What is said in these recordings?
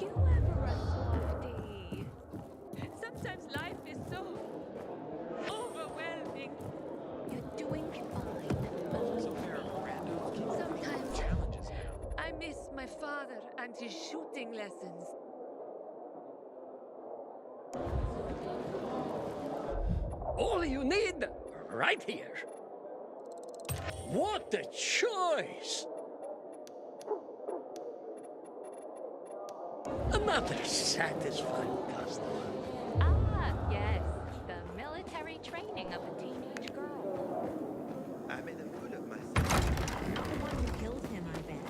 you ever a softie? Sometimes life is so overwhelming. You're doing fine. So there are random Sometimes challenges now. I miss my father and his shooting lessons. All you need, right here. What a choice! Another satisfying customer. Ah, yes. The military training of a teenage girl. I'm in a fool of myself. Not the one who killed him, I bet.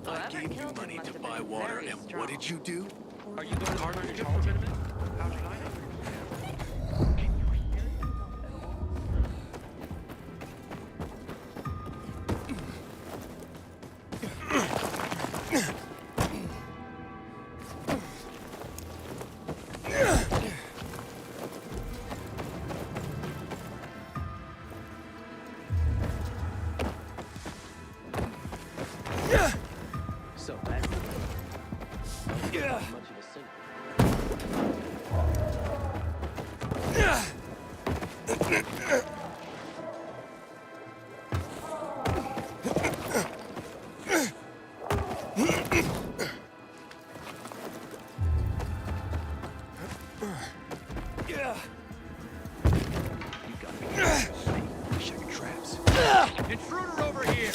I Whoever gave you killed him money must to have buy been water, very and strong. what did you do? Are you going to cartridge tournament? How did I know? So that's the much of a singer. You got me. Check your traps. Intruder over here!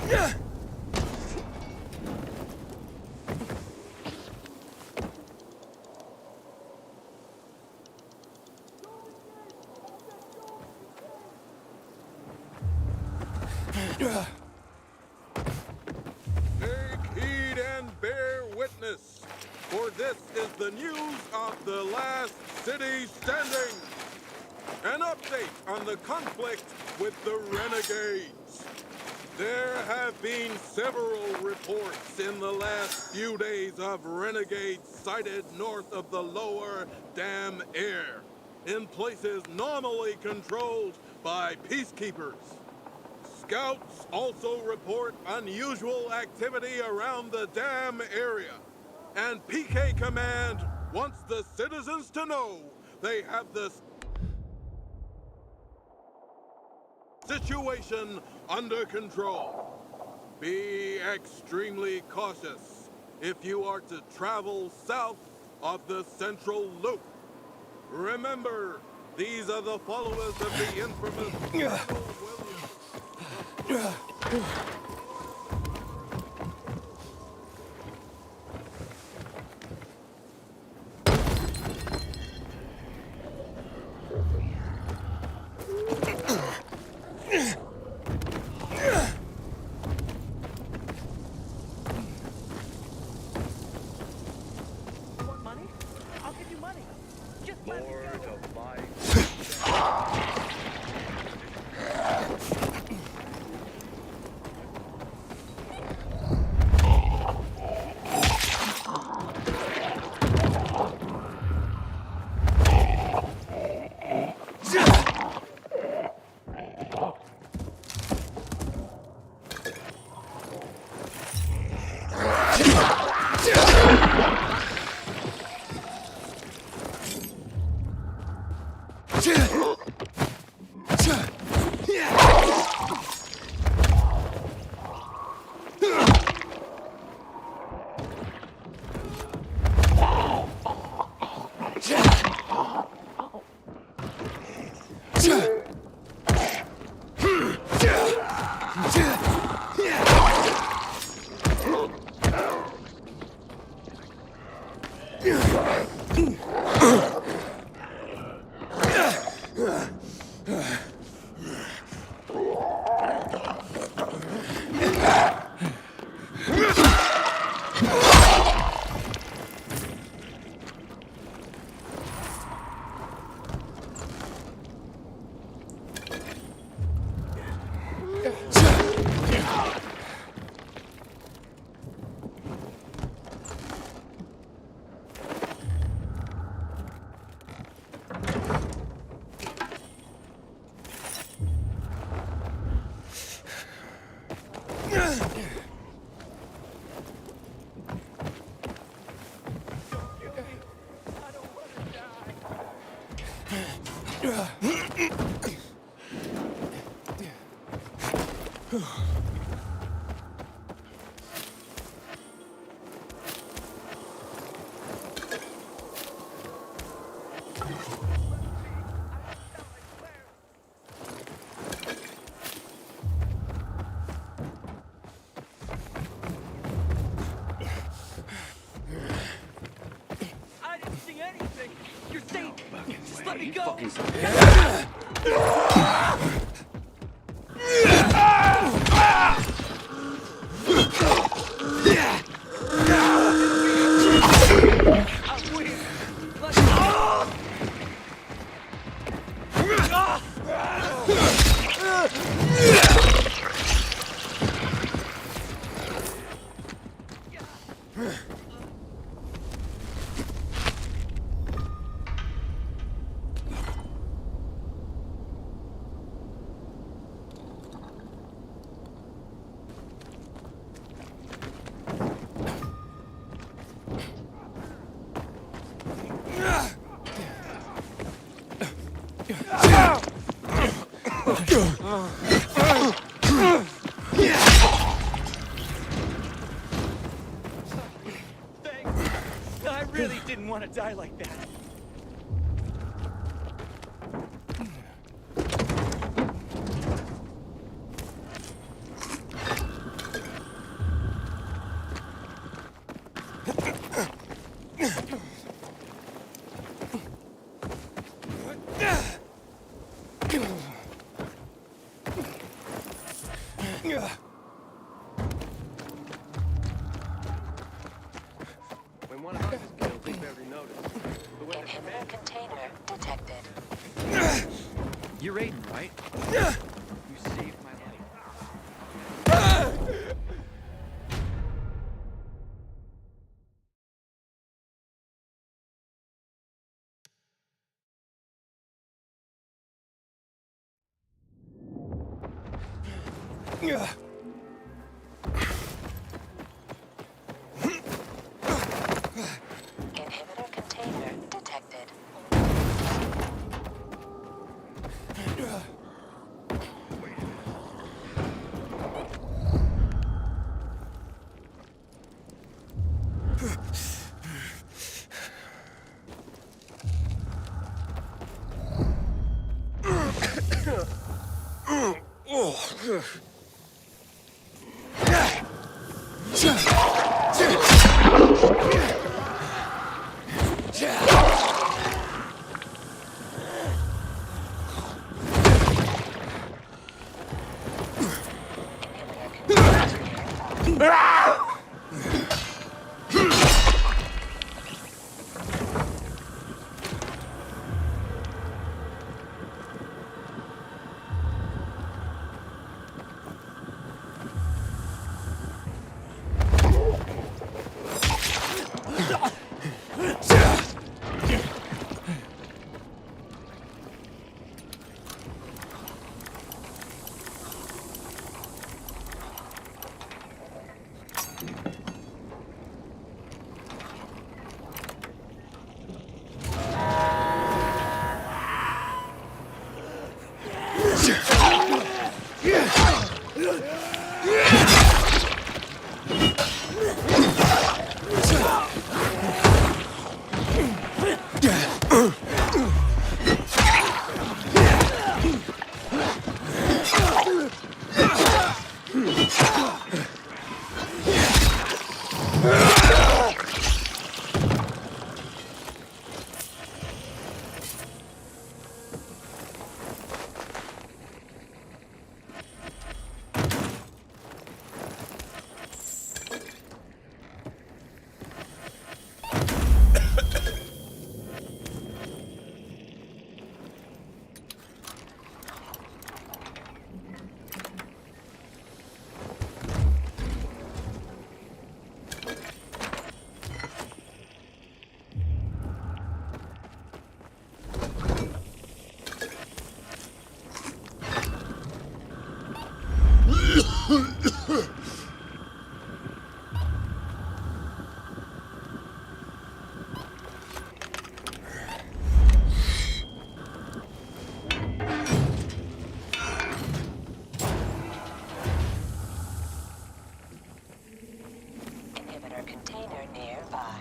Take heed and bear witness, for this is the news of the last city standing. An update on the conflict with the renegades. There have been several reports in the last few days of renegades sighted north of the lower Dam Air, in places normally controlled by peacekeepers. Scouts also report unusual activity around the dam area, and PK Command wants the citizens to know they have the situation under control. Be extremely cautious if you are to travel south of the Central Loop. Remember, these are the followers of the infamous General Williams. Want money? I'll give you money. Just let me Bored go. of my I didn't see anything. You're safe. Just let me go. I'm winning. Let's go. Thanks. I really didn't want to die like that. container detected. You're Aiden, right? You saved my life. Inhibitor container detected. Inhibitor container nearby.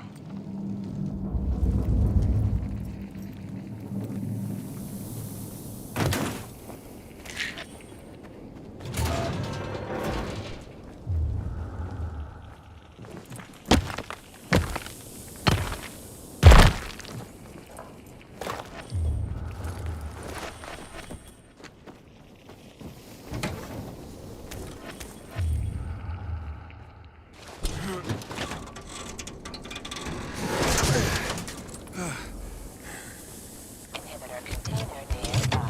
Inhibitor container nearby.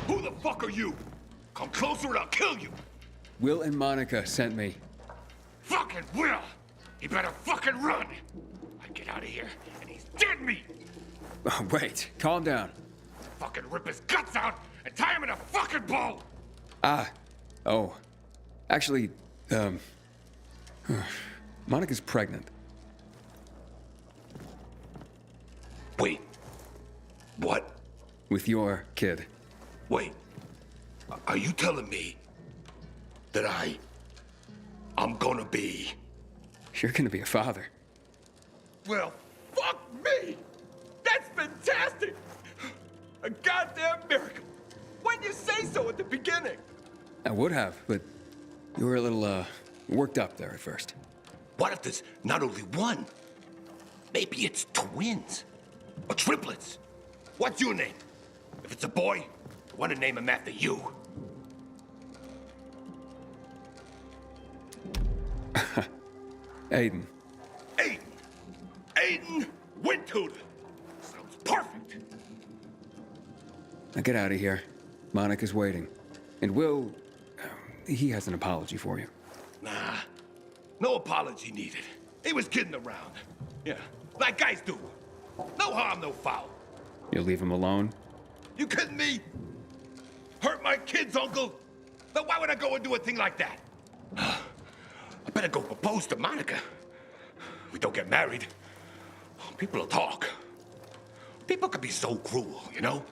Who the fuck are you? Come closer and I'll kill you! Will and Monica sent me. Fucking Will! He better fucking run! I get out of here and he's dead meat! Oh, wait, calm down. Fucking rip his guts out and tie him in a fucking bow! Oh. Actually, Monica's pregnant. Wait. What? With your kid. Wait. Are you telling me that I'm gonna be... You're gonna be a father. Well, fuck me! That's fantastic! A goddamn miracle! Why didn't you say so at the beginning? I would have, but you were a little, worked up there at first. What if there's not only one? Maybe it's twins. Or triplets. What's your name? If it's a boy, I want to name him after you. Aiden. Aiden. Aiden Windtutor. Sounds perfect. Now get out of here. Monica's waiting. And Will, he has an apology for you. Nah, no apology needed. He was kidding around. Yeah, like guys do. No harm, no foul. You'll leave him alone? You kidding me? Hurt my kids, Uncle? Then why would I go and do a thing like that? I better go propose to Monica. We don't get married. People will talk. People can be so cruel, you know?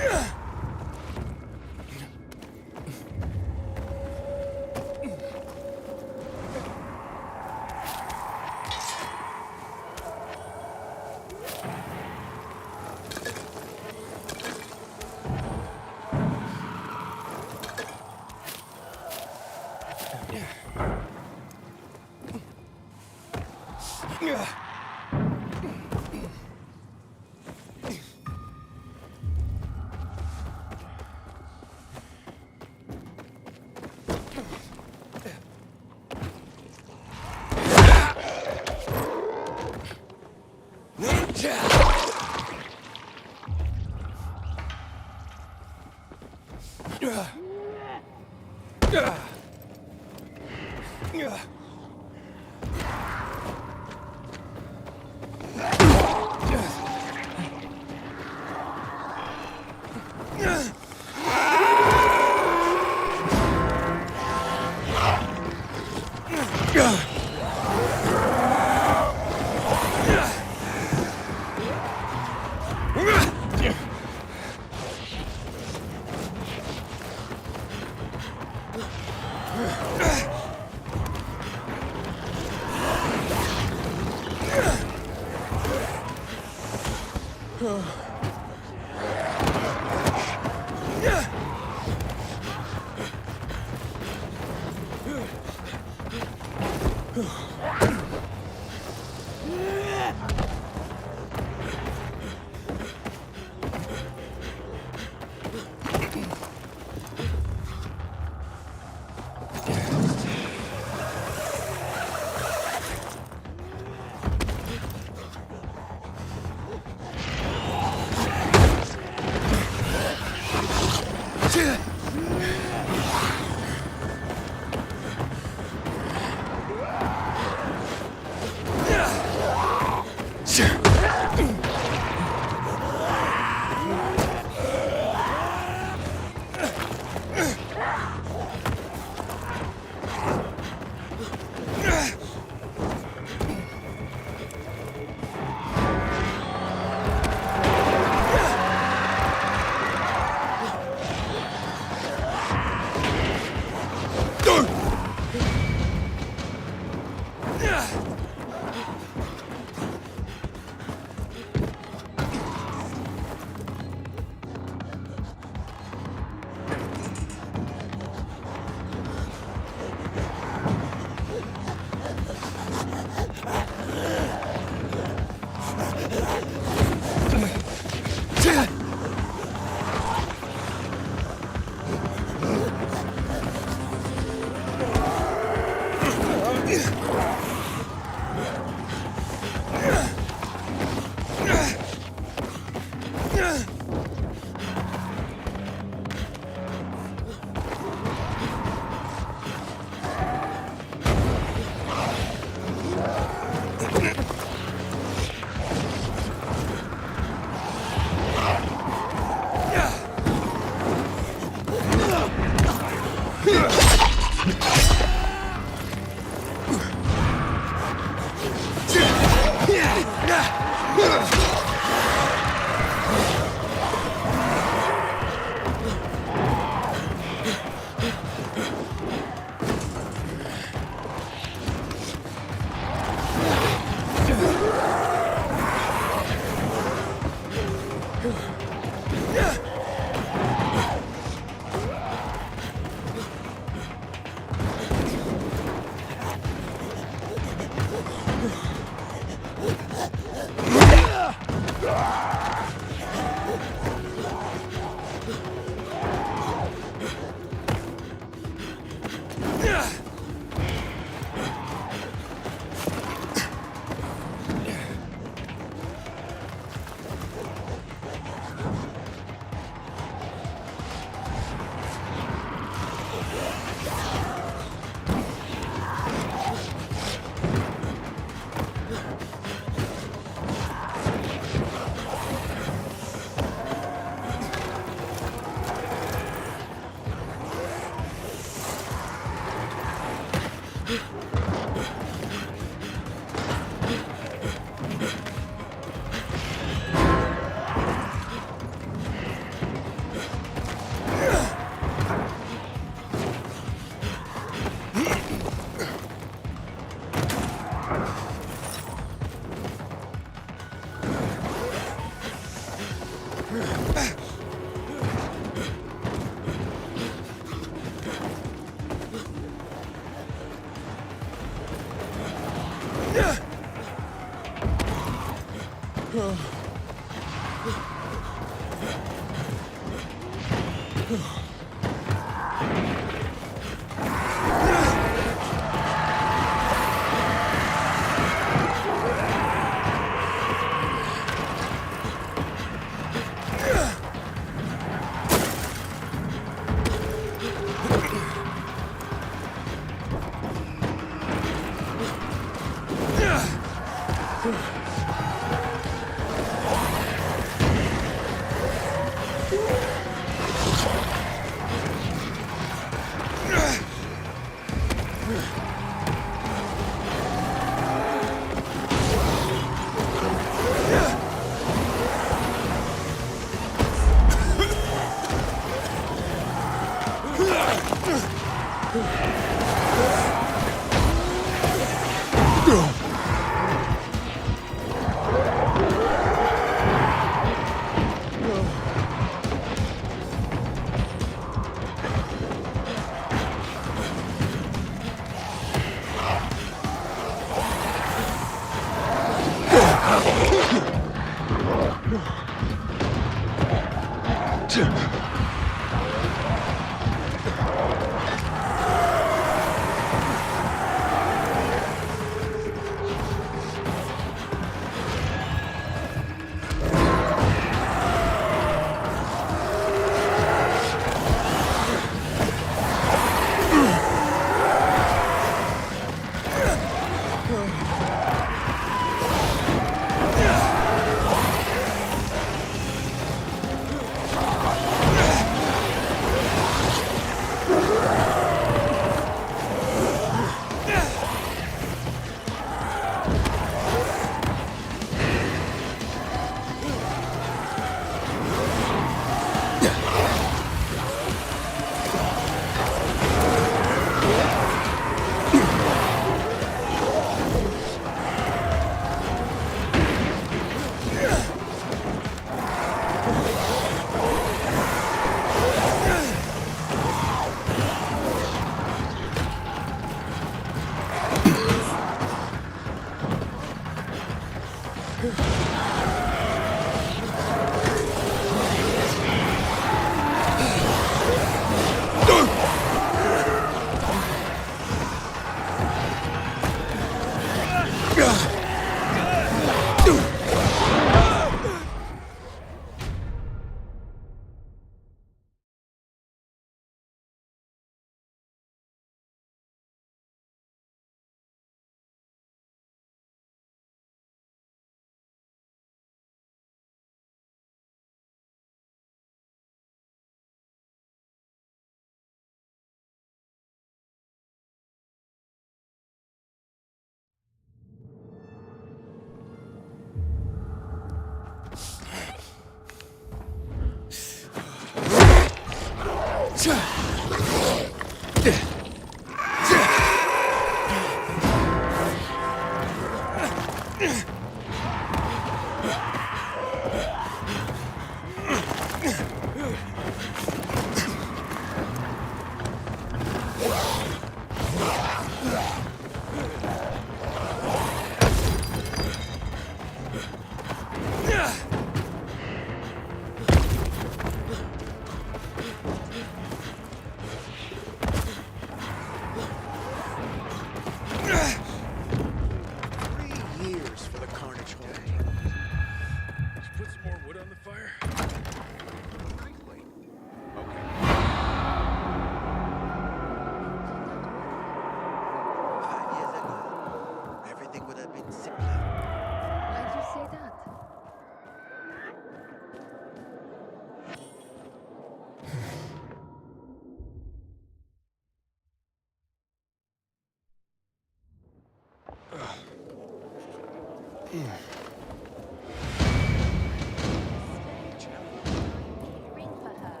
Caring for her.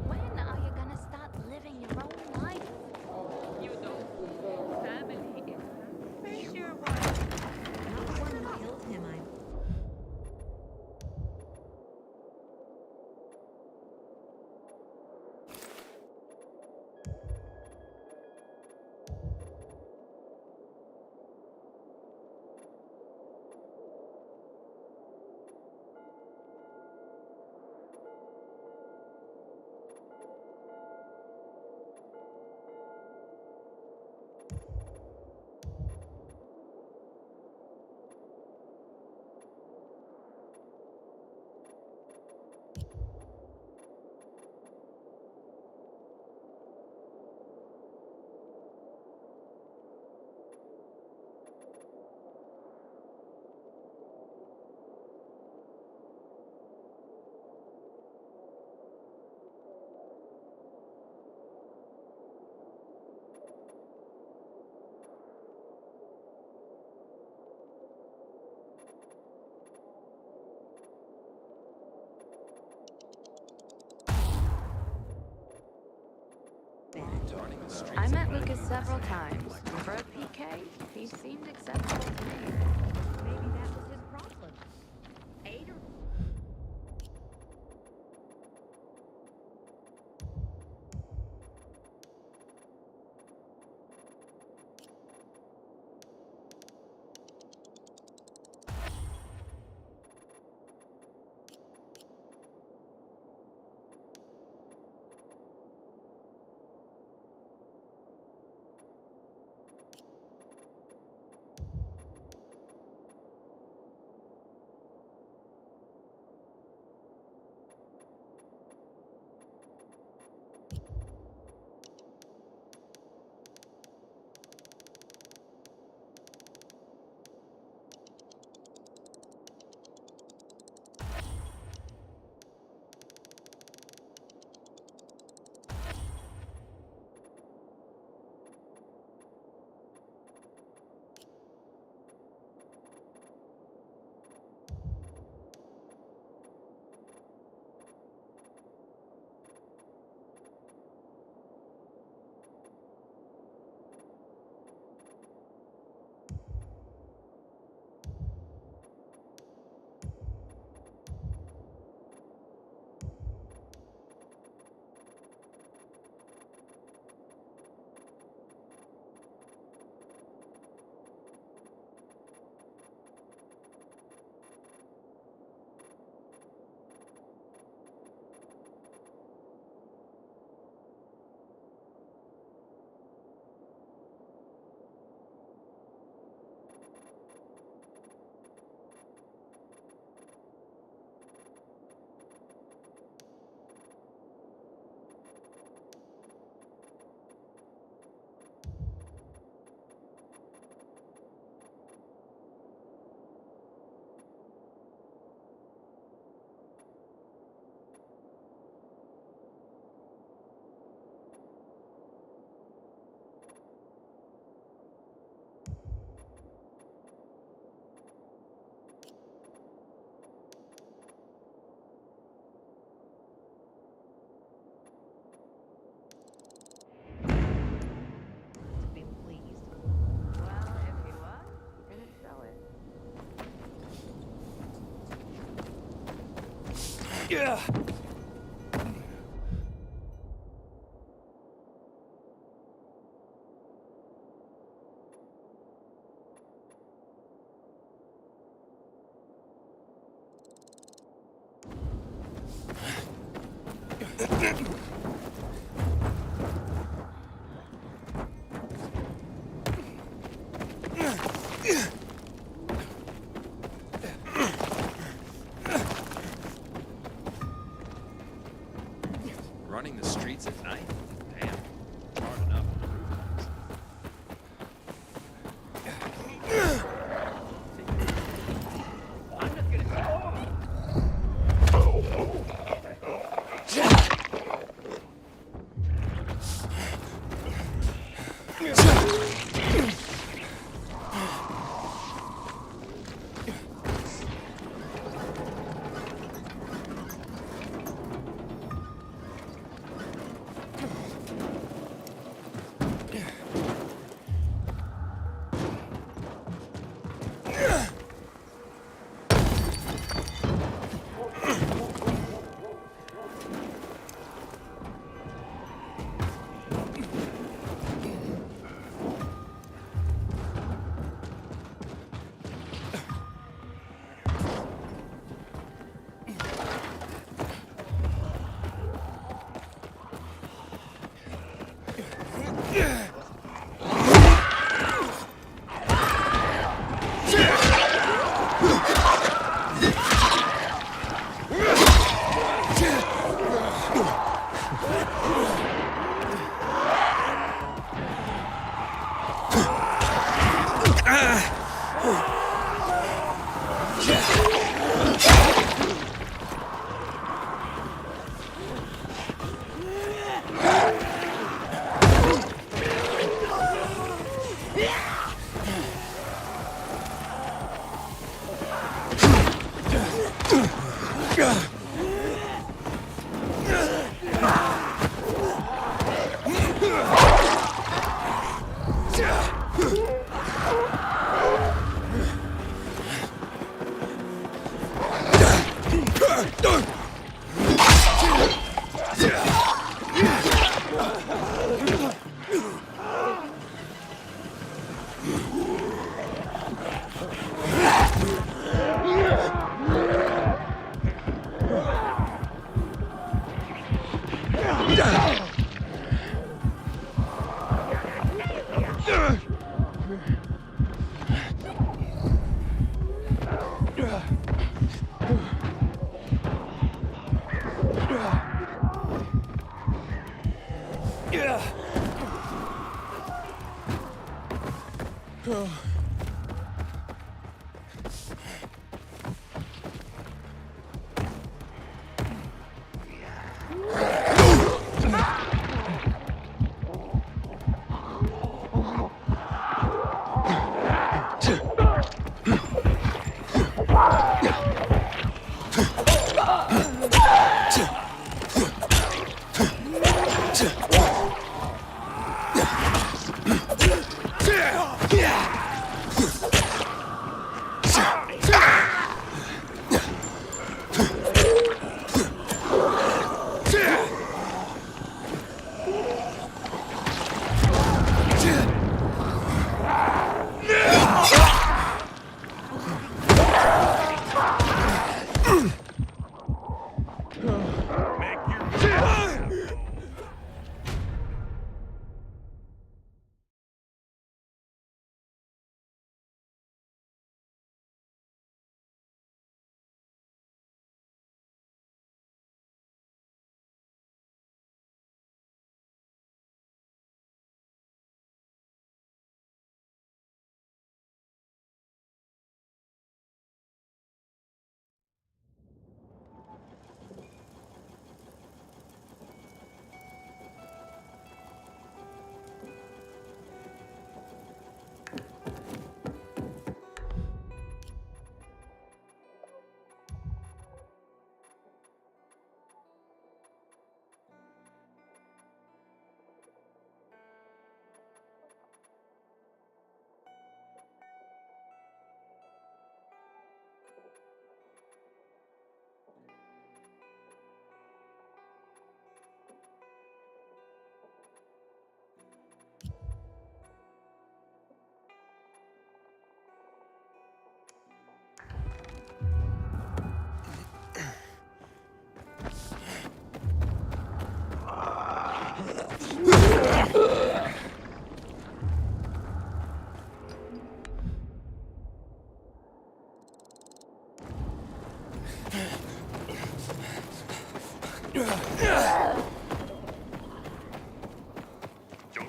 When are you gonna start living your own life? You know, family is a sure one. Not the one who killed him, I I met Lucas several times. For a PK, he seemed acceptable to me. Maybe that was his problem. Ada. Be pleased. Well, if he was, he didn't show it. Yeah. Running the streets at night? Damn. Hard enough. I'm just gonna. Ugh! Don't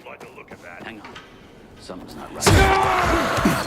like the look of that. Hang on. Something's not right.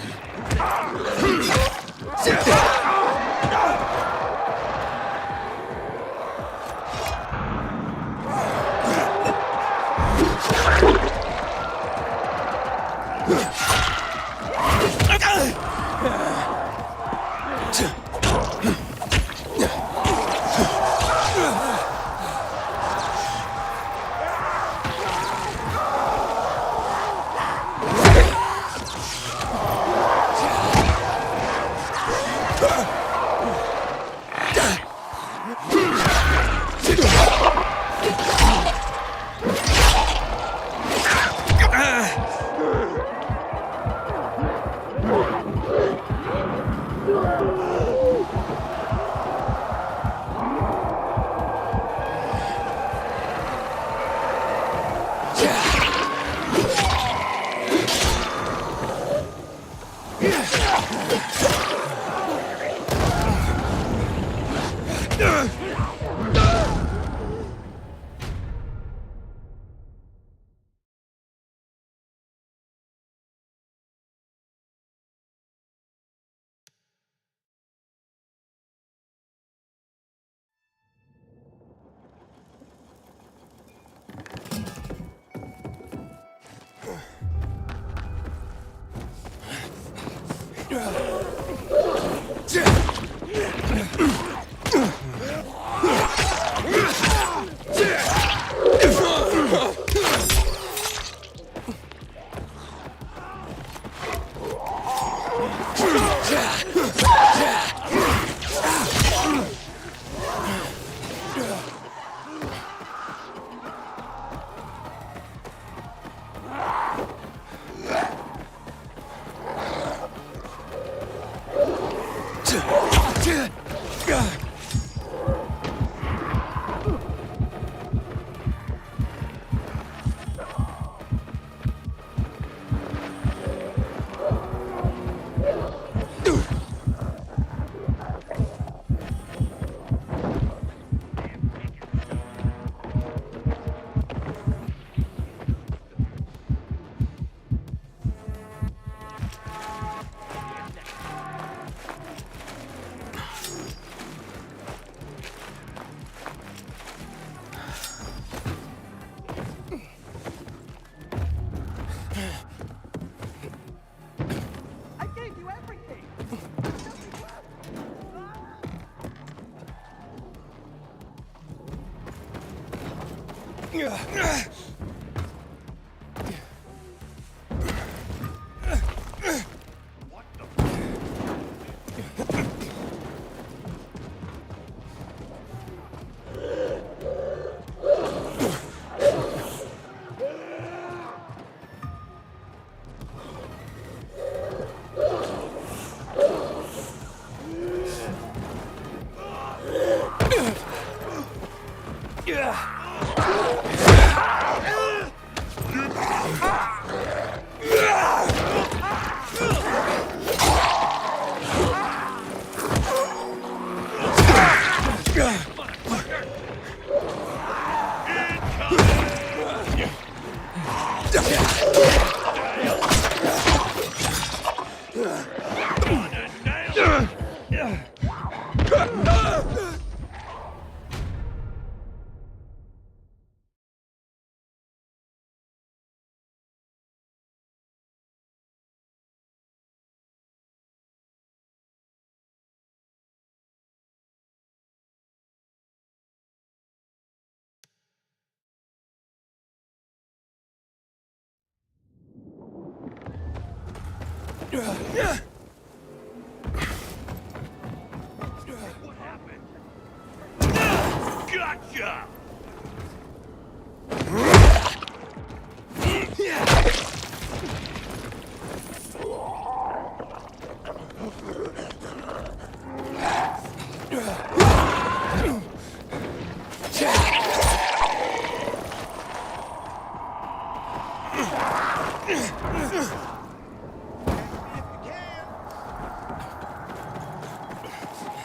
Gotcha!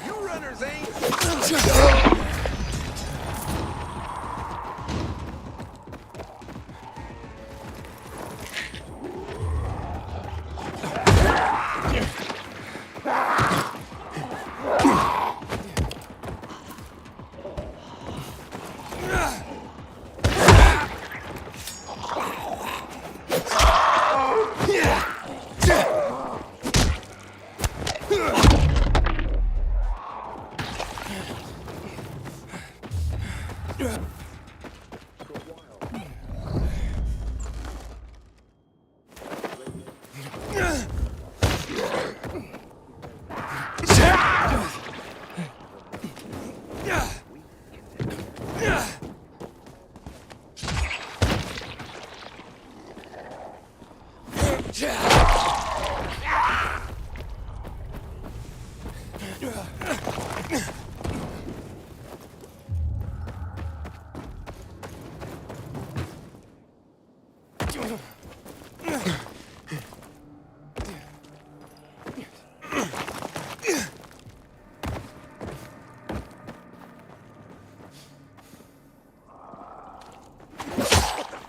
You runners ain't.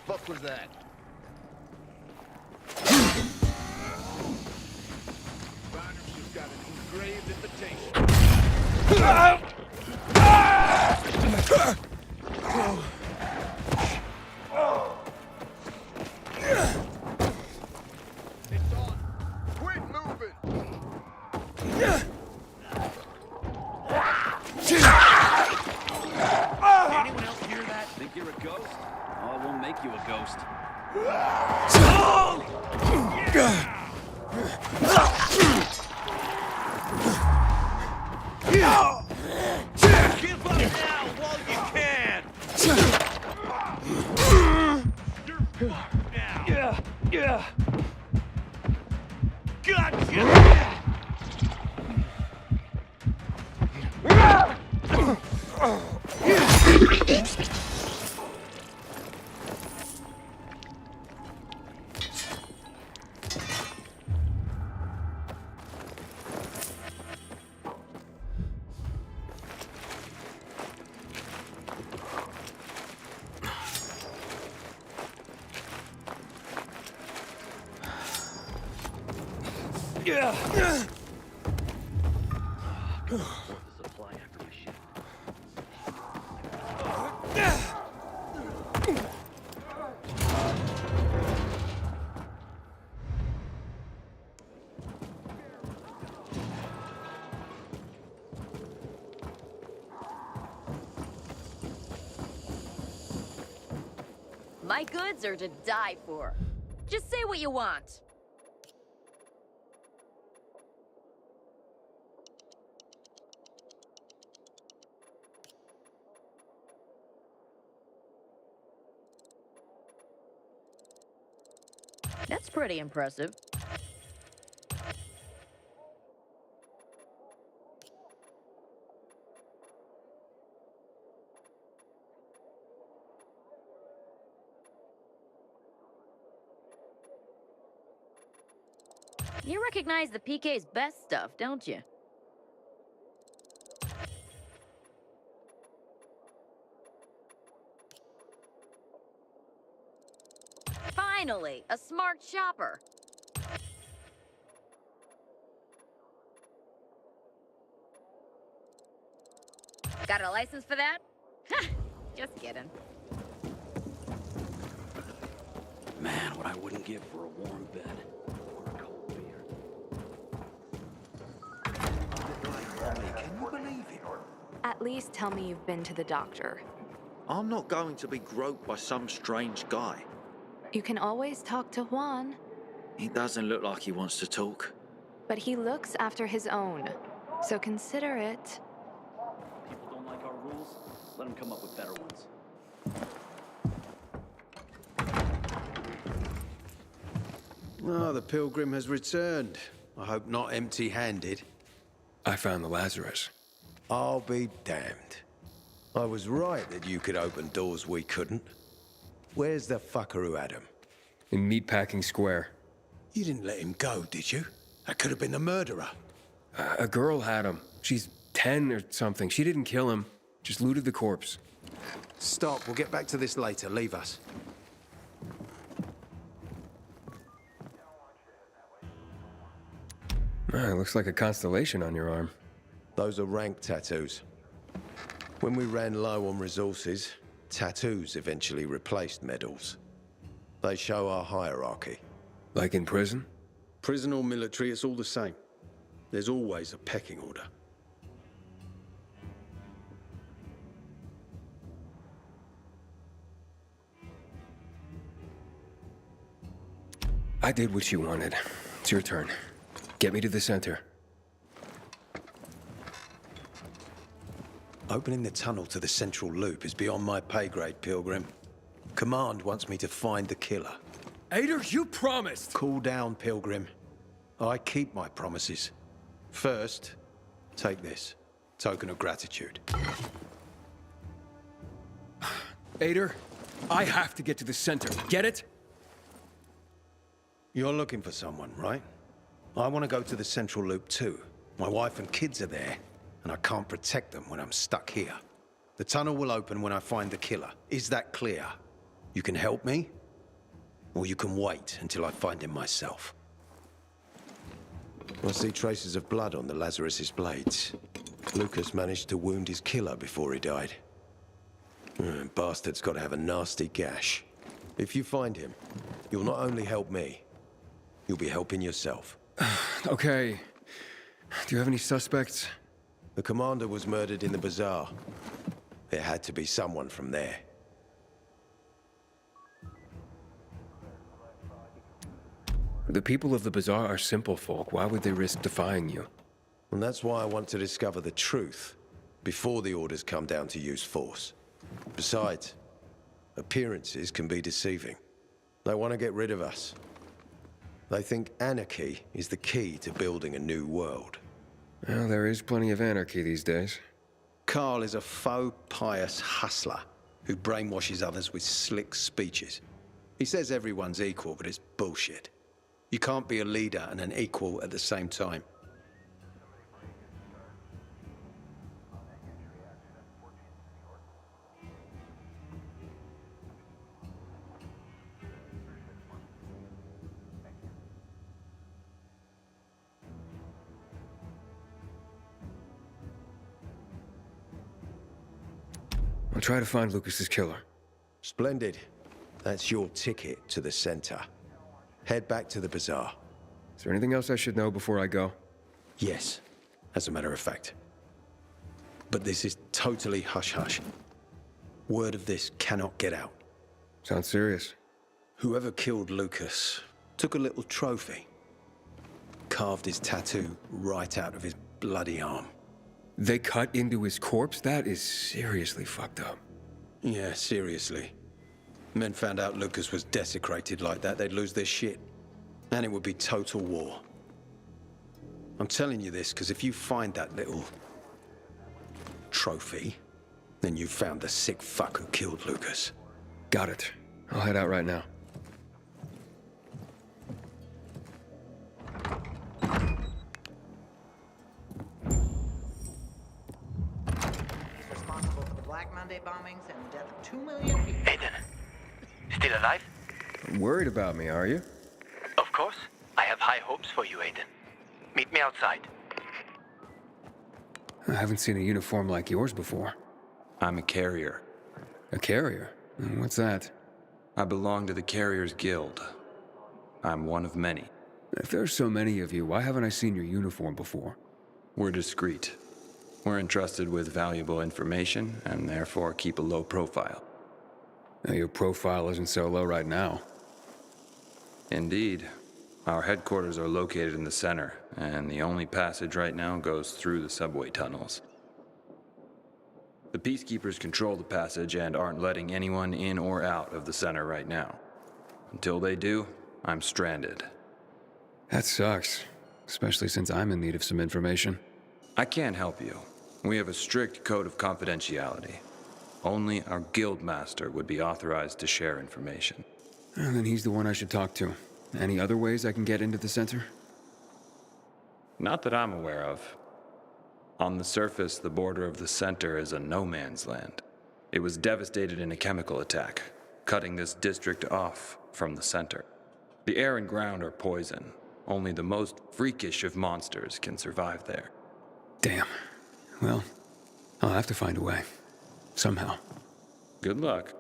What was that? Ryder's just got an engraved invitation. It's on. Quit moving. Anyone else hear that? Think you're a ghost? Oh, we'll make you a ghost. Give up now while you can! You're fucked now! Yeah. Gotcha! Yeah. The supply after my shit. My goods are to die for. Just say what you want. That's pretty impressive. You recognize the PK's best stuff, don't you? Finally, a smart shopper. Got a license for that? Just kidding. Man, what I wouldn't give for a warm bed. Or a cold beer. Can you believe it? At least tell me you've been to the doctor. I'm not going to be groped by some strange guy. You can always talk to Juan. He doesn't look like he wants to talk. But he looks after his own. So consider it. People don't like our rules. Let them come up with better ones. Oh, the pilgrim has returned. I hope not empty-handed. I found the Lazarus. I'll be damned. I was right that you could open doors we couldn't. Where's the fucker who had him? In Meatpacking Square. You didn't let him go, did you? That could have been the murderer. A girl had him. She's 10 or something. She didn't kill him. Just looted the corpse. Stop. We'll get back to this later. Leave us. It looks like a constellation on your arm. Those are rank tattoos. When we ran low on resources, tattoos eventually replaced medals. They show our hierarchy. Like in prison? Prison or military, it's all the same. There's always a pecking order. I did what you wanted. It's your turn. Get me to the center. Opening the tunnel to the central loop is beyond my pay grade, Pilgrim. Command wants me to find the killer. Ader, you promised! Cool down, Pilgrim. I keep my promises. First, take this. Token of gratitude. Ader, I have to get to the center. Get it? You're looking for someone, right? I want to go to the central loop too. My wife and kids are there, and I can't protect them when I'm stuck here. The tunnel will open when I find the killer. Is that clear? You can help me, or you can wait until I find him myself. I see traces of blood on the Lazarus's blades. Lucas managed to wound his killer before he died. Bastard's got to have a nasty gash. If you find him, you'll not only help me, you'll be helping yourself. Okay. Do you have any suspects? The commander was murdered in the bazaar. It had to be someone from there. The people of the bazaar are simple folk. Why would they risk defying you? And that's why I want to discover the truth before the orders come down to use force. Besides, appearances can be deceiving. They want to get rid of us. They think anarchy is the key to building a new world. Well, there is plenty of anarchy these days. Carl is a faux pious hustler who brainwashes others with slick speeches. He says everyone's equal, but it's bullshit. You can't be a leader and an equal at the same time. I'll try to find Lucas's killer. Splendid. That's your ticket to the center. Head back to the bazaar. Is there anything else I should know before I go? Yes, as a matter of fact. But this is totally hush-hush. Word of this cannot get out. Sounds serious. Whoever killed Lucas took a little trophy, carved his tattoo right out of his bloody arm. They cut into his corpse? That is seriously fucked up. Yeah, seriously. Men found out Lucas was desecrated like that, they'd lose their shit. And it would be total war. I'm telling you this because if you find that little trophy, then you found the sick fuck who killed Lucas. Got it. I'll head out right now. He's responsible for the Black Monday bombings and the death of 2 million people. Aiden, still alive? Worried about me, are you? Of course. I have high hopes for you, Aiden. Meet me outside. I haven't seen a uniform like yours before. I'm a carrier. A carrier? What's that? I belong to the Carriers Guild. I'm one of many. If there's so many of you, why haven't I seen your uniform before? We're discreet. We're entrusted with valuable information, and therefore keep a low profile. Now, your profile isn't so low right now. Indeed. Our headquarters are located in the center, and the only passage right now goes through the subway tunnels. The Peacekeepers control the passage and aren't letting anyone in or out of the center right now. Until they do, I'm stranded. That sucks, especially since I'm in need of some information. I can't help you. We have a strict code of confidentiality. Only our guild master would be authorized to share information. And then he's the one I should talk to. Any other ways I can get into the center? Not that I'm aware of. On the surface, the border of the center is a no-man's land. It was devastated in a chemical attack, cutting this district off from the center. The air and ground are poison. Only the most freakish of monsters can survive there. Damn. Well, I'll have to find a way. Somehow. Good luck.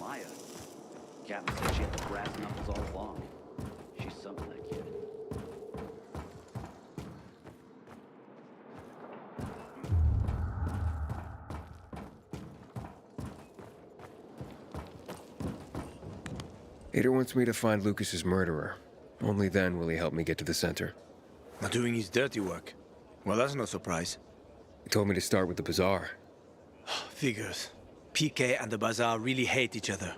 Maya. Captain said she had the brass knuckles all along. She's something, that kid. Ader wants me to find Lucas's murderer. Only then will he help me get to the center. Not doing his dirty work. Well, that's no surprise. He told me to start with the bazaar. Figures. PK and the bazaar really hate each other.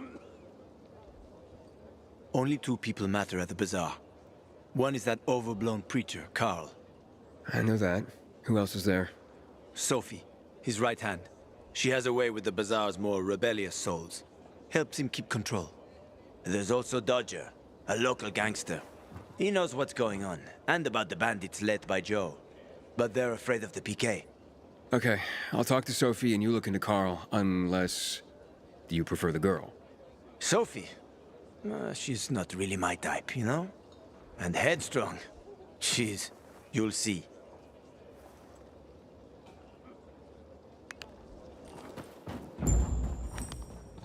Only two people matter at the bazaar. One is that overblown preacher, Carl. I know that. Who else is there? Sophie, his right hand. She has a way with the bazaar's more rebellious souls. Helps him keep control. There's also Dodger, a local gangster. He knows what's going on, and about the bandits led by Joe. But they're afraid of the PK. Okay, I'll talk to Sophie and you look into Carl, unless you prefer the girl. Sophie? She's not really my type, you know? And headstrong. You'll see.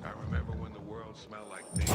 I remember when the world smelled like things.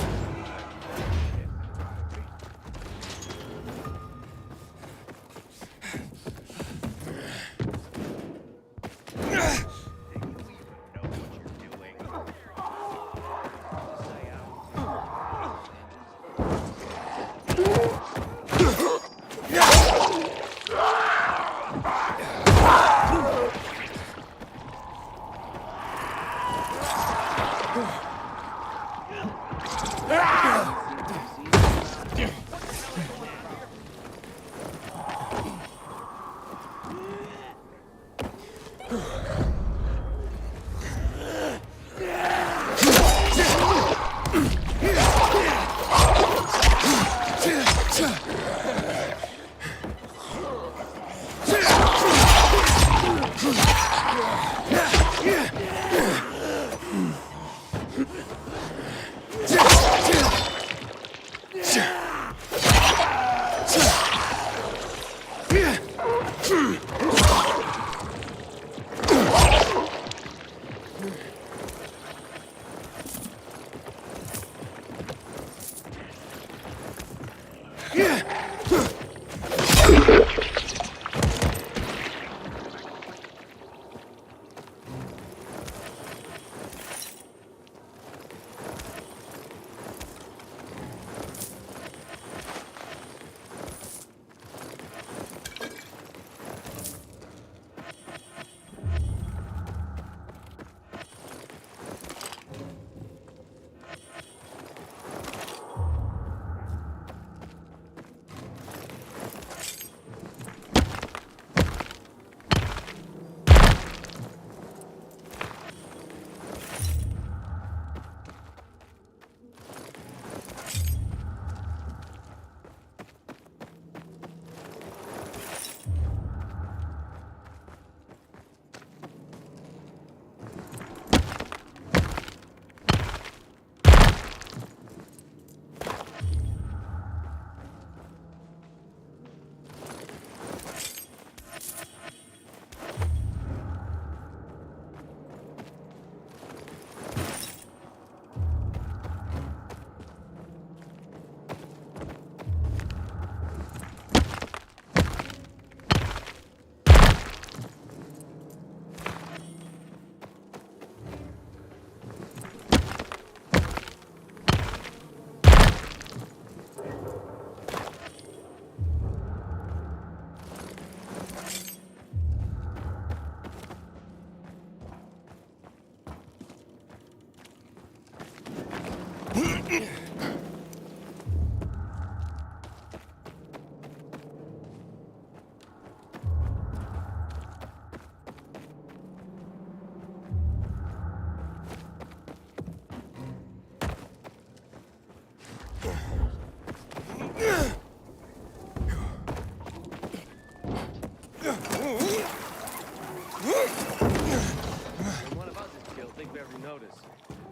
this.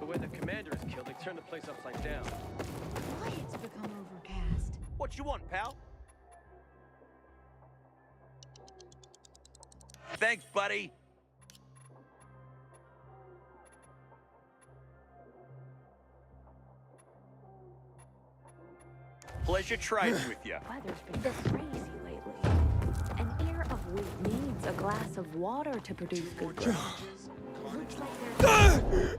The way the commander is killed, they turn the place upside down. Why it's become overcast. What you want, pal? Thanks, buddy. Pleasure trying with you. Weather's been crazy lately. An ear of wheat needs a glass of water to produce good growth. Looks like there's...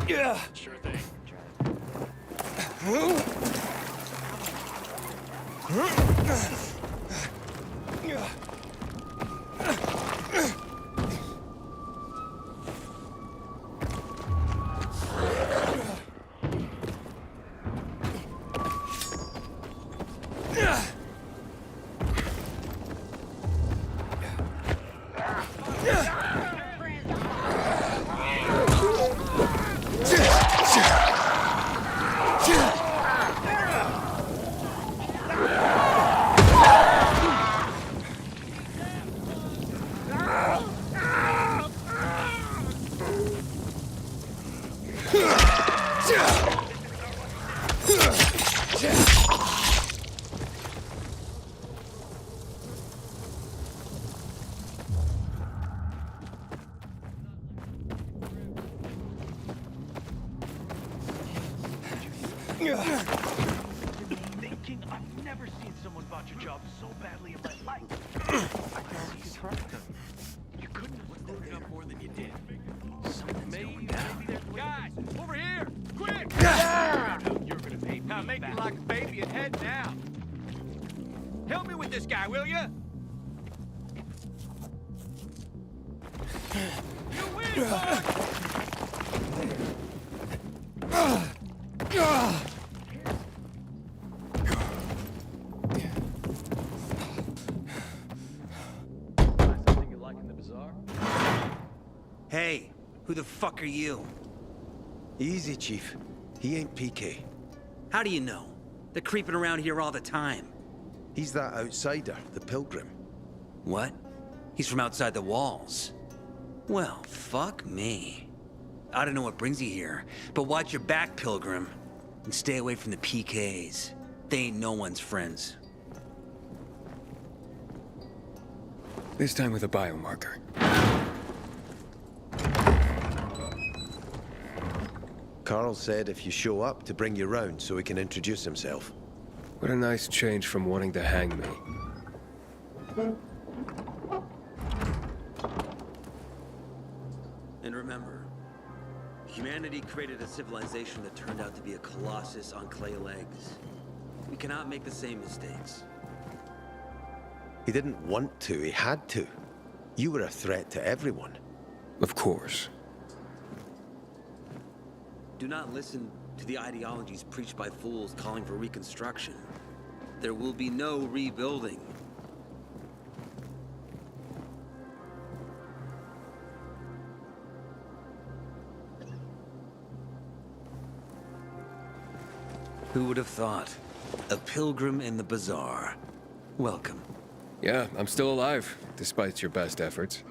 Yeah. Sure thing. Thinking I've never seen someone botch a job so badly in my life. I thought you could trust them. You couldn't have screwed up more than you did. Something's going down. Guys, over here! Quick! You're gonna pay me Now make me back. like a baby and head now. Help me with this guy, will you? You win, boy! Something you like in the bazaar? Hey, who the fuck are you? Easy, Chief. He ain't PK. How do you know? They're creeping around here all the time. He's that outsider, the Pilgrim. What? He's from outside the walls. Well, fuck me. I don't know what brings you here, but watch your back, Pilgrim. And stay away from the PKs. They ain't no one's friends. This time with a biomarker. Carl said if you show up to bring you round so he can introduce himself. What a nice change from wanting to hang me. And remember, humanity created a civilization that turned out to be a colossus on clay legs. We cannot make the same mistakes. He didn't want to, he had to. You were a threat to everyone. Of course. Do not listen to the ideologies preached by fools calling for reconstruction. There will be no rebuilding. Who would have thought? A pilgrim in the bazaar. Welcome. Yeah, I'm still alive, despite your best efforts.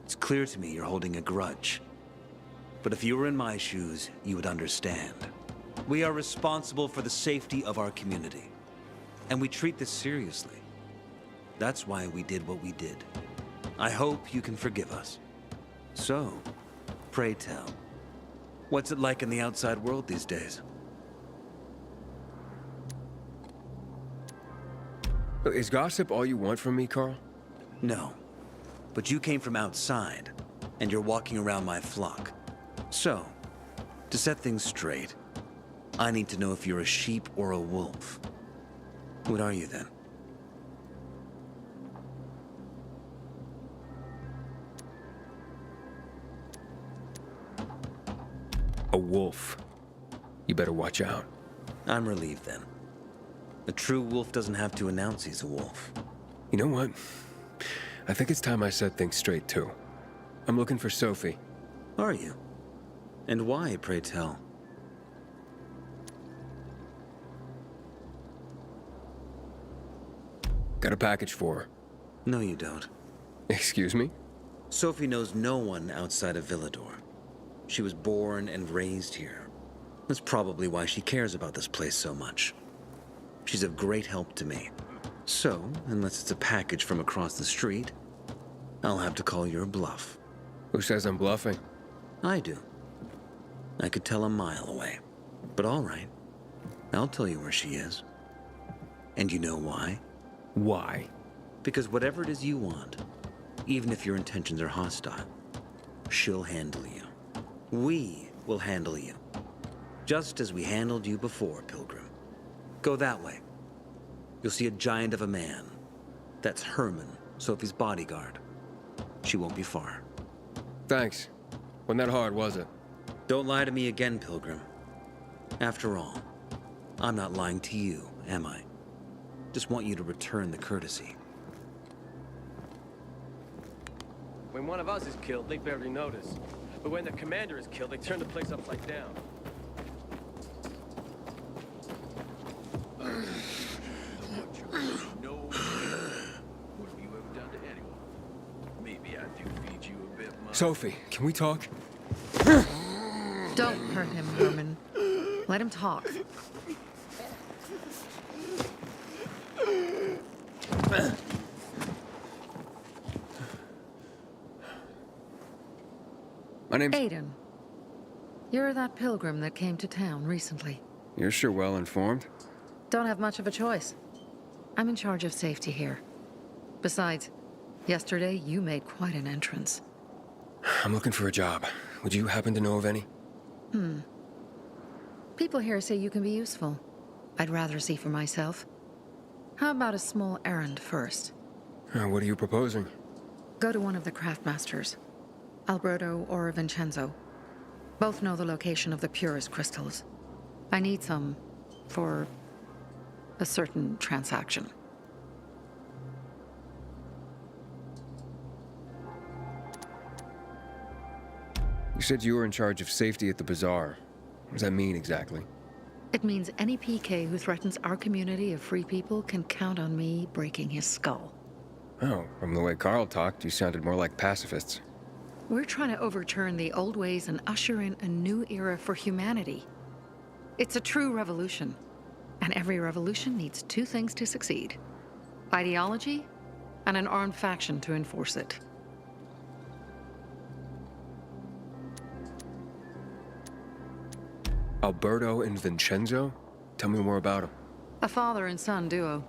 It's clear to me you're holding a grudge. But if you were in my shoes, you would understand. We are responsible for the safety of our community. And we treat this seriously. That's why we did what we did. I hope you can forgive us. So, pray tell, what's it like in the outside world these days? Is gossip all you want from me, Carl? No. But you came from outside, and you're walking around my flock. So, to set things straight, I need to know if you're a sheep or a wolf. What are you then? A wolf. You better watch out. I'm relieved then. A true wolf doesn't have to announce he's a wolf. You know what? I think it's time I set things straight, too. I'm looking for Sophie. Are you? And why, pray tell? Got a package for her. No, you don't. Excuse me? Sophie knows no one outside of Villador. She was born and raised here. That's probably why she cares about this place so much. She's of great help to me. So, unless it's a package from across the street, I'll have to call your bluff. Who says I'm bluffing? I do. I could tell a mile away. But all right. I'll tell you where she is. And you know why? Why? Because whatever it is you want, even if your intentions are hostile, she'll handle you. We will handle you. Just as we handled you before, Pilgrim. Go that way. You'll see a giant of a man. That's Herman, Sophie's bodyguard. She won't be far. Thanks. Wasn't that hard, was it? Don't lie to me again, Pilgrim. After all, I'm not lying to you, am I? Just want you to return the courtesy. When one of us is killed, they barely notice. But when the commander is killed, they turn the place upside down. Sophie, can we talk? Don't hurt him, Herman. Let him talk. My name's... Aiden. You're that pilgrim that came to town recently. You're sure well informed. Don't have much of a choice. I'm in charge of safety here. Besides, yesterday you made quite an entrance. I'm looking for a job. Would you happen to know of any? People here say you can be useful. I'd rather see for myself. How about a small errand first? What are you proposing? Go to one of the craftmasters. Alberto or Vincenzo. Both know the location of the purest crystals. I need some for a certain transaction. You said you were in charge of safety at the bazaar. What does that mean exactly? It means any PK who threatens our community of free people can count on me breaking his skull. Oh, from the way Carl talked, you sounded more like pacifists. We're trying to overturn the old ways and usher in a new era for humanity. It's a true revolution. And every revolution needs two things to succeed: ideology and an armed faction to enforce it. Alberto and Vincenzo? Tell me more about them. A father and son duo.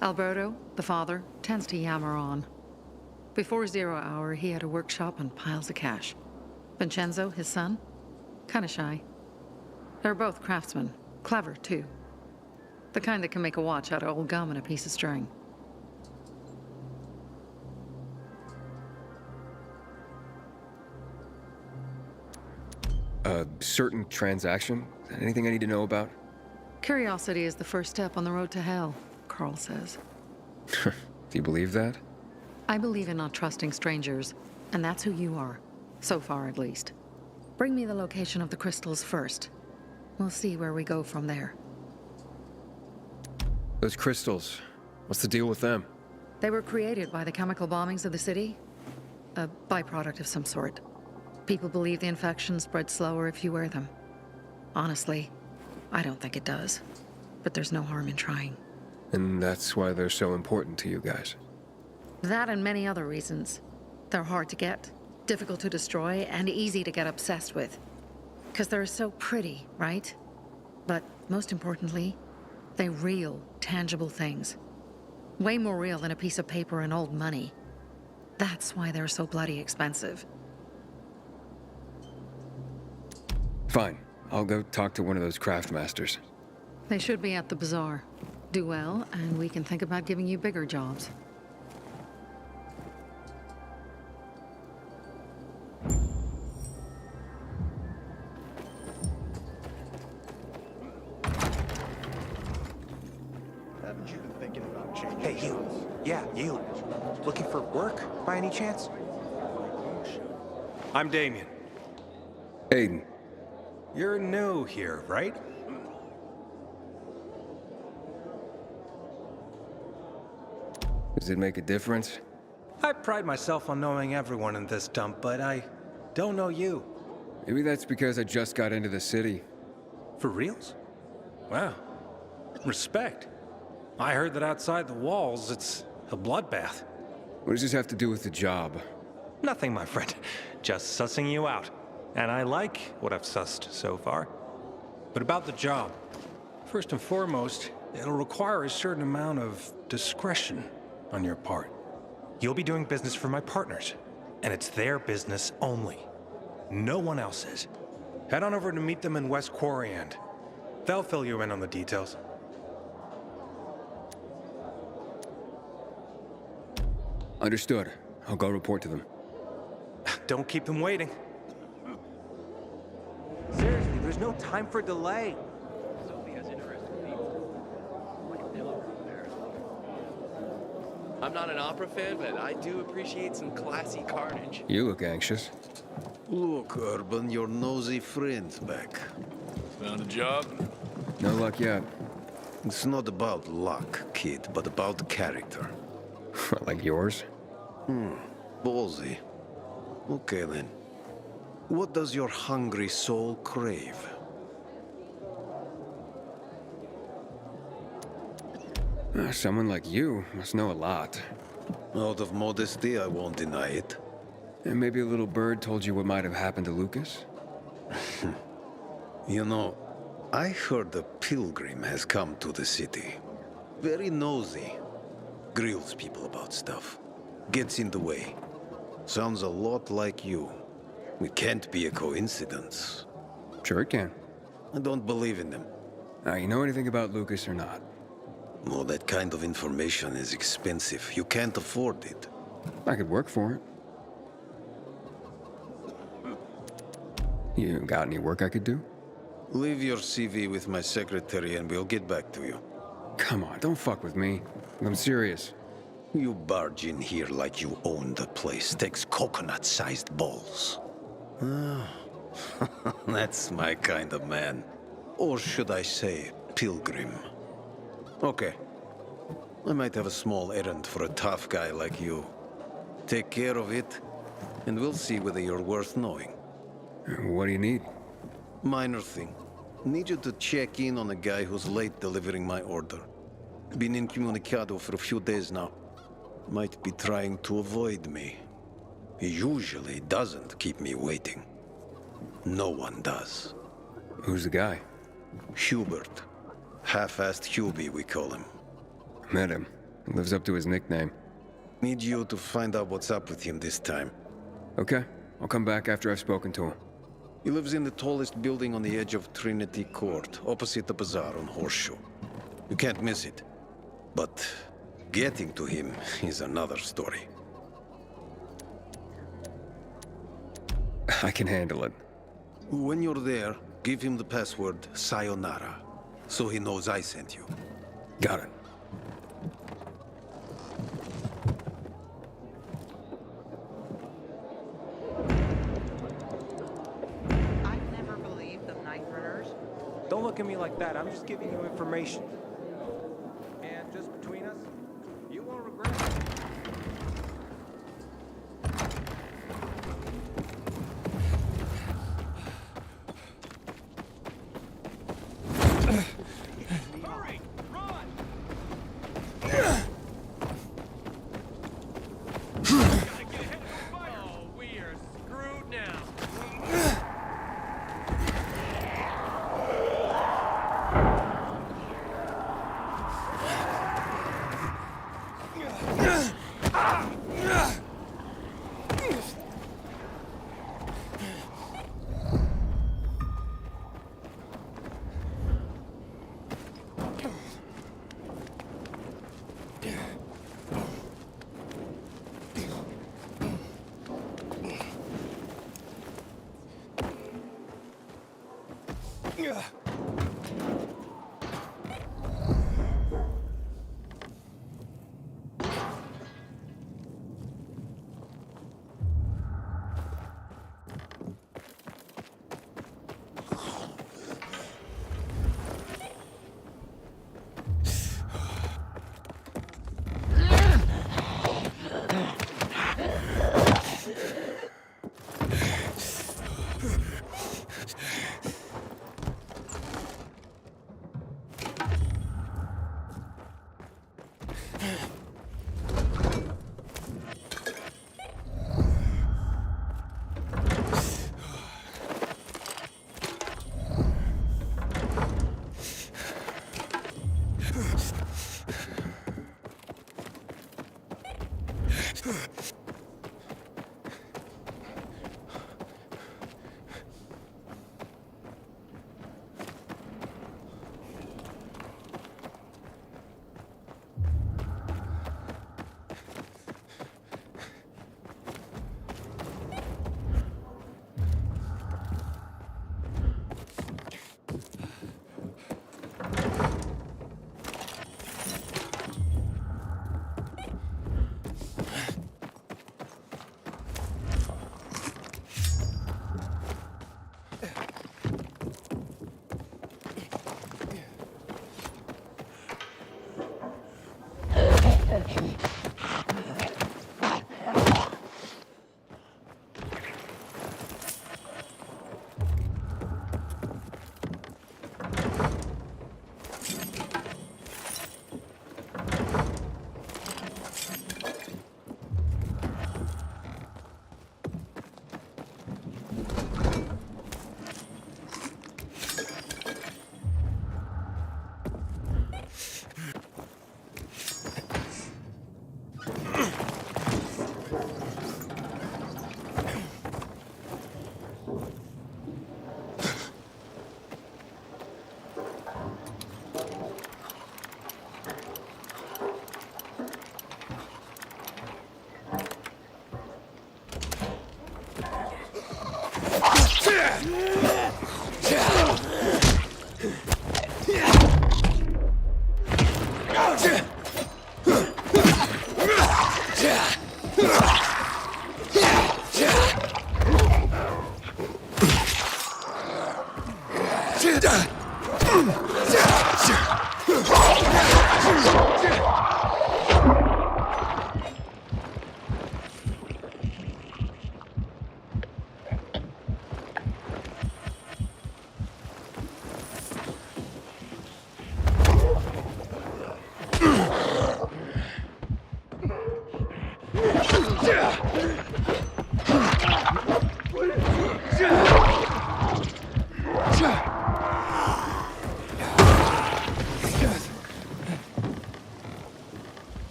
Alberto, the father, tends to yammer on. Before 0 hour, he had a workshop and piles of cash. Vincenzo, his son, kinda shy. They're both craftsmen, clever too. The kind that can make a watch out of old gum and a piece of string. A certain transaction? Anything I need to know about? Curiosity is the first step on the road to hell, Carl says. Do you believe that? I believe in not trusting strangers, and that's who you are. So far, at least. Bring me the location of the crystals first. We'll see where we go from there. Those crystals, what's the deal with them? They were created by the chemical bombings of the city. A byproduct of some sort. People believe the infection spreads slower if you wear them. Honestly, I don't think it does. But there's no harm in trying. And that's why they're so important to you guys. That and many other reasons. They're hard to get, difficult to destroy, and easy to get obsessed with. Because they're so pretty, right? But most importantly, they're real, tangible things. Way more real than a piece of paper and old money. That's why they're so bloody expensive. Fine. I'll go talk to one of those craftmasters. They should be at the bazaar. Do well, and we can think about giving you bigger jobs. Yeah, you. Looking for work, by any chance? I'm Damien. Aiden. You're new here, right? Does it make a difference? I pride myself on knowing everyone in this dump, but I don't know you. Maybe that's because I just got into the city. For reals? Wow. Respect. I heard that outside the walls, it's a bloodbath. What does this have to do with the job? Nothing, my friend. Just sussing you out. And I like what I've sussed so far. But about the job. First and foremost, it'll require a certain amount of discretion on your part. You'll be doing business for my partners, and it's their business only. No one else's. Head on over to meet them in West Quarry End. They'll fill you in on the details. Understood. I'll go report to them. Don't keep them waiting. Seriously, there's no time for delay. I'm not an opera fan, but I do appreciate some classy carnage. You look anxious. Look, Urban, your nosy friend's back. Found a job? No luck yet. It's not about luck, kid, but about character. Like yours? Ballsy. Okay, then. What does your hungry soul crave? Someone like you must know a lot. Out of modesty, I won't deny it. And maybe a little bird told you what might have happened to Lucas? You know, I heard a pilgrim has come to the city. Very nosy. Grills people about stuff. Gets in the way. Sounds a lot like you. It can't be a coincidence. Sure it can. I don't believe in them. Now, you know anything about Lucas or not? No, that kind of information is expensive. You can't afford it. I could work for it. You got any work I could do? Leave your CV with my secretary and we'll get back to you. Come on, don't fuck with me. I'm serious. You barge in here like you own the place. Takes coconut-sized balls. That's my kind of man. Or should I say, pilgrim. Okay. I might have a small errand for a tough guy like you. Take care of it, and we'll see whether you're worth knowing. What do you need? Minor thing. Need you to check in on a guy who's late delivering my order. Been incommunicado for a few days now. Might be trying to avoid me. He usually doesn't keep me waiting. No one does. Who's the guy? Hubert. Half-assed Hubie, we call him. Met him. Lives up to his nickname. Need you to find out what's up with him this time. Okay. I'll come back after I've spoken to him. He lives in the tallest building on the edge of Trinity Court, opposite the bazaar on Horseshoe. You can't miss it. But getting to him is another story. I can handle it. When you're there, give him the password Sayonara, so he knows I sent you. Got it. I've never believed the night runners. Don't look at me like that. I'm just giving you information. And just between us, you won't regret it. Hurry! Run! Oh, we are screwed now.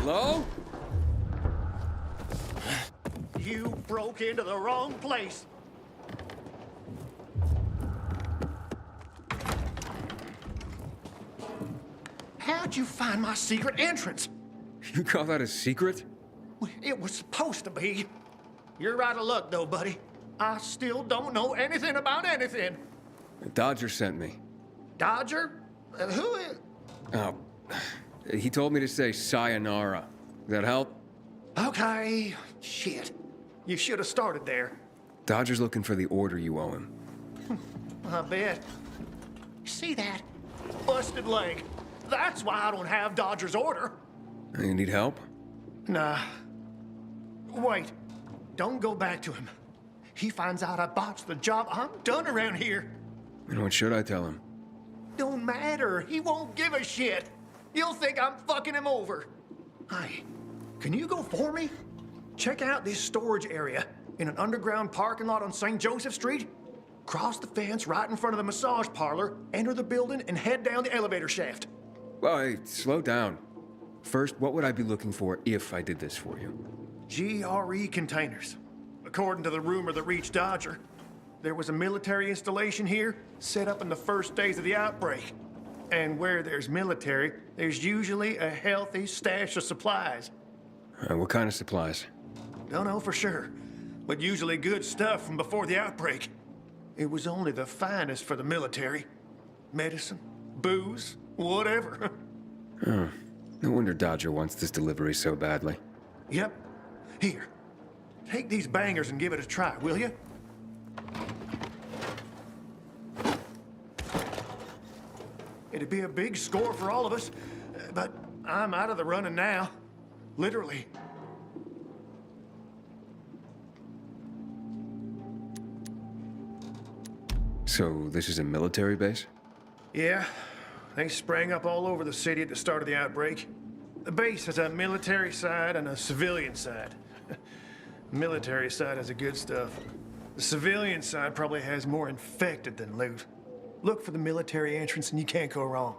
Hello? You broke into the wrong place. How'd you find my secret entrance? You call that a secret? It was supposed to be. You're out of luck, though, buddy. I still don't know anything about anything. Dodger sent me. Dodger? Who is... Oh, he told me to say sayonara. That help? Okay. Shit. You should have started there. Dodger's looking for the order you owe him. I bet. See that? Busted leg. That's why I don't have Dodger's order. You need help? Nah. Wait. Don't go back to him. He finds out I botched the job. I'm done around here. And what should I tell him? Don't matter. He won't give a shit. He'll think I'm fucking him over. Hey, can you go for me? Check out this storage area in an underground parking lot on St. Joseph Street. Cross the fence right in front of the massage parlor, enter the building, and head down the elevator shaft. Well, hey, slow down. First, what would I be looking for if I did this for you? GRE containers. According to the rumor that reached Dodger, there was a military installation here set up in the first days of the outbreak. And where there's military, there's usually a healthy stash of supplies. What kind of supplies? Don't know for sure, but usually good stuff from before the outbreak. It was only the finest for the military. Medicine, booze, whatever. Oh, no wonder Dodger wants this delivery so badly. Yep. Here, take these bangers and give it a try, will you? It'd be a big score for all of us, but I'm out of the running now. Literally. So, this is a military base? Yeah, they sprang up all over the city at the start of the outbreak. The base has a military side and a civilian side. The military side has the good stuff. The civilian side probably has more infected than loot. Look for the military entrance and you can't go wrong.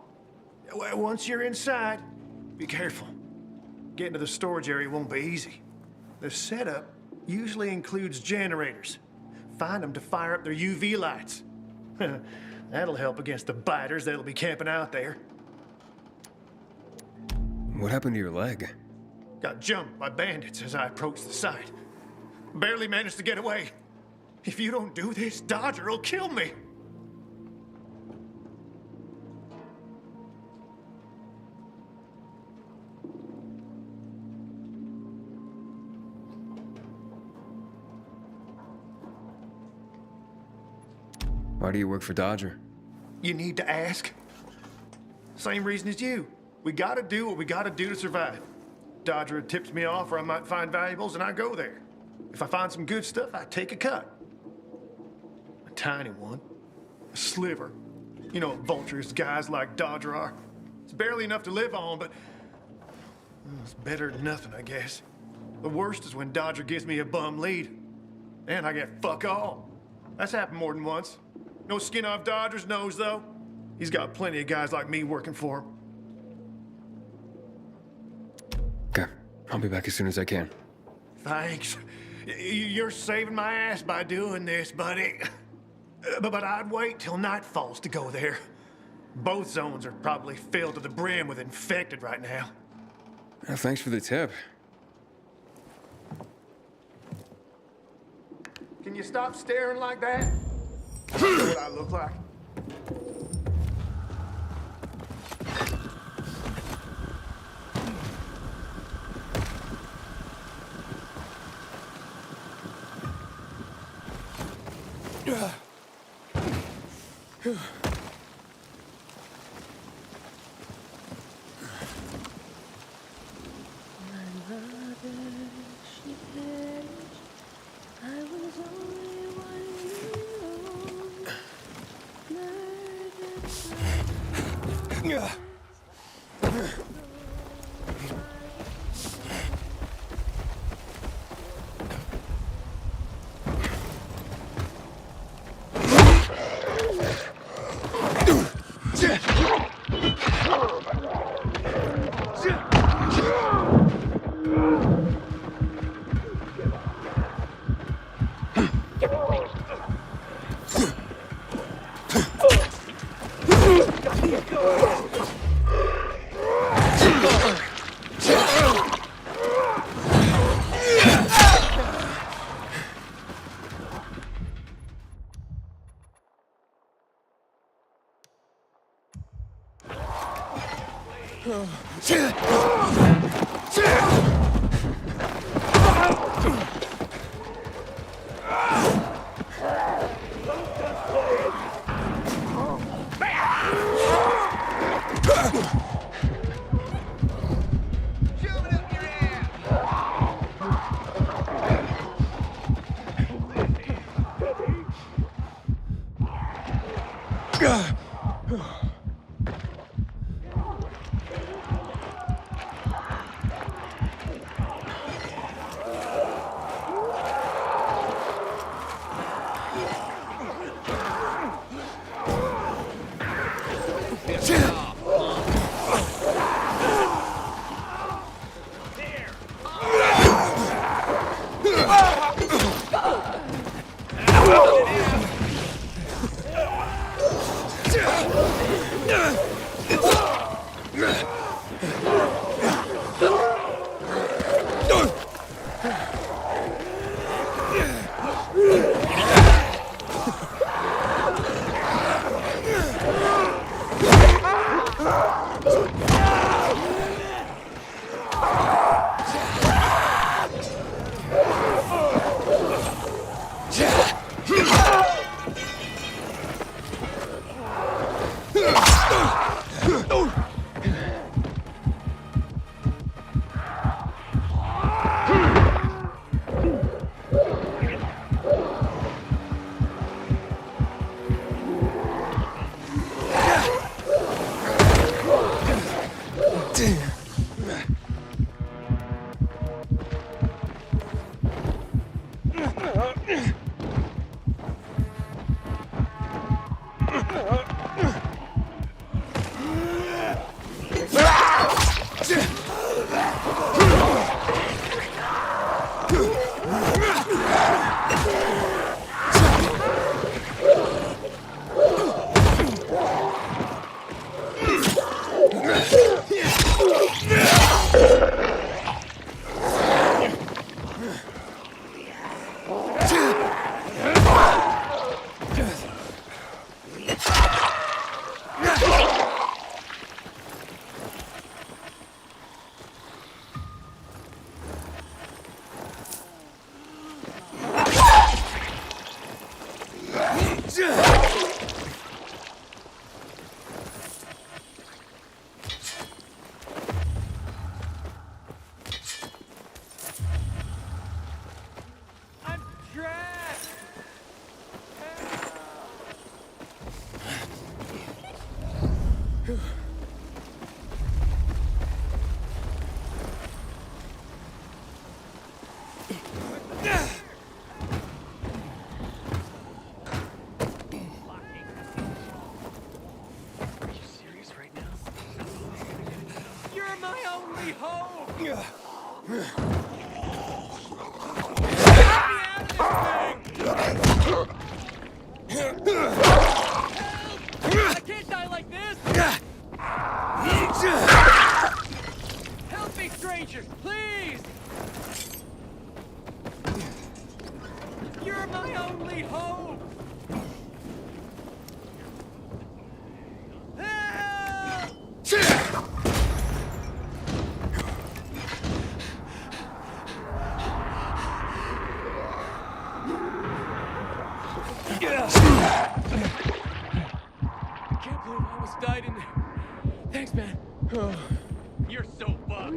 Once you're inside, be careful. Getting to the storage area won't be easy. The setup usually includes generators. Find them to fire up their UV lights. That'll help against the biters that'll be camping out there. What happened to your leg? Got jumped by bandits as I approached the site. Barely managed to get away. If you don't do this, Dodger will kill me. Why do you work for Dodger? You need to ask. Same reason as you. We gotta do what we gotta do to survive. Dodger tips me off or I might find valuables and I go there. If I find some good stuff, I take a cut. A tiny one. A sliver. You know what vultures guys like Dodger are. It's barely enough to live on, but it's better than nothing, I guess. The worst is when Dodger gives me a bum lead. And I get fuck all. That's happened more than once. No skin off Dodger's nose, though. He's got plenty of guys like me working for him. Okay, I'll be back as soon as I can. Thanks. You're saving my ass by doing this, buddy. But I'd wait till night falls to go there. Both zones are probably filled to the brim with infected right now. Well, thanks for the tip. Can you stop staring like that? I know what I look like. I can't die like this! Help me, strangers, please! You're my only hope! Can't believe I almost died in there. Thanks, man. You're so fucked.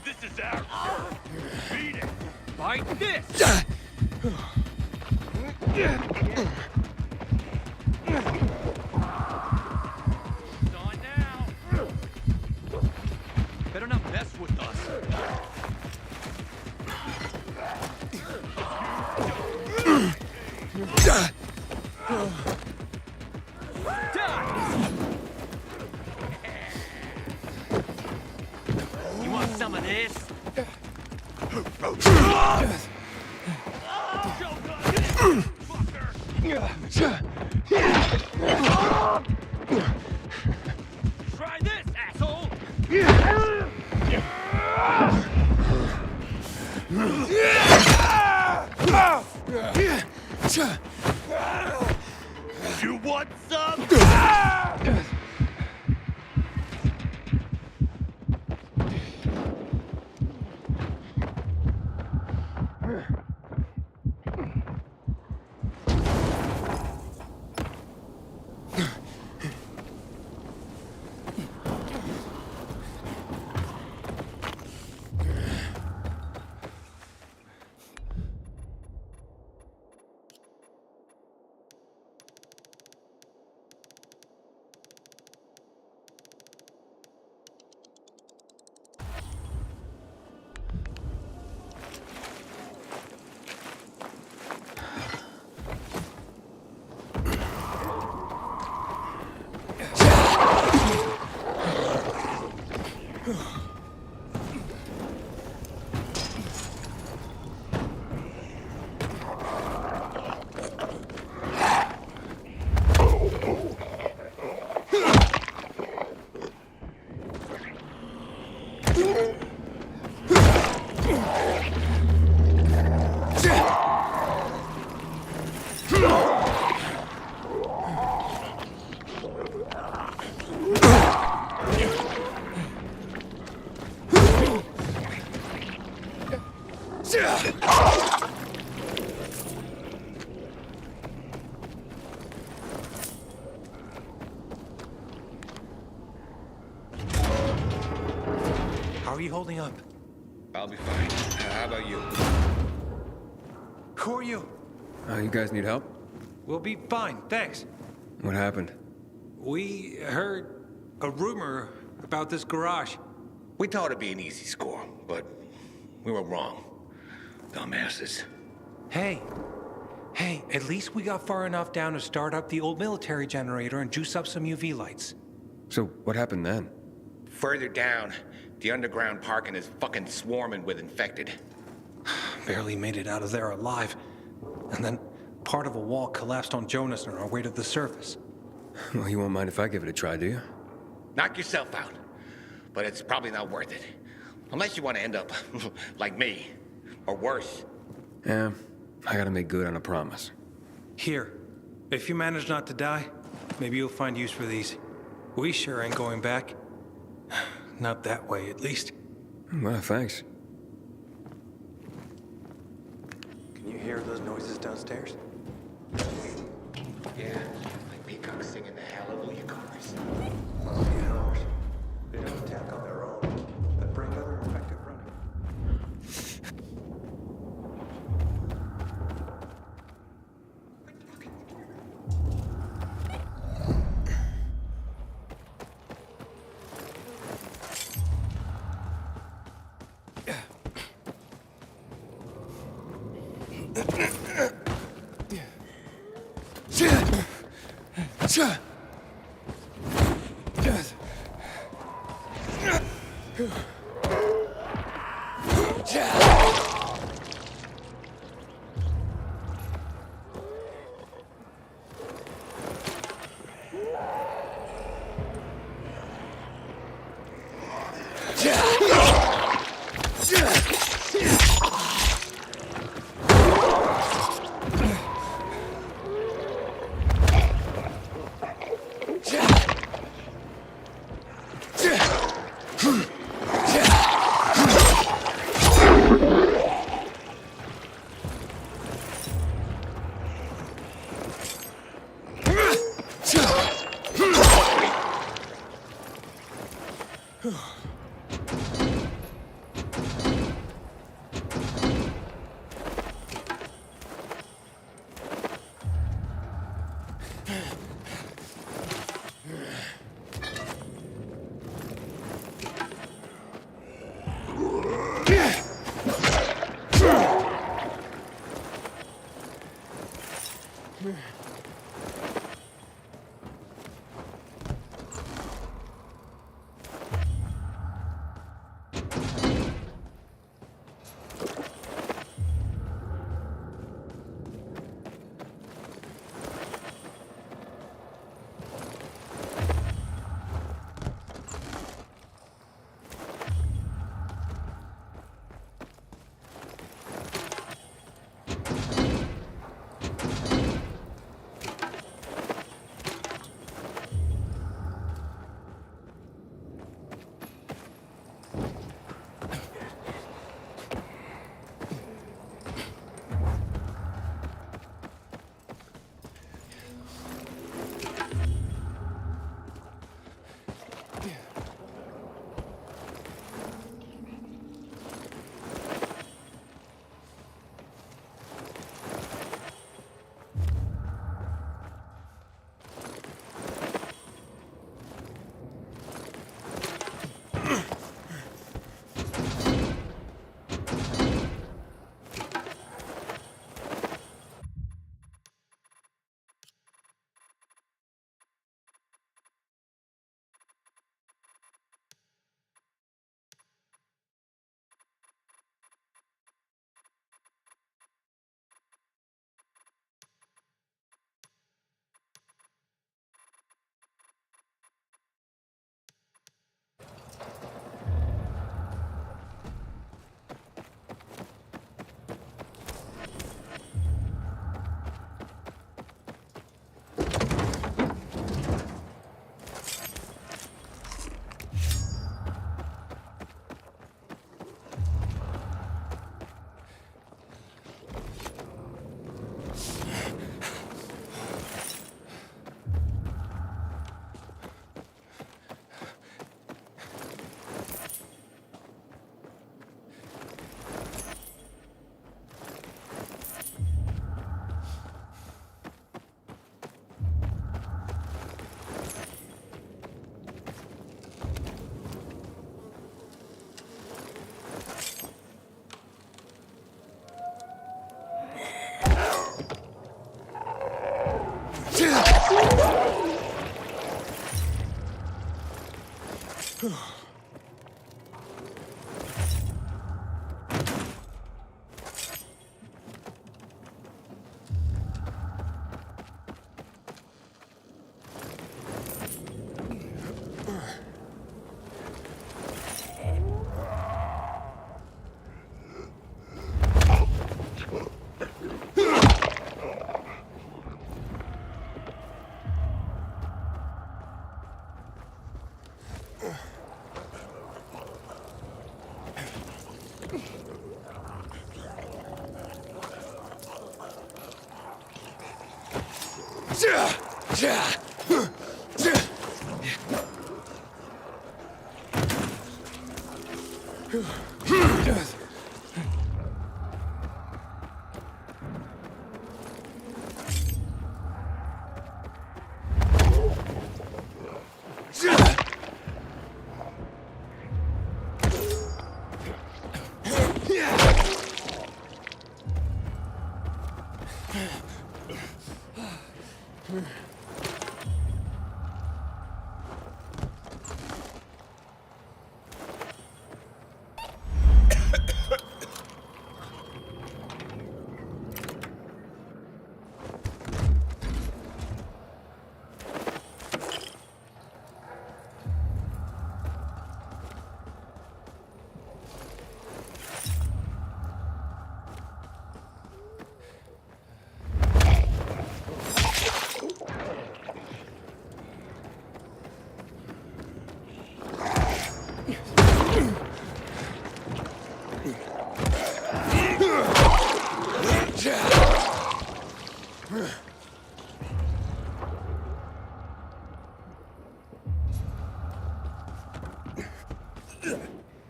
This is our turn. Beat it. Bite this! On now. Better not mess with us. You want some of this? Try this, asshole. You want some? How are you holding up? I'll be fine. How about you? Who are you? You guys need help? We'll be fine, thanks. What happened? We heard a rumor about this garage. We thought it'd be an easy score, but we were wrong. Dumbasses. Hey, at least we got far enough down to start up the old military generator and juice up some UV lights. So what happened then? Further down, the underground parking is fucking swarming with infected. Barely made it out of there alive. And then part of a wall collapsed on Jonas on our way to the surface. Well, you won't mind if I give it a try, do you? Knock yourself out. But it's probably not worth it. Unless you want to end up like me. Or worse. Yeah, I gotta make good on a promise. Here, if you manage not to die, maybe you'll find use for these. We sure ain't going back. Not that way, at least. Well, thanks. Can you hear those noises downstairs? Yeah, like peacocks singing the Hallelujah chorus. They don't attack on their own. That bring other infected running.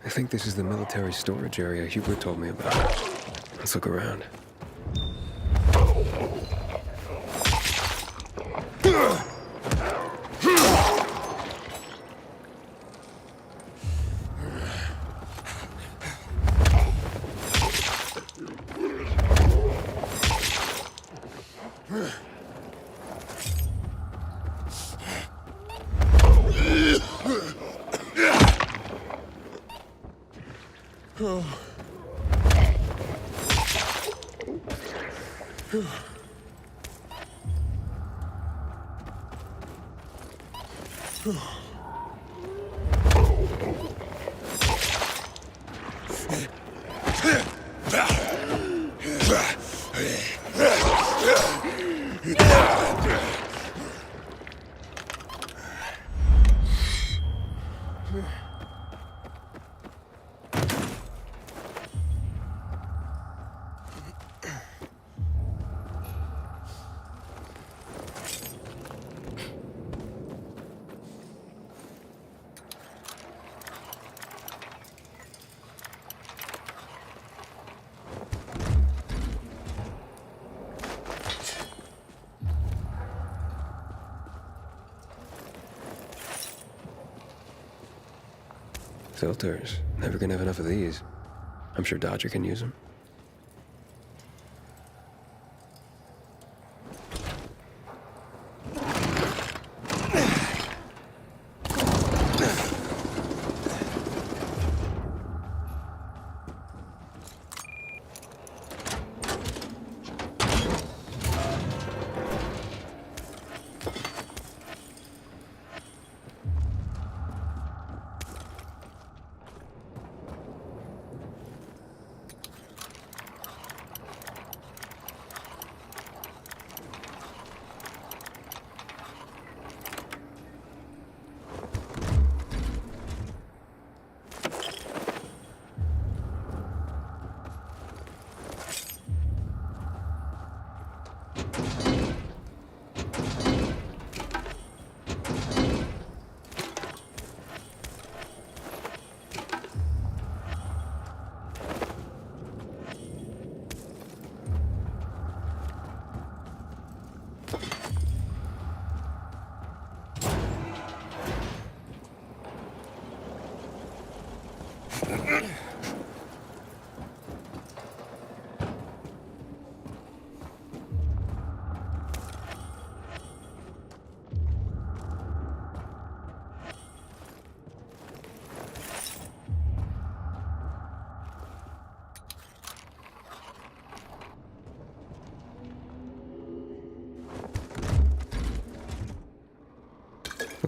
I think this is the military storage area Hubert told me about. Let's look around. Filters. Never gonna have enough of these. I'm sure Dodger can use them.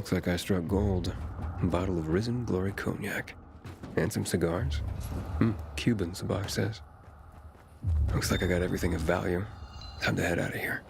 Looks like I struck gold. A bottle of Risen Glory Cognac. And some cigars. Cubans, the box says. Looks like I got everything of value. Time to head out of here.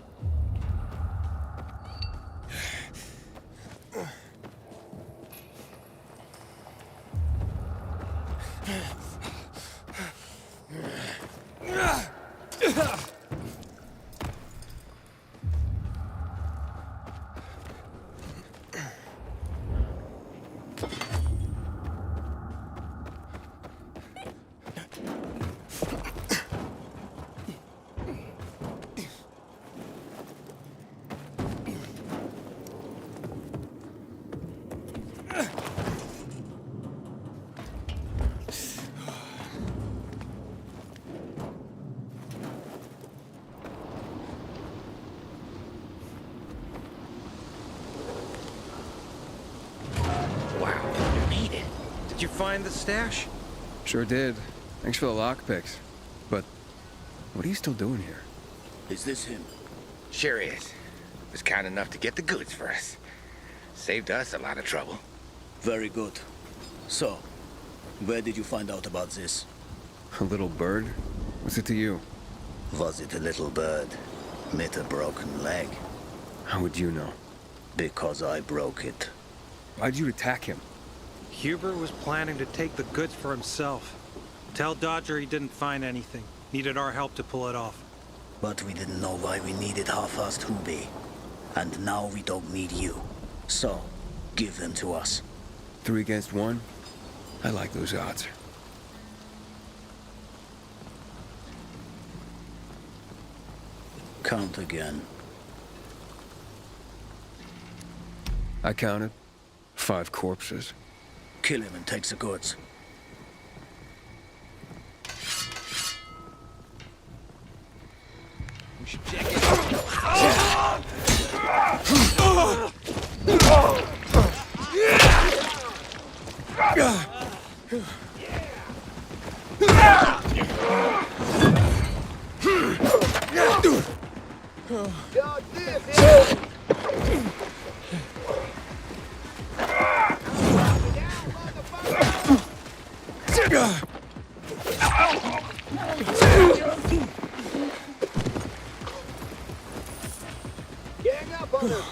Did you find the stash? Sure did. Thanks for the lockpicks. But what are you still doing here? Is this him? Sure is. Was kind enough to get the goods for us. Saved us a lot of trouble. Very good. So, where did you find out about this? A little bird? What's it to you? Was it a little bird? With a broken leg? How would you know? Because I broke it. Why'd you attack him? Hubert was planning to take the goods for himself. Tell Dodger he didn't find anything. Needed our help to pull it off. But we didn't know why we needed half-assed Hubie. And now we don't need you. So, give them to us. 3 against 1? I like those odds. Count again. I counted 5 corpses. Kill him and take the goods. We should check it. Gang up on him!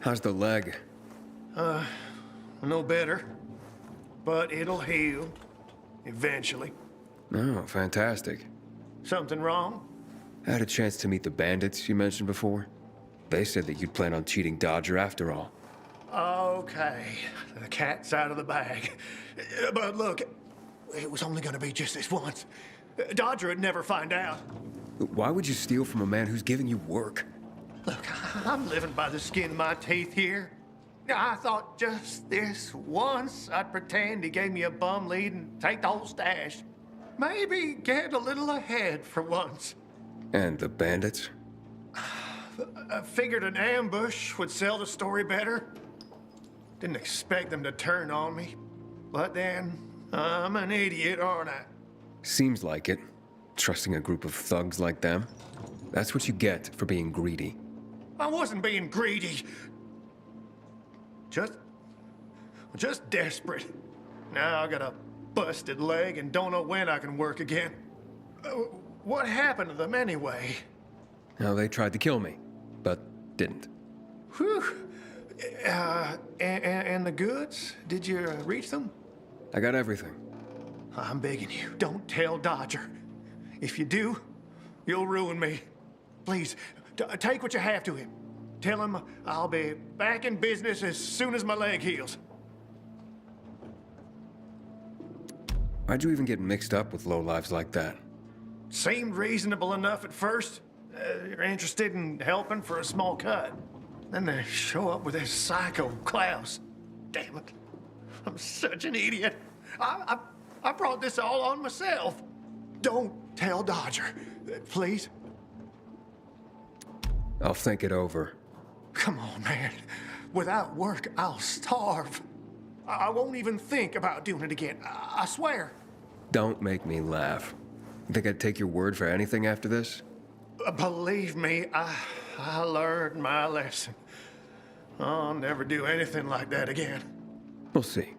How's the leg? No better. But it'll heal. Eventually. Oh, fantastic. Something wrong? I had a chance to meet the bandits you mentioned before. They said that you'd plan on cheating Dodger after all. Okay. The cat's out of the bag. But look, it was only gonna be just this once. Dodger would never find out. Why would you steal from a man who's giving you work? Look, I'm living by the skin of my teeth here. I thought just this once I'd pretend he gave me a bum lead and take the whole stash. Maybe get a little ahead for once. And the bandits? I figured an ambush would sell the story better. Didn't expect them to turn on me. But then, I'm an idiot, aren't I? Seems like it. Trusting a group of thugs like them. That's what you get for being greedy. I wasn't being greedy. Just desperate. Now I got a busted leg and don't know when I can work again. What happened to them anyway? Now, they tried to kill me, but didn't. Whew. And the goods? Did you reach them? I got everything. I'm begging you, don't tell Dodger. If you do, you'll ruin me. Please, take what you have to him. Tell him I'll be back in business as soon as my leg heals. Why'd you even get mixed up with lowlifes like that? Seemed reasonable enough at first. You're interested in helping for a small cut. Then they show up with this psycho Klaus. Damn it. I'm such an idiot. I brought this all on myself. Don't tell Dodger, please. I'll think it over. Come on, man. Without work, I'll starve. I won't even think about doing it again. I swear. Don't make me laugh. You think I'd take your word for anything after this? Believe me, I learned my lesson. I'll never do anything like that again. We'll see.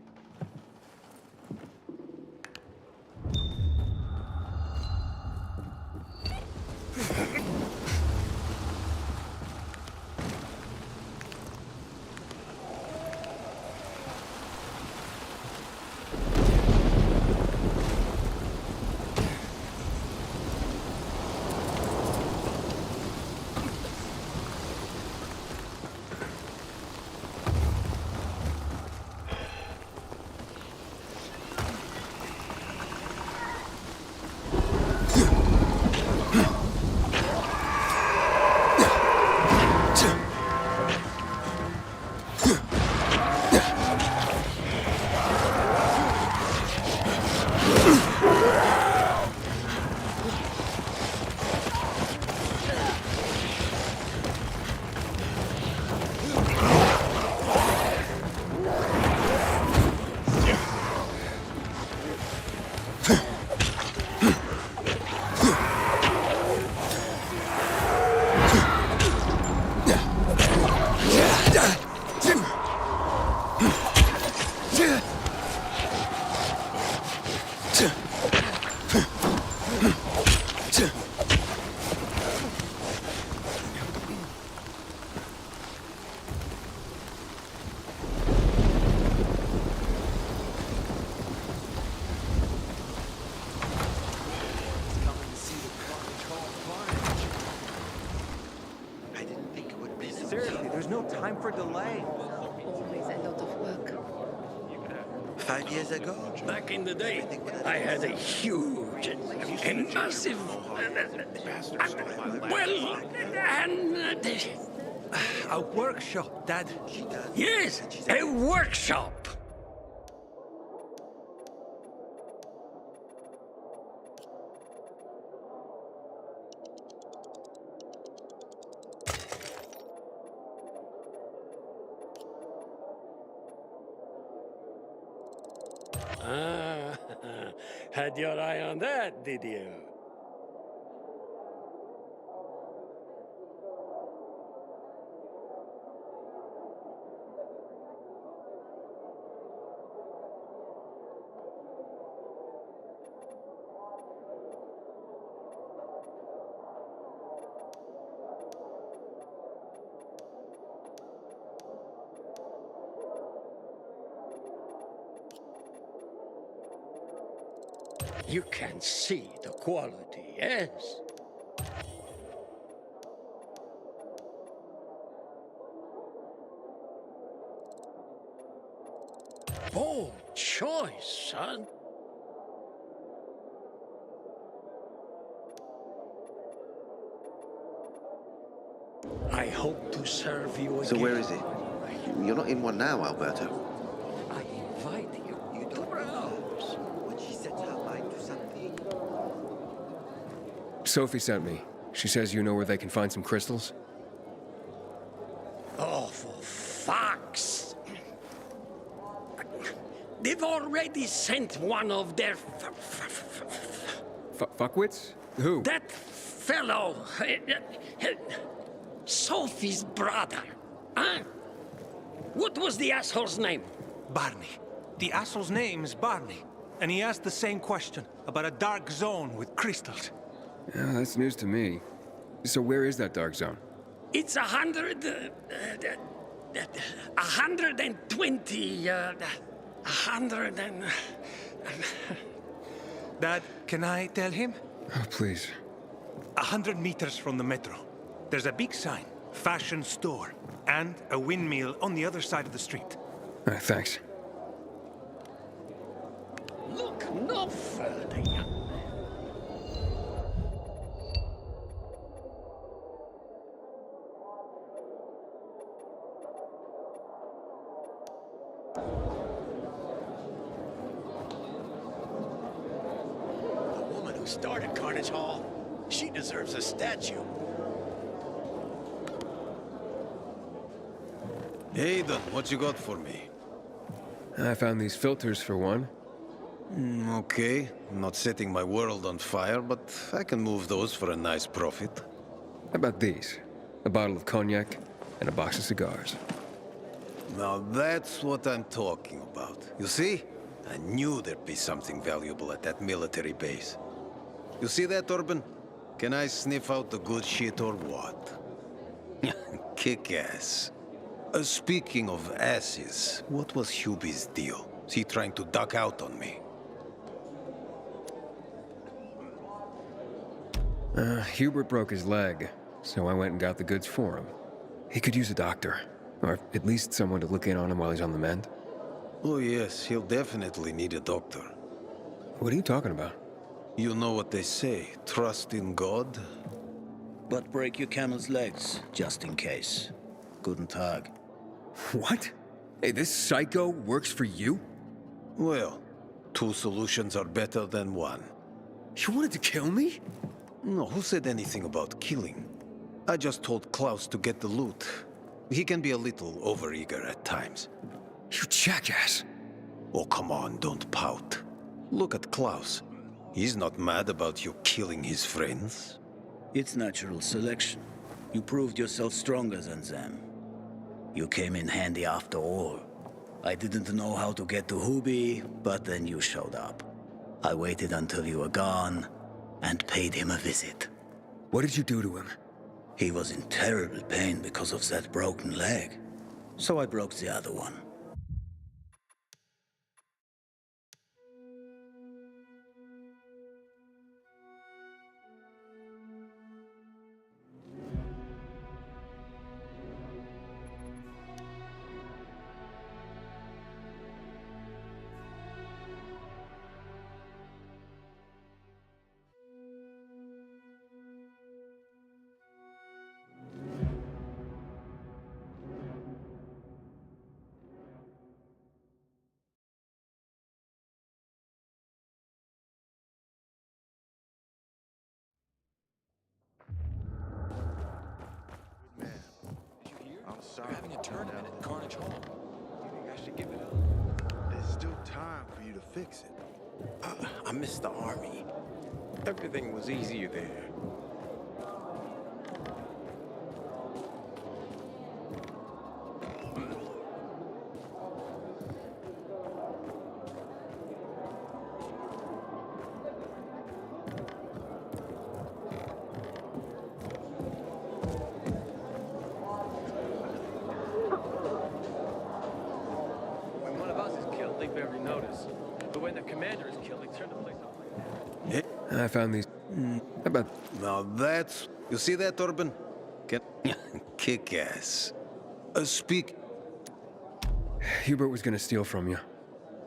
Seriously, there's no time for delay. Always a lot of work. 5 years ago? Back in the day, I had a huge and massive, A workshop, Dad. yes, a workshop. Ah, had your eye on that, did you? You can see the quality, yes? Bold choice, son. I hope to serve you again. So where is it? You're not in one now, Alberto. I invite you to browse. When she sets her mind to something. Sophie sent me. She says you know where they can find some crystals? Oh, for fuck's... They've already sent one of their... Fuckwits? Who? That fellow... Sophie's brother. Huh? What was the asshole's name? Barney. The asshole's name is Barney. And he asked the same question about a dark zone with crystals. Yeah, that's news to me. So where is that dark zone? It's 120... 100 and... Dad, can I tell him? Oh, please. 100 meters from the metro. There's a big sign, fashion store, and a windmill on the other side of the street. Thanks. Look no further, young man. The woman who started Carnage Hall, she deserves a statue. Aiden, what you got for me? I found these filters for one. Okay. I'm not setting my world on fire, but I can move those for a nice profit. How about these? A bottle of cognac and a box of cigars. Now that's what I'm talking about. You see? I knew there'd be something valuable at that military base. You see that, Urban? Can I sniff out the good shit or what? Kick ass. Speaking of asses, what was Hubie's deal? Is he trying to duck out on me? Hubert broke his leg, so I went and got the goods for him. He could use a doctor, or at least someone to look in on him while he's on the mend. Oh yes, he'll definitely need a doctor. What are you talking about? You know what they say, trust in God? But break your camel's legs, just in case. Guten Tag. What? Hey, this psycho works for you? Well, two solutions are better than one. You wanted to kill me? No, who said anything about killing? I just told Klaus to get the loot. He can be a little overeager at times. You jackass! Oh, come on, don't pout. Look at Klaus. He's not mad about you killing his friends. It's natural selection. You proved yourself stronger than them. You came in handy after all. I didn't know how to get to Hubie, but then you showed up. I waited until you were gone, and paid him a visit. What did you do to him? He was in terrible pain because of that broken leg. So I broke the other one. They're having a tournament at Carnage Hall. You think I should give it up? There's still time for you to fix fix it. I miss the army. Everything was easier there. When one of us is killed, they barely notice. But when the commander is killed, they turn the place off. I found these. How about. Now that's... You see that, Urban? Kick ass. Speak... Hubert was gonna steal from you.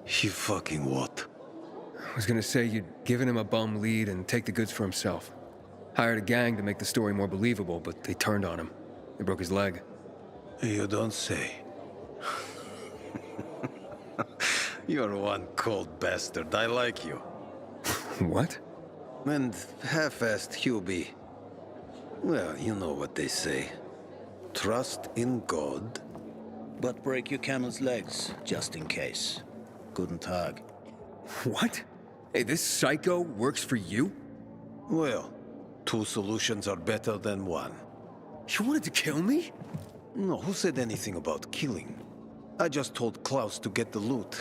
He fucking what? I was gonna say you'd given him a bum lead and take the goods for himself. Hired a gang to make the story more believable, but they turned on him. They broke his leg. You don't say. You're one cold bastard. I like you. What? And half-assed Hubie. Well, you know what they say. Trust in God. But break your camel's legs, just in case. Guten Tag. What? Hey, this psycho works for you? Well, two solutions are better than one. You wanted to kill me? No, who said anything about killing? I just told Klaus to get the loot.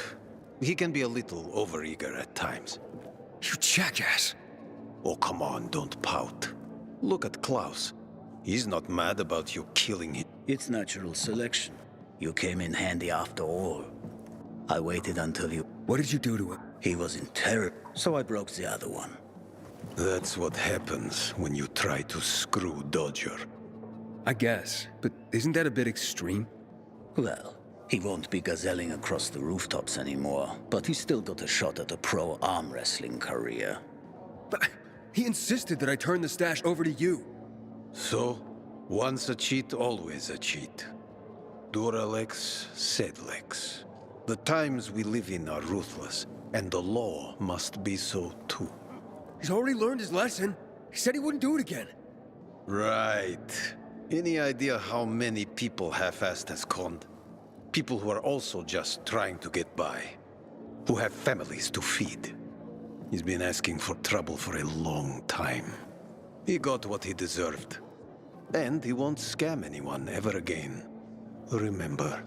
He can be a little overeager at times. You jackass! Oh, come on, don't pout. Look at Klaus. He's not mad about you killing him. It's natural selection. You came in handy after all. I waited until you... What did you do to him? He was in terror, so I broke the other one. That's what happens when you try to screw Dodger. I guess, but isn't that a bit extreme? Well, he won't be gazelling across the rooftops anymore, but he's still got a shot at a pro arm wrestling career. But he insisted that I turn the stash over to you. So, once a cheat, always a cheat. Duralex, Sedlex. The times we live in are ruthless, and the law must be so too. He's already learned his lesson. He said he wouldn't do it again. Right. Any idea how many people half-assed has conned? People who are also just trying to get by. Who have families to feed. He's been asking for trouble for a long time. He got what he deserved. And he won't scam anyone ever again. Remember,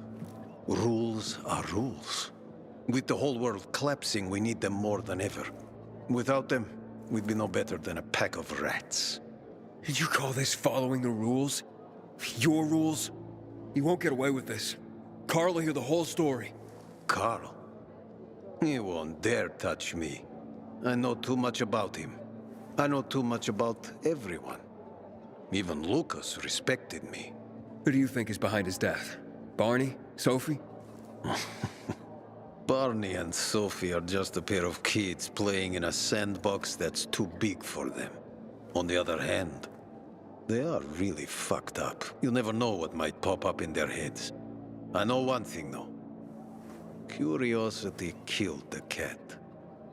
rules are rules. With the whole world collapsing, we need them more than ever. Without them, we'd be no better than a pack of rats. Did you call this following the rules? Your rules? You won't get away with this. Carl will hear the whole story. Carl? He won't dare touch me. I know too much about him. I know too much about everyone. Even Lucas respected me. Who do you think is behind his death? Barney? Sophie? Barney and Sophie are just a pair of kids playing in a sandbox that's too big for them. On the other hand, they are really fucked up. You never know what might pop up in their heads. I know one thing, though. Curiosity killed the cat.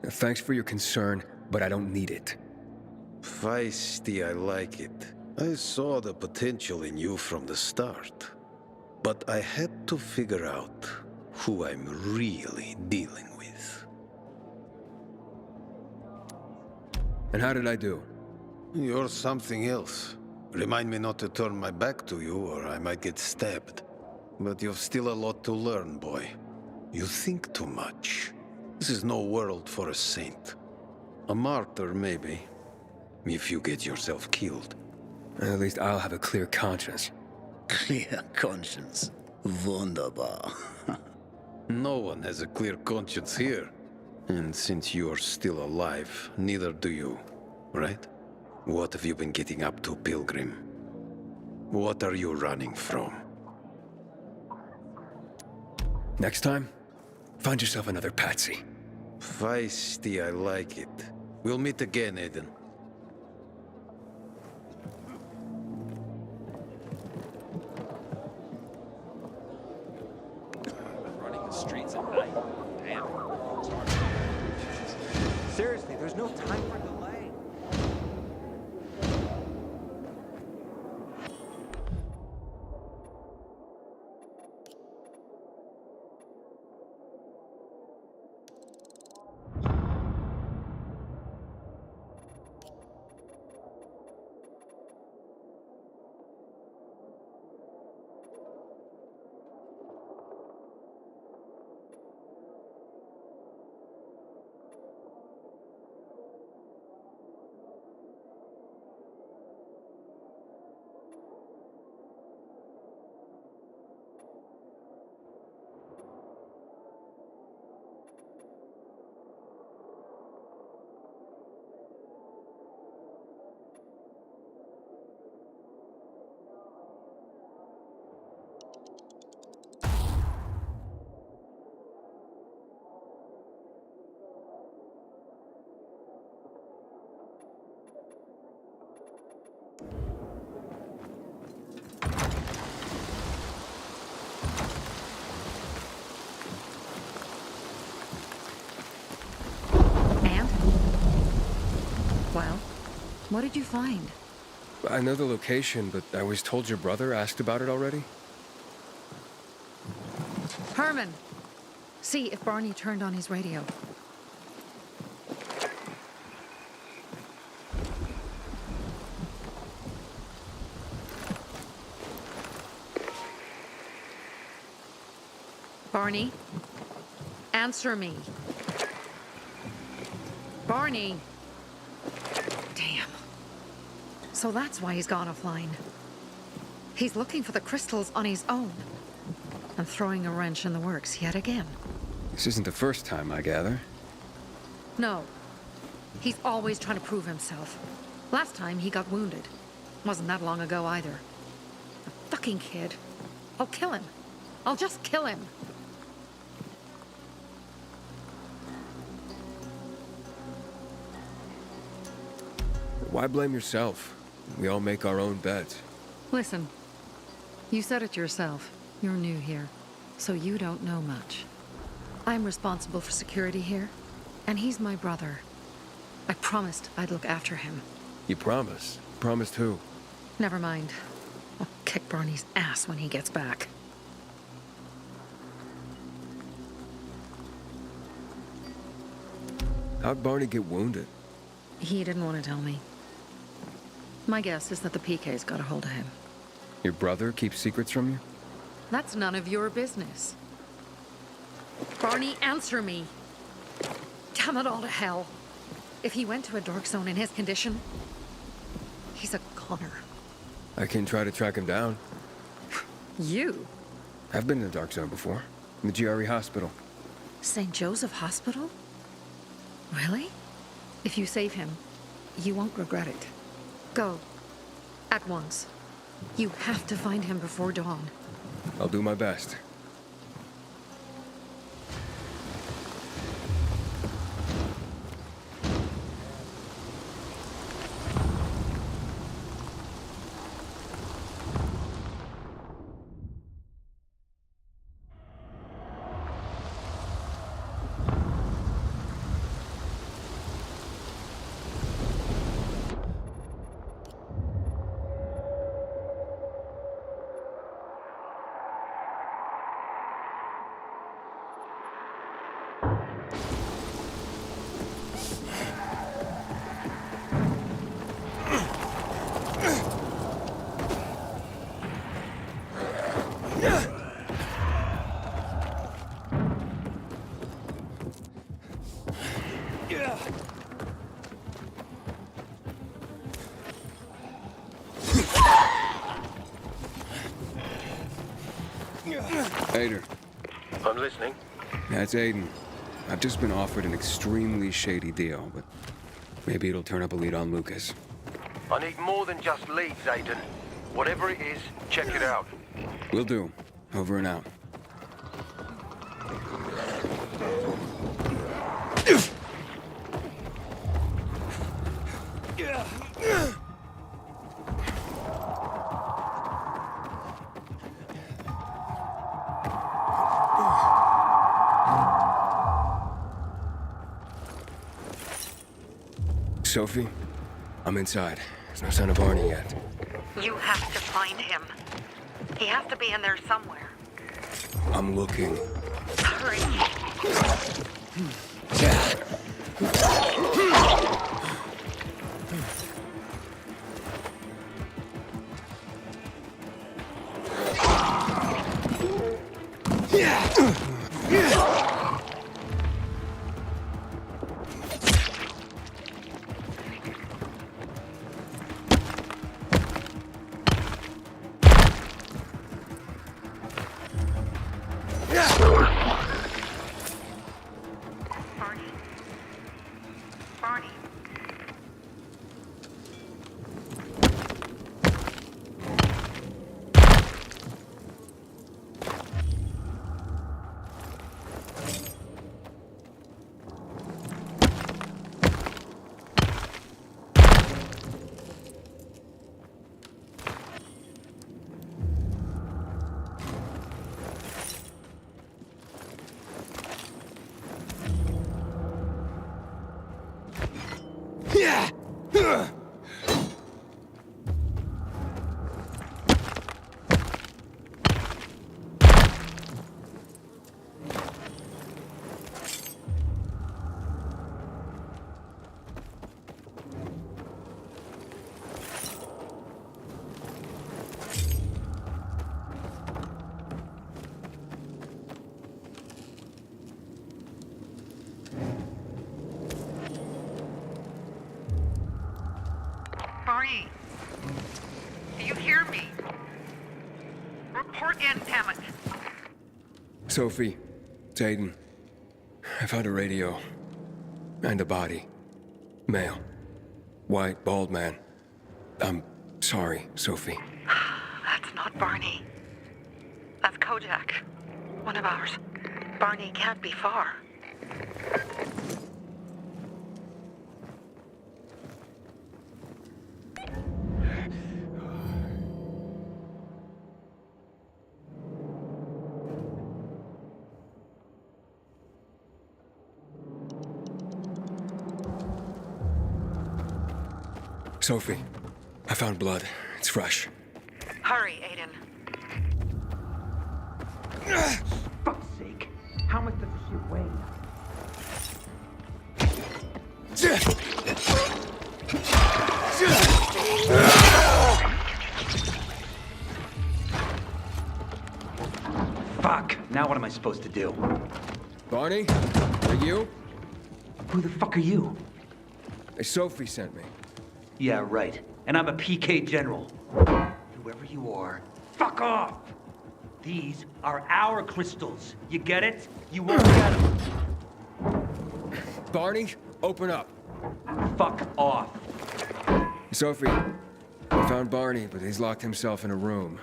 Thanks for your concern, but I don't need it. Feisty, I like it. I saw the potential in you from the start. But I had to figure out who I'm really dealing with. And how did I do? You're something else. Remind me not to turn my back to you, or I might get stabbed. But you've still a lot to learn, boy. You think too much. This is no world for a saint. A martyr, maybe. If you get yourself killed. At least I'll have a clear conscience. Clear conscience. Wunderbar. No one has a clear conscience here. And since you're still alive, neither do you, right? What have you been getting up to, Pilgrim? What are you running from? Next time, find yourself another patsy. Feisty, I like it. We'll meet again, Aiden. Running the streets at night. Damn. Seriously, there's no time for delay. What did you find? I know the location, but I was told your brother asked about it already. Herman! See if Barney turned on his radio. Barney? Answer me. Barney! Damn. So that's why he's gone offline. He's looking for the crystals on his own. And throwing a wrench in the works yet again. This isn't the first time, I gather. No. He's always trying to prove himself. Last time he got wounded. Wasn't that long ago either. The fucking kid. I'll kill him. I'll just kill him. Why blame yourself? We all make our own beds. Listen. You said it yourself. You're new here, so you don't know much. I'm responsible for security here, and he's my brother. I promised I'd look after him. You promised? Promised who? Never mind. I'll kick Barney's ass when he gets back. How'd Barney get wounded? He didn't want to tell me. My guess is that the PK's got a hold of him. Your brother keeps secrets from you? That's none of your business. Barney, answer me. Damn it all to hell. If he went to a dark zone in his condition, he's a goner. I can try to track him down. You? I've been in the dark zone before. In the GRE hospital. St. Joseph Hospital? Really? If you save him, you won't regret it. Go. At once. You have to find him before dawn. I'll do my best. Aiden. I'm listening. That's Aiden. I've just been offered an extremely shady deal, but maybe it'll turn up a lead on Lucas. I need more than just leads, Aiden. Whatever it is, check it out. Will do. Over and out. Sophie, I'm inside. There's no sign of Barney yet. You have to find him. He has to be in there somewhere. I'm looking. Hurry. Barney! Do you hear me? Report in, damn it! Sophie, it's Aiden. I found a radio. And a body. Male. White, bald man. I'm sorry, Sophie. That's not Barney. That's Kojak. One of ours. Barney can't be far. Sophie, I found blood. It's fresh. Hurry, Aiden. Fuck's sake. How much does this shit weigh? Fuck. Now what am I supposed to do? Barney? Are you? Who the fuck are you? Sophie sent me. Yeah, right. And I'm a PK general. Whoever you are, fuck off! These are our crystals. You get it? You won't get them. Barney, open up. Fuck off. Sophie, I found Barney, but he's locked himself in a room.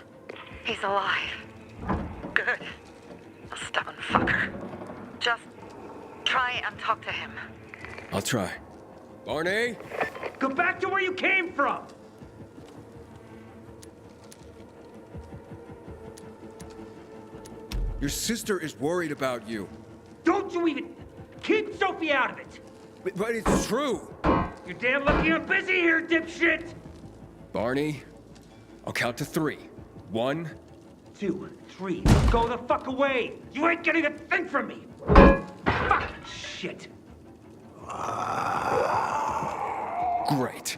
He's alive. Good. A stubborn fucker. Just try and talk to him. I'll try. Barney? Go back to where you came from! Your sister is worried about you. Don't you even... Keep Sophie out of it! But it's true. You're damn lucky I'm busy here, dipshit! Barney, I'll count to 3. 1, 2, 3. Go the fuck away! You ain't getting a thing from me! Fucking shit! Great.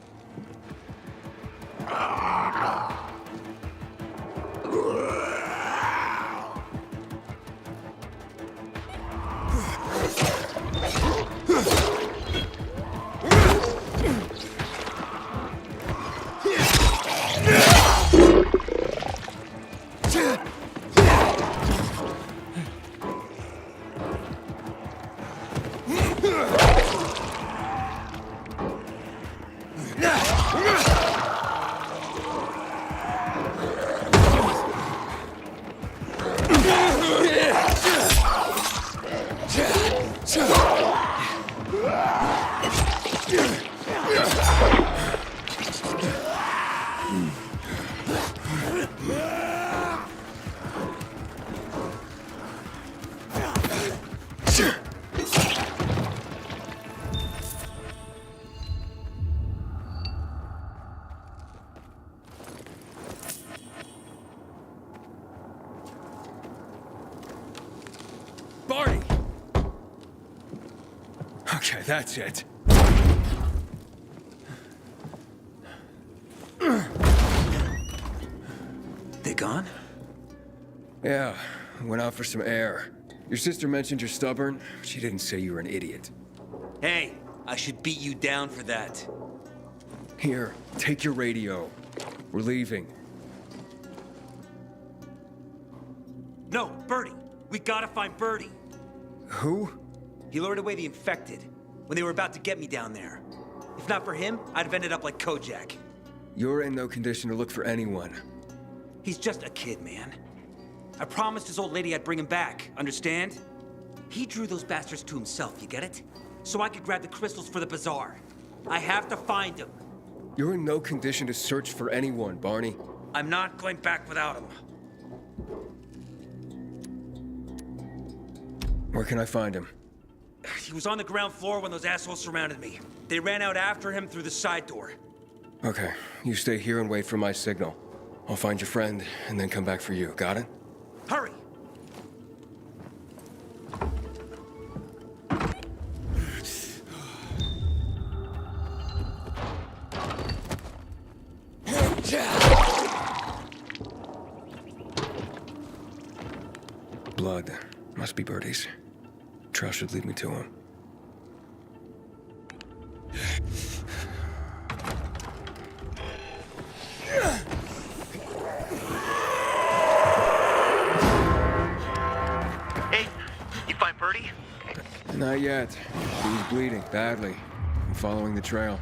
Barney! Okay, that's it. They gone? Yeah, went out for some air. Your sister mentioned you're stubborn. She didn't say you were an idiot. Hey, I should beat you down for that. Here, take your radio. We're leaving. No, Birdie. We gotta find Birdie. Who? He lured away the infected when they were about to get me down there. If not for him, I'd have ended up like Kojak. You're in no condition to look for anyone. He's just a kid, man. I promised his old lady I'd bring him back, understand? He drew those bastards to himself, you get it? So I could grab the crystals for the bazaar. I have to find him. You're in no condition to search for anyone, Barney. I'm not going back without him. Where can I find him? He was on the ground floor when those assholes surrounded me. They ran out after him through the side door. Okay, you stay here and wait for my signal. I'll find your friend and then come back for you. Got it? Hurry! Blood. Must be Birdie's. Trail should lead me to him. Birdie? Not yet. He's bleeding badly. I'm following the trail.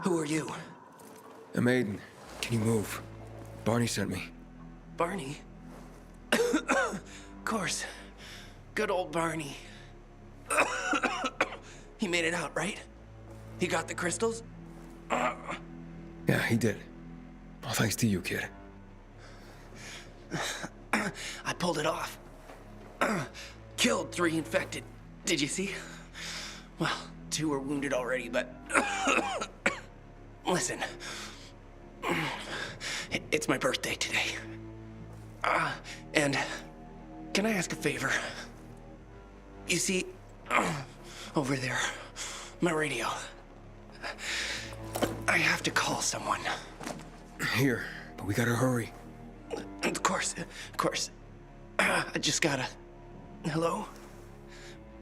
Who are you? I'm Aiden. Can you move? Barney sent me. Barney? Of course. Good old Barney. He made it out, right? He got the crystals? Yeah, he did. All thanks to you, kid. I pulled it off. Killed 3 infected. Did you see? Well, 2 were wounded already, but... Listen. It's my birthday today. And can I ask a favor? You see, over there, my radio. I have to call someone. Here, but we gotta hurry. Of course. I just gotta... Hello?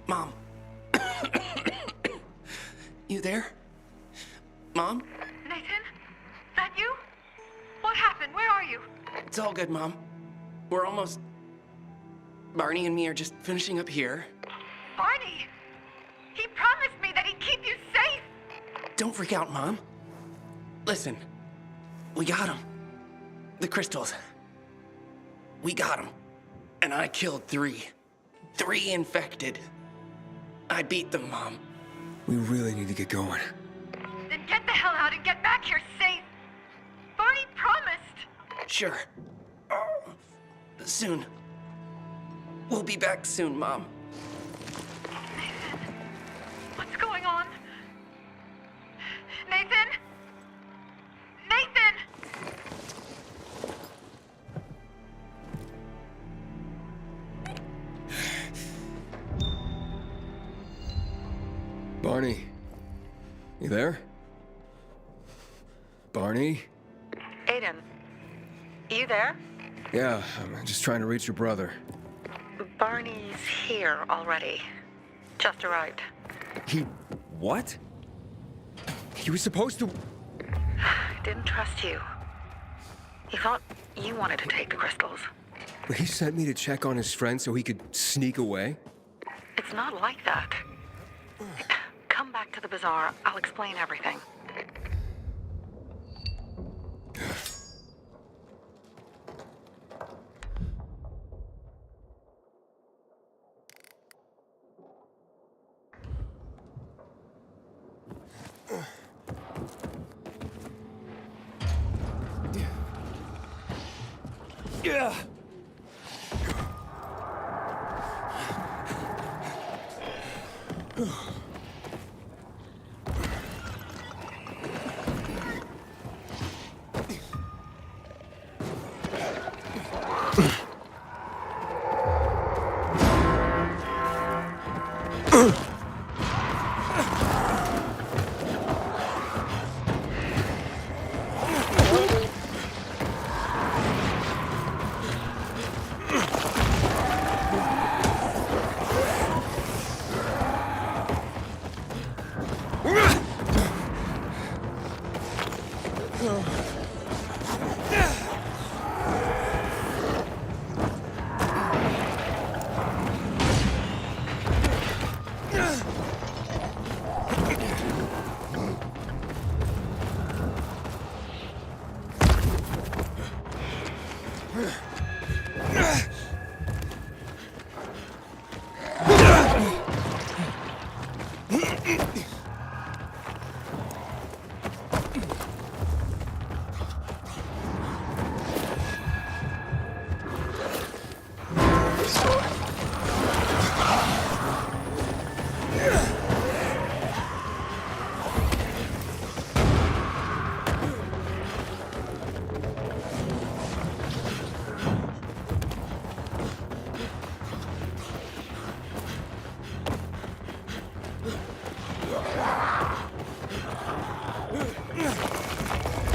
Mom? You there? Mom? Nathan? That you? What happened? Where are you? It's all good, Mom. We're almost... Barney and me are just finishing up here. Barney! He promised me that he'd keep you safe! Don't freak out, Mom. Listen, we got him. The crystals. We got him. And I killed 3. 3 infected. I beat them, Mom. We really need to get going. Then get the hell out and get back here safe! Barney promised! Sure. Soon. We'll be back soon, Mom. Nathan, what's going on? Nathan? Nathan! Barney, you there? Barney? Aiden, you there? Yeah, I'm just trying to reach your brother. Barney's here already. Just arrived. He... what? He was supposed to... Didn't trust you. He thought you wanted to take the crystals. He sent me to check on his friend so he could sneak away? It's not like that. Come back to the bazaar. I'll explain everything. Yeah.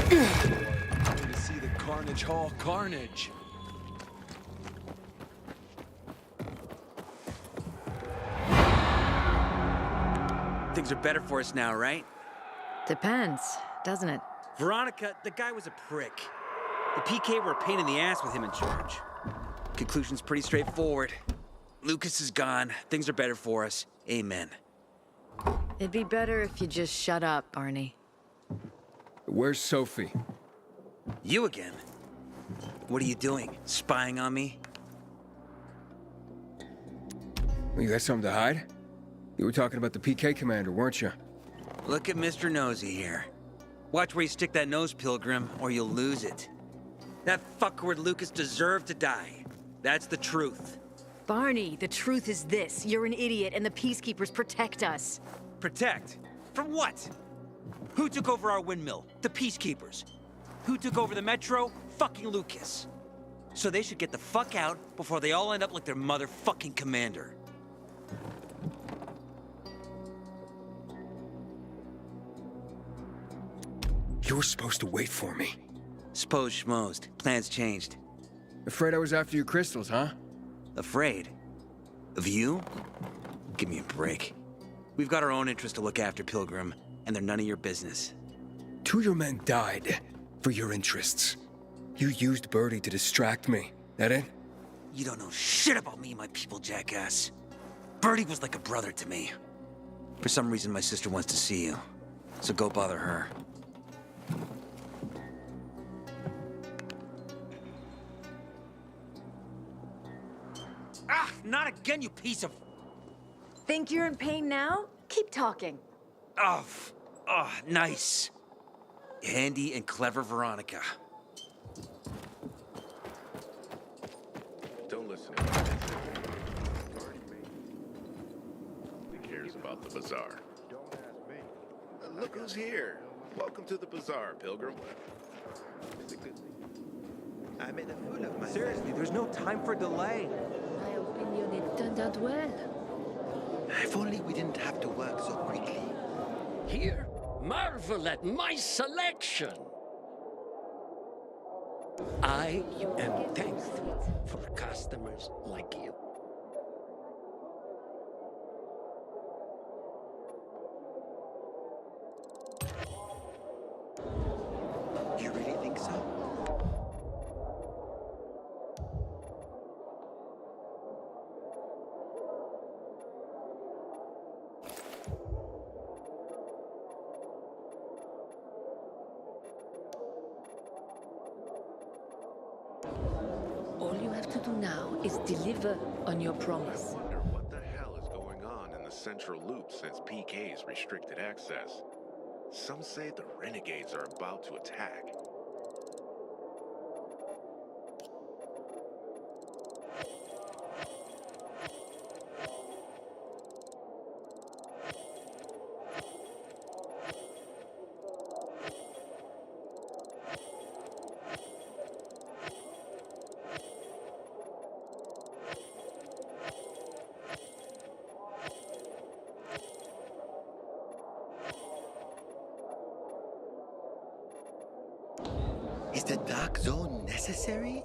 To see the Carnage Hall carnage. Things are better for us now, right? Depends, doesn't it? Veronica, the guy was a prick. The PK were a pain in the ass with him in charge. Conclusion's pretty straightforward. Lucas is gone. Things are better for us. Amen. It'd be better if you just shut up, Barney. Where's Sophie? You again? What are you doing? Spying on me? You got something to hide? You were talking about the PK commander, weren't you? Look at Mr. Nosy here. Watch where you stick that nose, Pilgrim, or you'll lose it. That fuckward Lucas deserved to die. That's the truth. Barney, the truth is this. You're an idiot, and the Peacekeepers protect us. Protect? From what? Who took over our windmill? The Peacekeepers. Who took over the Metro? Fucking Lucas. So they should get the fuck out before they all end up like their motherfucking commander. You were supposed to wait for me. Suppose schmozed. Plans changed. Afraid I was after your crystals, huh? Afraid? Of you? Give me a break. We've got our own interests to look after, Pilgrim, and they're none of your business. 2 of your men died for your interests. You used Birdie to distract me. That it? You don't know shit about me and my people, jackass. Birdie was like a brother to me. For some reason, my sister wants to see you. So go bother her. Ah, not again, you piece of... Think you're in pain now? Keep talking. Oh, nice. Handy and clever Veronica. Don't listen to him. He cares about the bazaar. Don't ask me. Look who's here. Welcome to the bazaar, Pilgrim. I made a fool of myself. Seriously, there's no time for delay. My opinion, it turned out well. If only we didn't have to work so quickly. Here, marvel at my selection. I am thankful for customers like you. You really think so? All you have to do now is deliver on your promise. I wonder what the hell is going on in the Central Loop since PK's restricted access. Some say the renegades are about to attack. Is the dark zone necessary?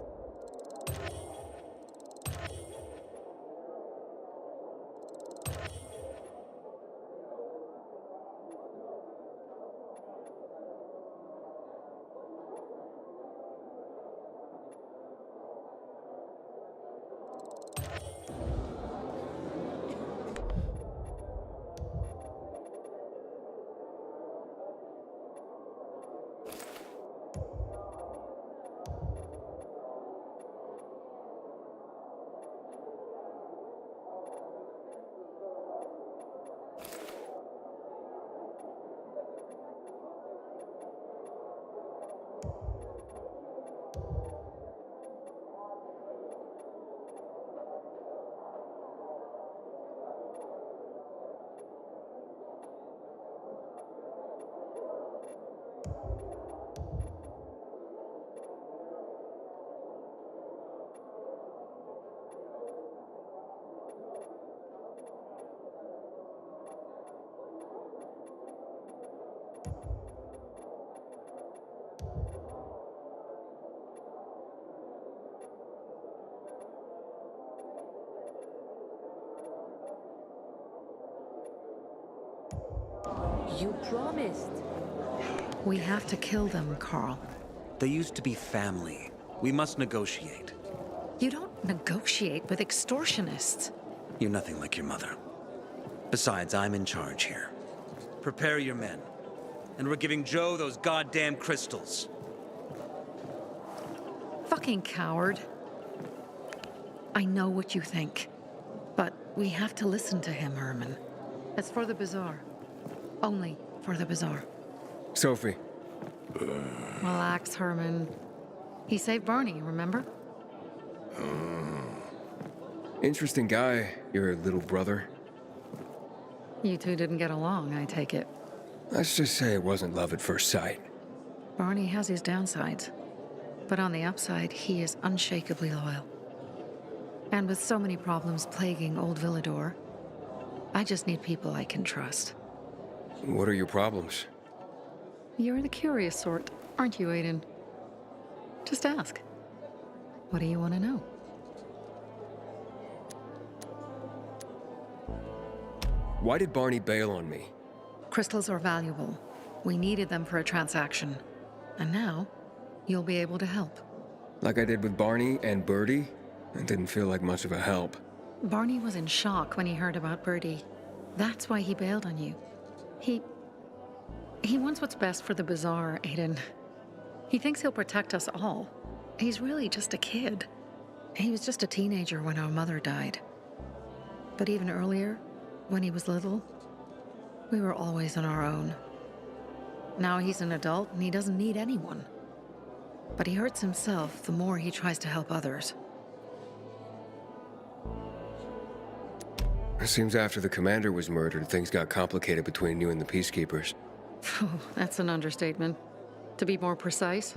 You promised. We have to kill them, Carl. They used to be family. We must negotiate. You don't negotiate with extortionists. You're nothing like your mother. Besides, I'm in charge here. Prepare your men. And we're giving Joe those goddamn crystals. Fucking coward. I know what you think. But we have to listen to him, Herman. It's for the bazaar. Only for the bazaar. Sophie. Relax, Herman. He saved Barney, remember? Interesting guy, your little brother. You two didn't get along, I take it. Let's just say it wasn't love at first sight. Barney has his downsides. But on the upside, he is unshakably loyal. And with so many problems plaguing Old Villador, I just need people I can trust. What are your problems? You're the curious sort, aren't you, Aiden? Just ask. What do you want to know? Why did Barney bail on me? Crystals are valuable. We needed them for a transaction. And now, you'll be able to help. Like I did with Barney and Birdie? It didn't feel like much of a help. Barney was in shock when he heard about Birdie. That's why he bailed on you. He wants what's best for the bazaar, Aiden. He thinks he'll protect us all. He's really just a kid. He was just a teenager when our mother died. But even earlier, when he was little, we were always on our own. Now he's an adult and he doesn't need anyone. But he hurts himself the more he tries to help others. It seems after the commander was murdered, things got complicated between you and the Peacekeepers. Oh, that's an understatement. To be more precise,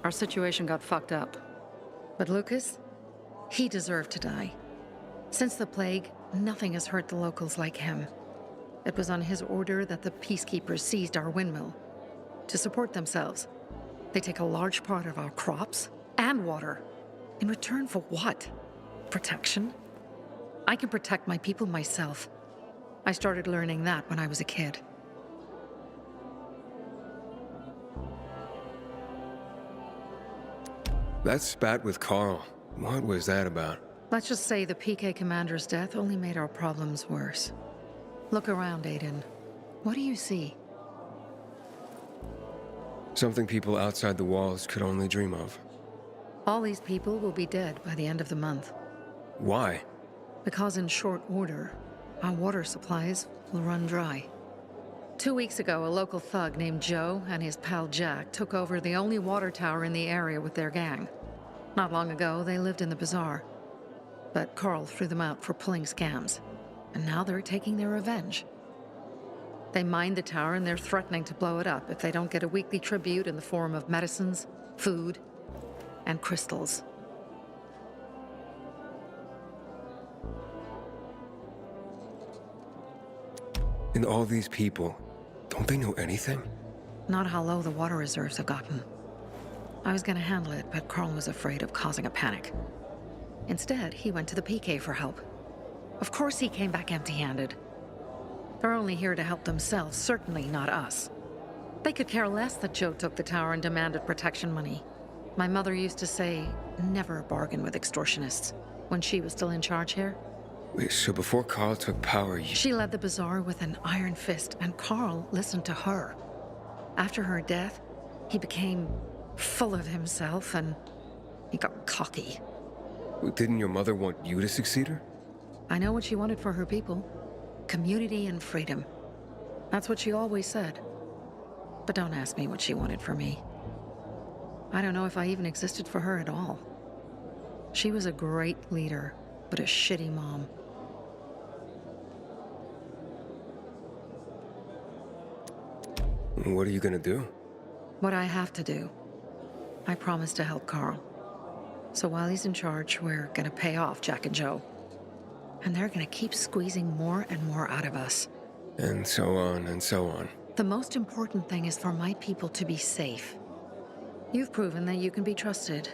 our situation got fucked up. But Lucas, he deserved to die. Since the plague, nothing has hurt the locals like him. It was on his order that the Peacekeepers seized our windmill. To support themselves, they take a large part of our crops And water. In return for what? Protection? I can protect my people myself. I started learning that when I was a kid. That spat with Carl, what was that about? Let's just say the PK commander's death only made our problems worse. Look around, Aiden. What do you see? Something people outside the walls could only dream of. All these people will be dead by the end of the month. Why? Because in short order, our water supplies will run dry. 2 weeks ago, a local thug named Joe and his pal Jack took over the only water tower in the area with their gang. Not long ago, they lived in the bazaar. But Carl threw them out for pulling scams. And now they're taking their revenge. They mined the tower and they're threatening to blow it up if they don't get a weekly tribute in the form of medicines, food, and crystals. And all these people, don't they know anything? Not how low the water reserves have gotten. I was gonna handle it, but Carl was afraid of causing a panic. Instead, he went to the PK for help. Of course he came back empty-handed. They're only here to help themselves, certainly not us. They could care less that Joe took the tower and demanded protection money. My mother used to say, never bargain with extortionists, when she was still in charge here. Wait, so before Carl took power, She led the bazaar with an iron fist, and Carl listened to her. After her death, he became full of himself, and he got cocky. Didn't your mother want you to succeed her? I know what she wanted for her people. Community and freedom. That's what she always said. But don't ask me what she wanted for me. I don't know if I even existed for her at all. She was a great leader, but a shitty mom. What are you gonna do? What I have to do. I promised to help Carl. So while he's in charge, we're gonna pay off Jack and Joe. And they're gonna keep squeezing more and more out of us. And so on and so on. The most important thing is for my people to be safe. You've proven that you can be trusted.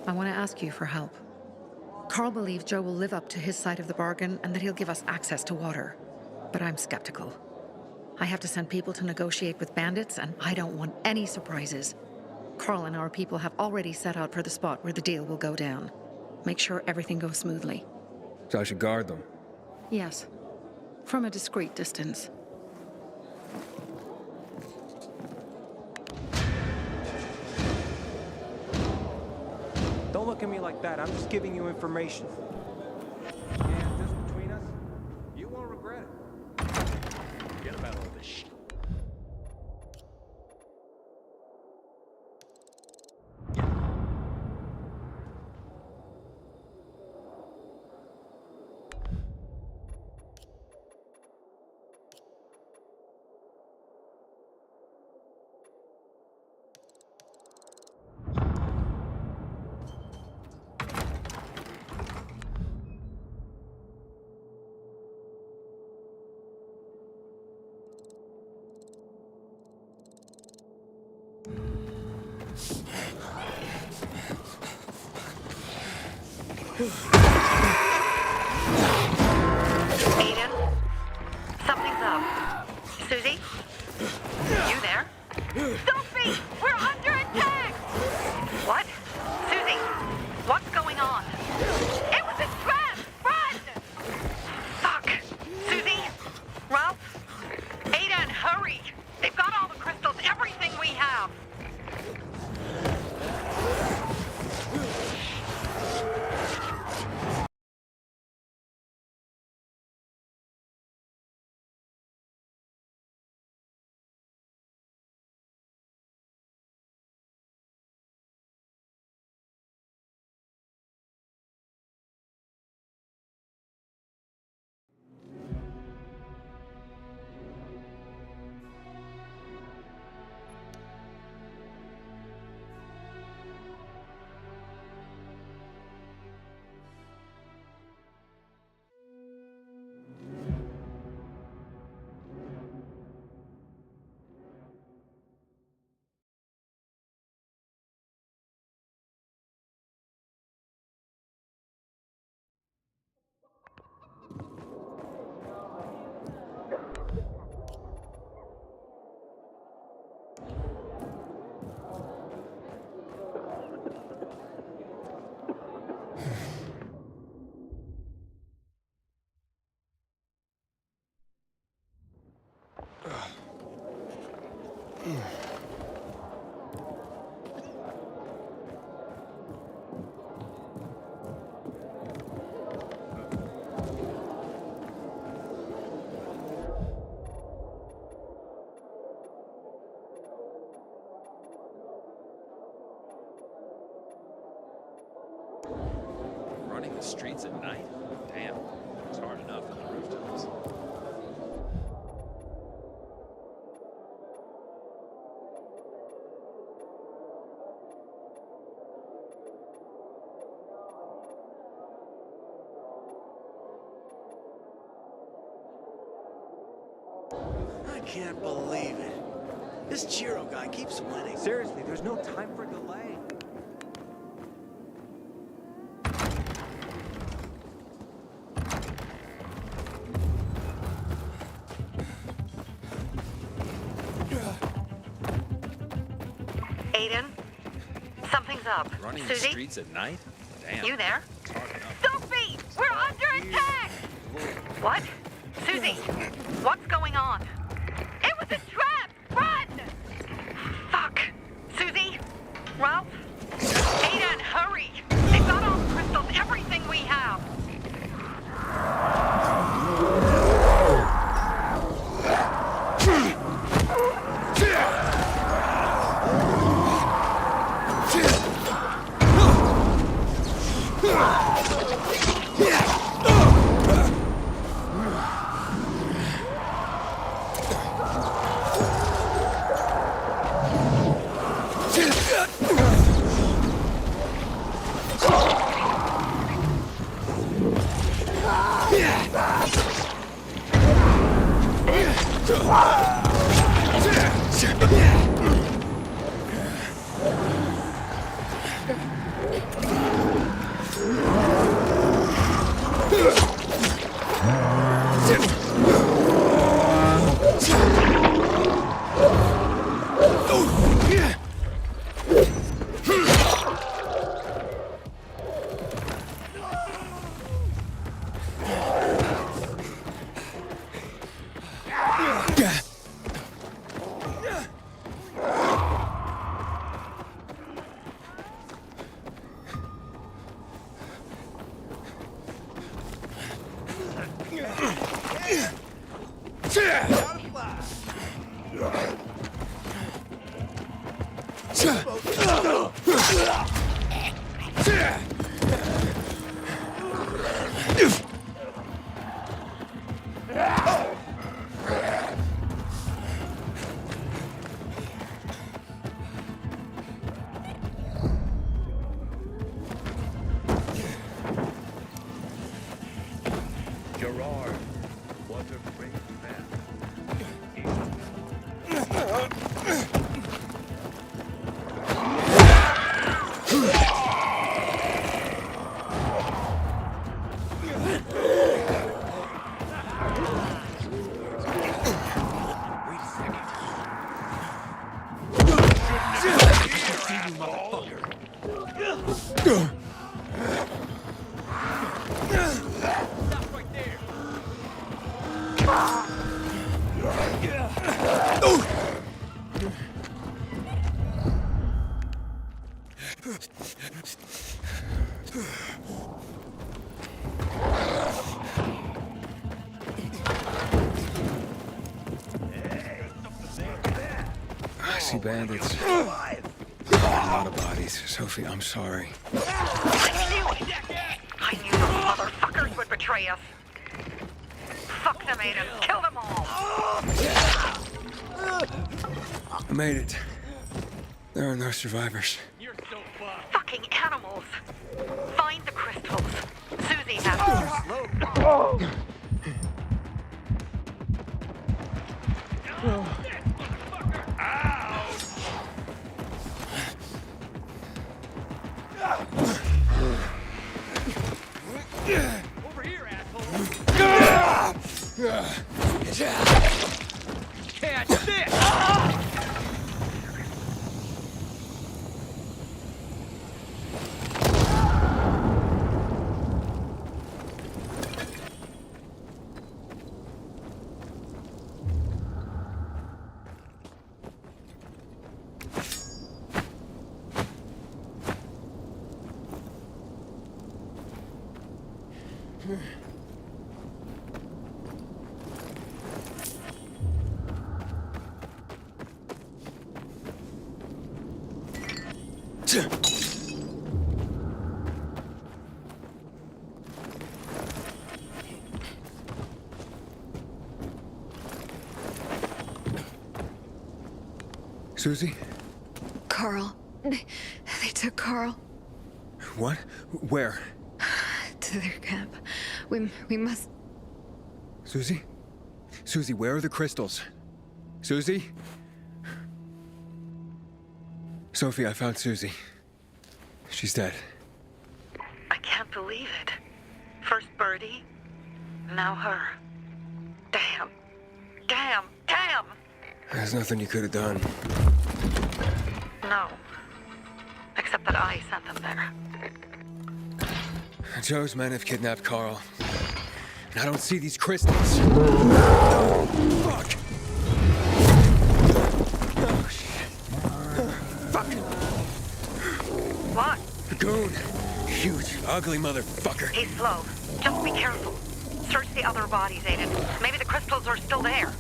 I want to ask you for help. Carl believes Joe will live up to his side of the bargain and that he'll give us access to water. But I'm skeptical. I have to send people to negotiate with bandits, and I don't want any surprises. Carl and our people have already set out for the spot where the deal will go down. Make sure everything goes smoothly. So I should guard them? Yes. From a discreet distance. Don't look at me like that. I'm just giving you information. And just between us, you won't regret it. Forget about all this shit. Aiden? Something's up. Susie? You there? Sophie! We're under attack! What? Susie? What's going on? It was a trap! Run! Fuck! Susie? Ralph? Aiden, hurry! They've got all the crystals, everything we have! Running the streets at night? Damn, it's hard enough in the rooftops. I can't believe it. This Chiro guy keeps winning. Seriously, there's no time for delay. Aiden, something's up. Running Susie? the streets at night? Damn. You there? It's hard enough. Sophie! We're under attack! What? Susie, what's going on? It was a trap! Run! Fuck. Susie? Ralph? Aiden, hurry! They've got all the crystals, everything we have! Gerard, what a great man. I see bandits. A lot of bodies. Sophie, I'm sorry. I knew those motherfuckers would betray us. Fuck them, Aiden. Kill them all. I made it. There are no survivors. Fucking animals. Find the crystals. Susie has them. Over here, asshole! Catch this! Susie? Carl. They took Carl What? Where? to their camp. We must... Susie? Susie, where are the crystals? Susie? Sophie, I found Susie. She's dead. I can't believe it. First Birdie, now her. Damn. Damn. Damn! There's nothing you could have done. No. Except that I sent them there. Joe's men have kidnapped Carl. And I don't see these crystals. Fuck! Oh, shit. Fuck! What? The goon. Huge, ugly motherfucker. He's slow. Just be careful. Search the other bodies, Aiden. Maybe the crystals are still there.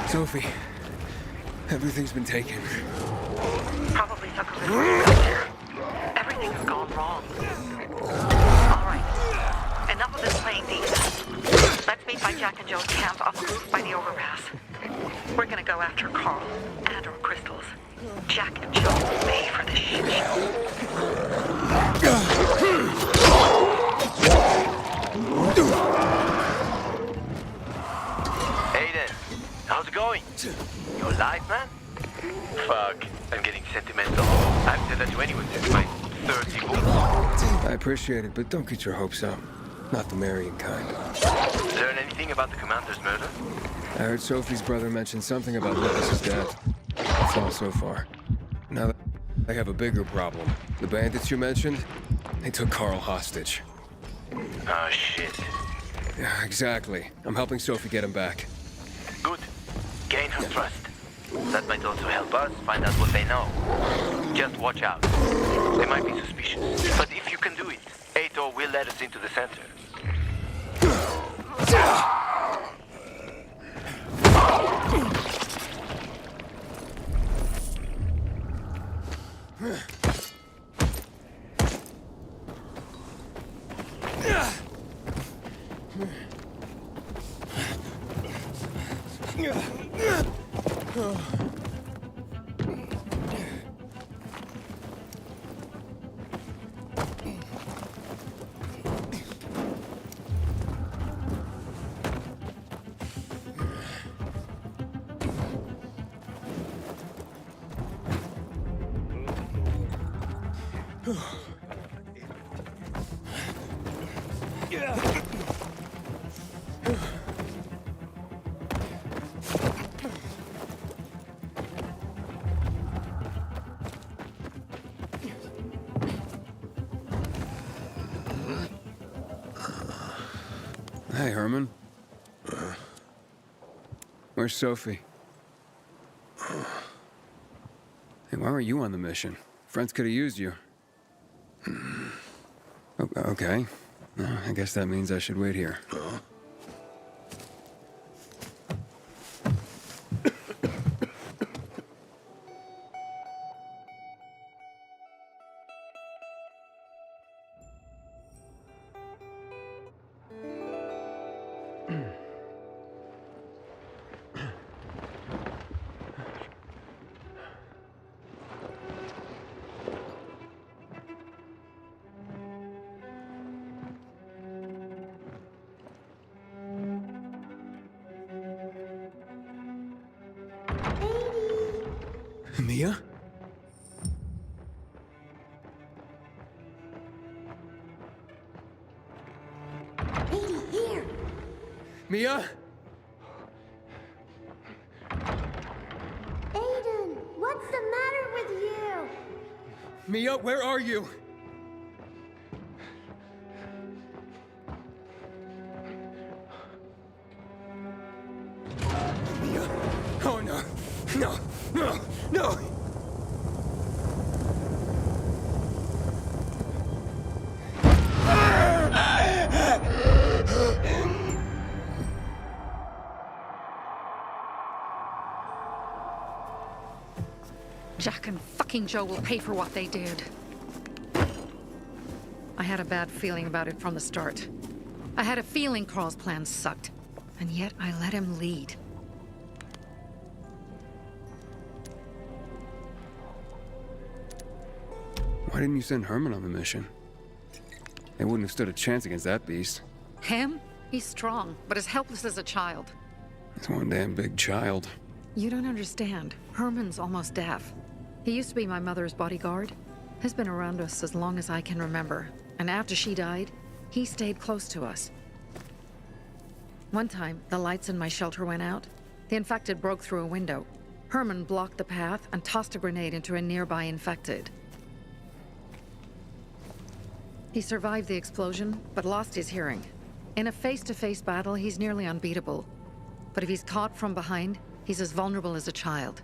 Sophie, everything's been taken. Probably took a risk to get there. Everything has gone wrong. All right. Enough of this playing defense. Let's meet by Jack and Joe's camp up the roof by the overpass. We're gonna go after Carl and our crystals. Jack and Joe will pay for this shit show. Aiden, how's it going? You alive, man? Fuck, I'm getting sentimental. I've said that to anyone since my 30 boots. I appreciate it, but don't get your hopes up. Not the marrying kind. Learn anything about the commander's murder? I heard Sophie's brother mention something about Lucas's death. That's all so far. Now they have a bigger problem. The bandits you mentioned, they took Carl hostage. Oh, shit. Yeah, exactly. I'm helping Sophie get him back. Good. Gain her trust. That might also help us find out what they know. Just watch out. They might be suspicious. But if you can do it, Ator will let us into the center. Hey, Herman. Where's Sophie? Hey, why were you on the mission? Friends could have used you. Okay. I guess that means I should wait here. Huh? Mia? Lady, here! Mia? Aiden, what's the matter with you? Mia, where are you? Mia? Oh no! No! No! No! Jack and fucking Joe will pay for what they did. I had a bad feeling about it from the start. I had a feeling Carl's plan sucked, and yet I let him lead. Why didn't you send Herman on the mission? They wouldn't have stood a chance against that beast. Him? He's strong, but as helpless as a child. He's one damn big child. You don't understand. Herman's almost deaf. He used to be my mother's bodyguard. He's been around us as long as I can remember. And after she died, he stayed close to us. One time, the lights in my shelter went out. The infected broke through a window. Herman blocked the path and tossed a grenade into a nearby infected. He survived the explosion, but lost his hearing. In a face-to-face battle, he's nearly unbeatable. But if he's caught from behind, he's as vulnerable as a child.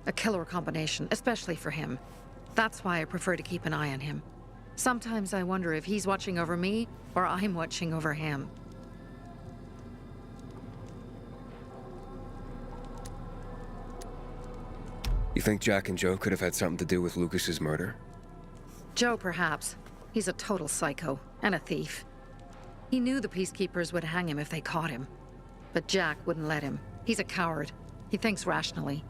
A killer combination, especially for him. That's why I prefer to keep an eye on him. Sometimes I wonder if he's watching over me, or I'm watching over him. You think Jack and Joe could have had something to do with Lucas's murder? Joe, perhaps. He's a total psycho, and a thief. He knew the Peacekeepers would hang him if they caught him. But Jack wouldn't let him. He's a coward. He thinks rationally.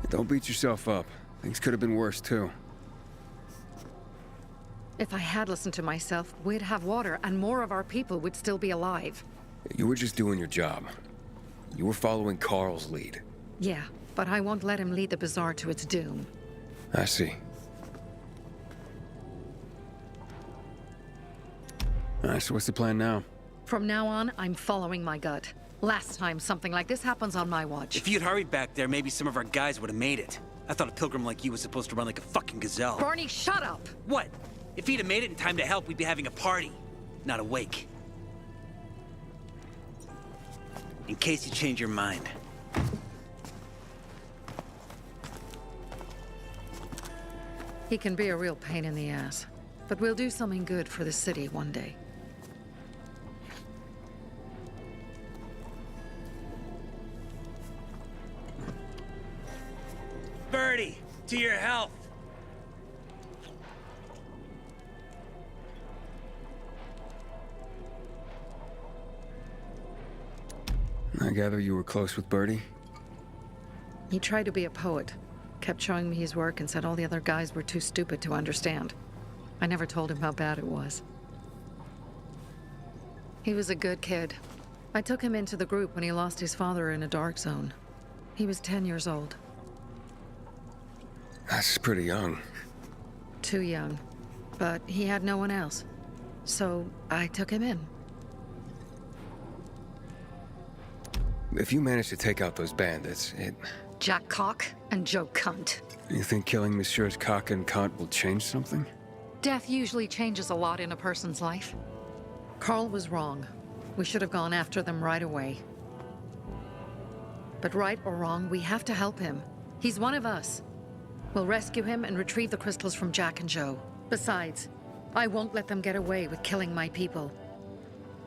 Don't beat yourself up. Things could have been worse, too. If I had listened to myself, we'd have water, and more of our people would still be alive. You were just doing your job. You were following Carl's lead. Yeah, but I won't let him lead the Bazaar to its doom. I see. Alright, so what's the plan now? From now on, I'm following my gut. Last time something like this happens on my watch. If you'd hurried back there, maybe some of our guys would have made it. I thought a pilgrim like you was supposed to run like a fucking gazelle. Barney, shut up! What? If he'd have made it in time to help, we'd be having a party, not a wake. In case you change your mind. He can be a real pain in the ass. But we'll do something good for the city one day. Birdie, to your health. I gather you were close with Birdie? He tried to be a poet, kept showing me his work and said all the other guys were too stupid to understand. I never told him how bad it was. He was a good kid. I took him into the group when he lost his father in a dark zone. He was 10 years old. That's pretty young. Too young. But he had no one else. So I took him in. If you manage to take out those bandits, Jack Cock and Joe Cunt. You think killing Messieurs Cock and Cunt will change something? Death usually changes a lot in a person's life. Carl was wrong. We should have gone after them right away. But right or wrong, we have to help him. He's one of us. We'll rescue him and retrieve the crystals from Jack and Joe. Besides, I won't let them get away with killing my people.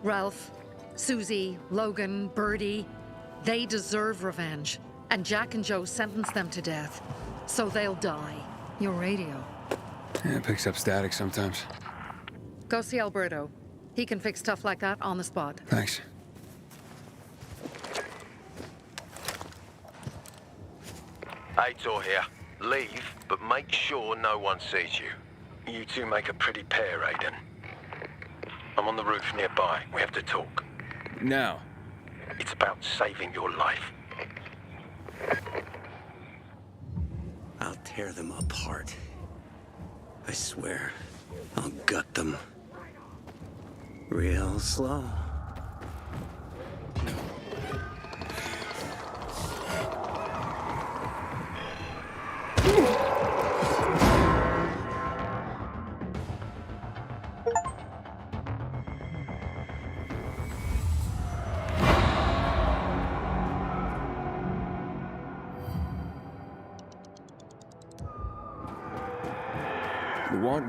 Ralph, Susie, Logan, Birdie, they deserve revenge. And Jack and Joe sentenced them to death. So they'll die. Your radio. Yeah, it picks up static sometimes. Go see Alberto. He can fix stuff like that on the spot. Thanks. Aitor here. Leave, but make sure no one sees you. You two make a pretty pair, Aiden. I'm on the roof nearby. We have to talk. Now. It's about saving your life. I'll tear them apart. I swear, I'll gut them. Real slow.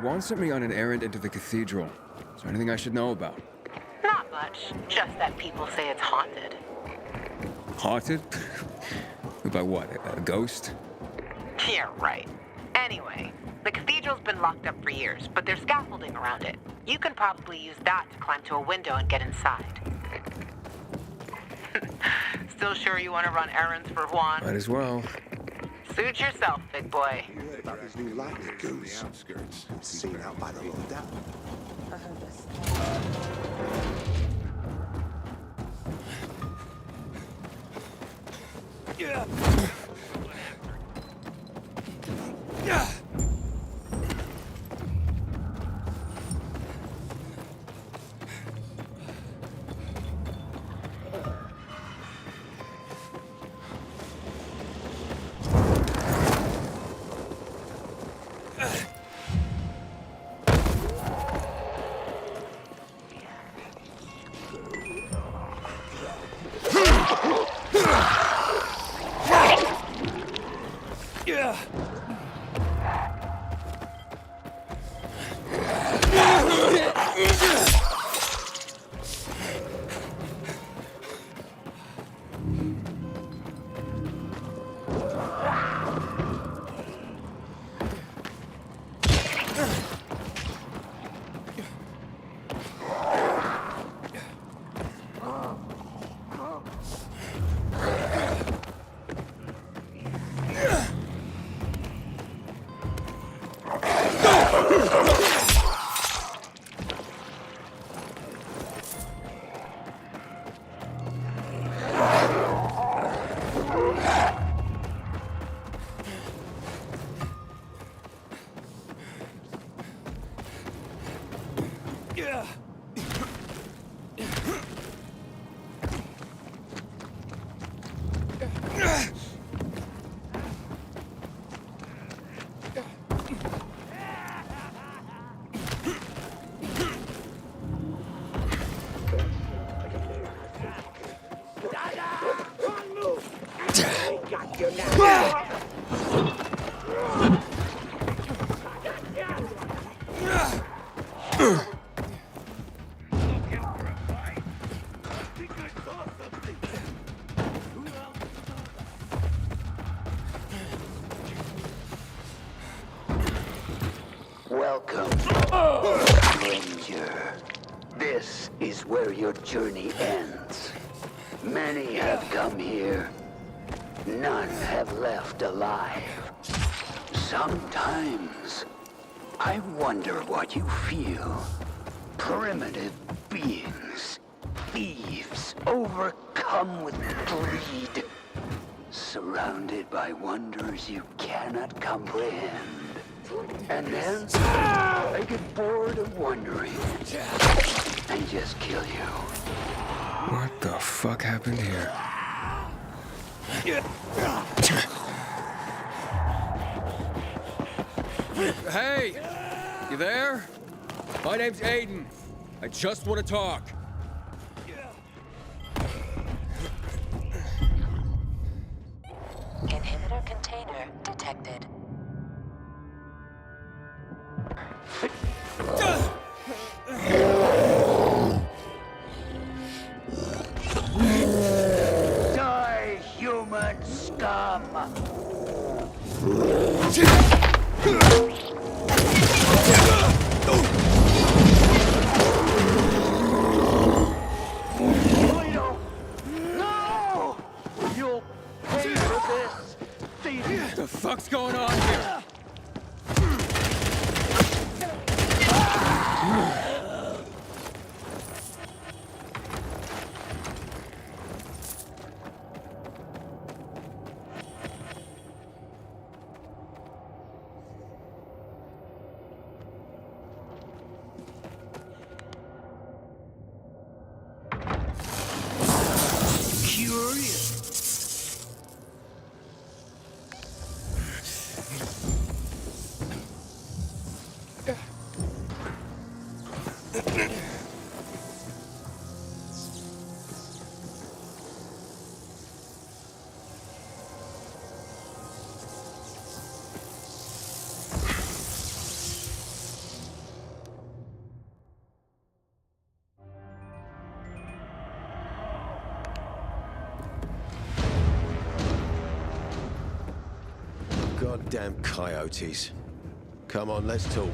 Juan sent me on an errand into the cathedral. Is there anything I should know about? Not much. Just that people say it's haunted. Haunted? By what? A ghost? Yeah, right. Anyway, the cathedral's been locked up for years, but there's scaffolding around it. You can probably use that to climb to a window and get inside. Still sure you want to run errands for Juan? Might as well. Suit yourself, big boy. About his new lightning goose. Outskirts, seen out by the little dam. I heard this. Yeah. Welcome, stranger. This is where your journey ends. Many have come here. None have left alive. Sometimes, I wonder what you feel. Primitive beings. Thieves overcome with greed. Surrounded by wonders you cannot comprehend. And then, I get bored of wondering. And just kill you. What the fuck happened here? Hey! You there? My name's Aiden. I just want to talk. Predator container detected. Die, human scum! Guido! No! You'll pay for this! What the fuck's going on here? Goddamn coyotes. Come on, let's talk.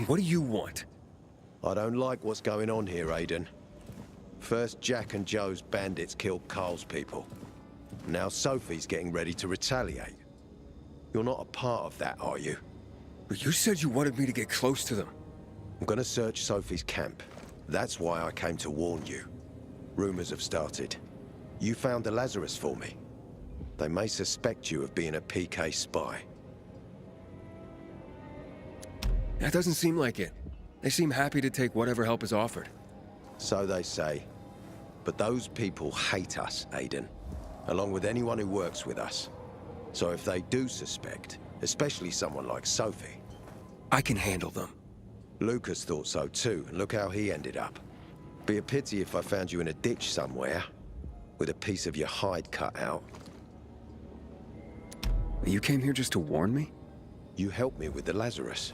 What do you want? I don't like what's going on here, Aiden. First, Jack and Joe's bandits killed Carl's people. Now Sophie's getting ready to retaliate. You're not a part of that, are you? But you said you wanted me to get close to them. I'm gonna search Sophie's camp. That's why I came to warn you. Rumors have started. You found the Lazarus for me. They may suspect you of being a PK spy. That doesn't seem like it. They seem happy to take whatever help is offered. So they say. But those people hate us, Aiden. Along with anyone who works with us. So if they do suspect, especially someone like Sophie... I can handle them. Lucas thought so too, and look how he ended up. Be a pity if I found you in a ditch somewhere, with a piece of your hide cut out. You came here just to warn me? You helped me with the Lazarus.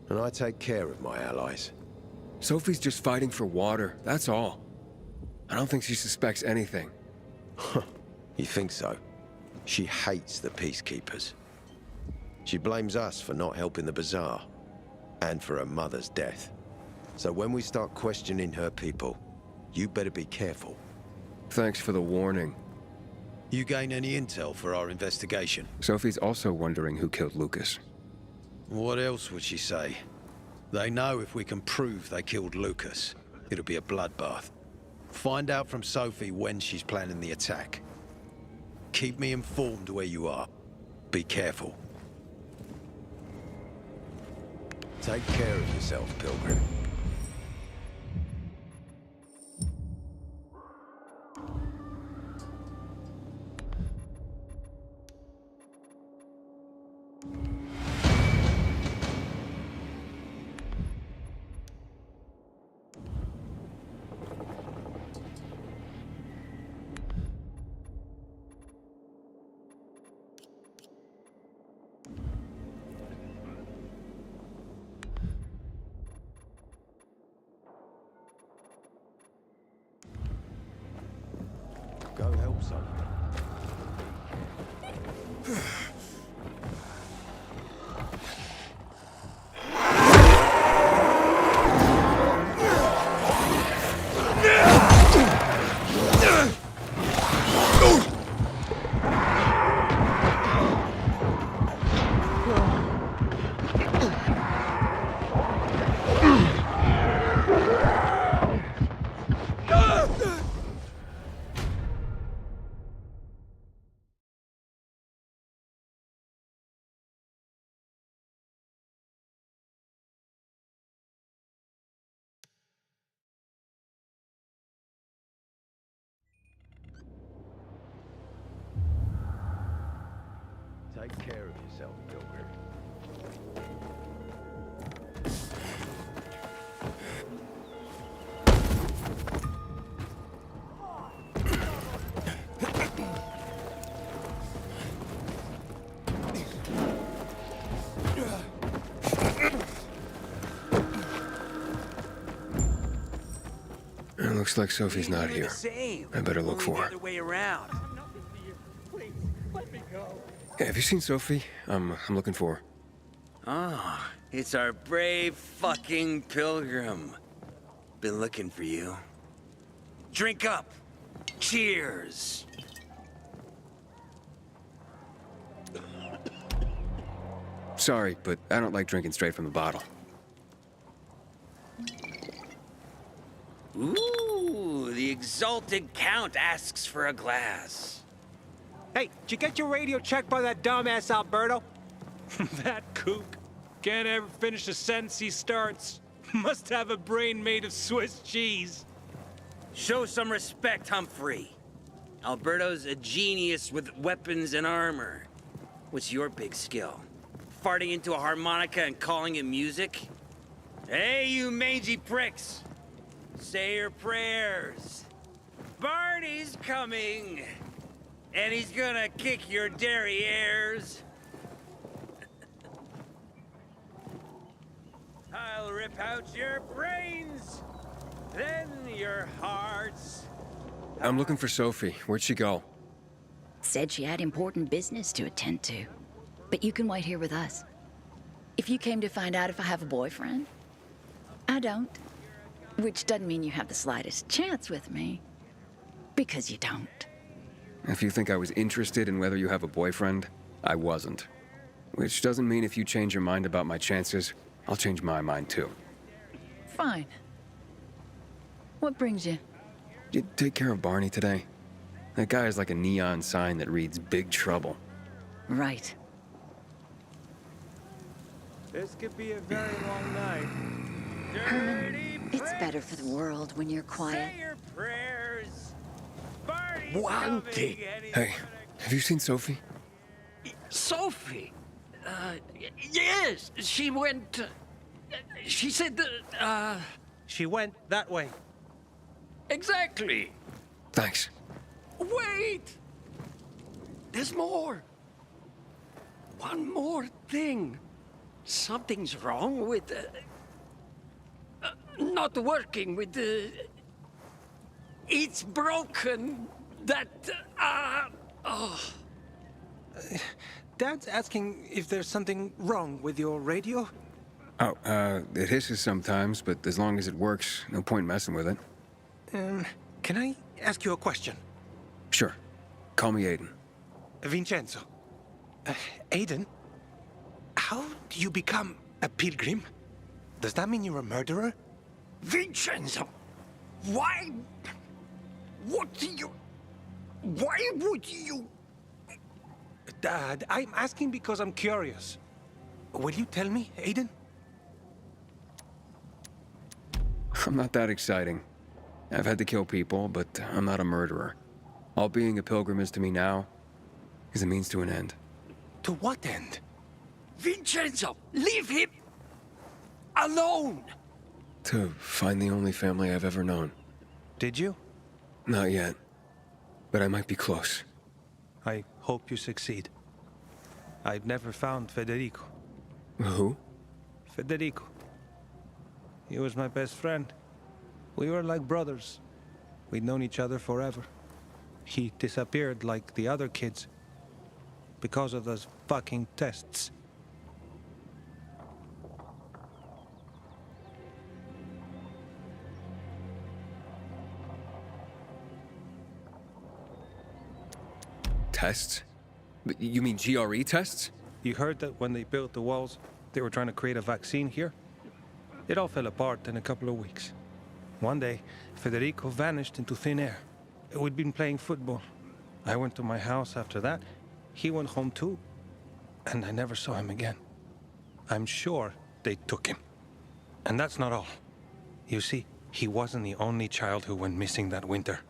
And I take care of my allies. Sophie's just fighting for water, that's all. I don't think she suspects anything. You think so? She hates the Peacekeepers. She blames us for not helping the Bazaar, and for her mother's death. So when we start questioning her people, you better be careful. Thanks for the warning. You gain any intel for our investigation? Sophie's also wondering who killed Lucas. What else would she say? They know if we can prove they killed Lucas, it'll be a bloodbath. Find out from Sophie when she's planning the attack. Keep me informed where you are. Be careful. Take care of yourself, Pilgrim. Go help someone. Take care of yourself, Pilgrim. Looks like Sophie's not here. I better look for her. Other way around. Hey, have you seen Sophie? I'm looking for her. Oh, it's our brave fucking pilgrim. Been looking for you. Drink up. Cheers. Sorry, but I don't like drinking straight from the bottle. Ooh, the exalted count asks for a glass. Hey, did you get your radio checked by that dumbass Alberto? That kook. Can't ever finish a sentence he starts. Must have a brain made of Swiss cheese. Show some respect, Humphrey. Alberto's a genius with weapons and armor. What's your big skill? Farting into a harmonica and calling it music? Hey, you mangy pricks! Say your prayers. Barney's coming! And he's gonna kick your derrieres. I'll rip out your brains, then your hearts. I'm looking for Sophie. Where'd she go? Said she had important business to attend to. But you can wait here with us. If you came to find out if I have a boyfriend, I don't. Which doesn't mean you have the slightest chance with me. Because you don't. If you think I was interested in whether you have a boyfriend, I wasn't. Which doesn't mean if you change your mind about my chances, I'll change my mind too. Fine. What brings you? Did you take care of Barney today? That guy is like a neon sign that reads Big Trouble. Right. This could be a very long night. Herman, it's better for the world when you're quiet. Say your prayers. Barney's One coming, thing. and he's Hey, have you seen Sophie? Sophie. Yes, she went. She said that. She went that way. Exactly. Thanks. Wait! There's more. One more thing. Something's wrong with. Not working with the. It's broken. That. Oh. Dad's asking if there's something wrong with your radio? Oh, it hisses sometimes, but as long as it works, no point messing with it. Can I ask you a question? Sure. Call me Aiden. Vincenzo. Aiden? How do you become a pilgrim? Does that mean you're a murderer? Vincenzo! Why? What do you. Why would you. Dad, I'm asking because I'm curious. Will you tell me, Aiden? I'm not that exciting. I've had to kill people, but I'm not a murderer. All being a pilgrim is to me now is a means to an end. To what end? Vincenzo, leave him alone! To find the only family I've ever known. Did you? Not yet. But I might be close. I hope you succeed. I've never found Federico. Who? Federico. He was my best friend. We were like brothers. We'd known each other forever. He disappeared like the other kids. Because of those fucking tests. Tests? But you mean GRE tests? You heard that when they built the walls, they were trying to create a vaccine here? It all fell apart in a couple of weeks. One day, Federico vanished into thin air. We'd been playing football. I went to my house after that. He went home too. And I never saw him again. I'm sure they took him. And that's not all. You see, he wasn't the only child who went missing that winter.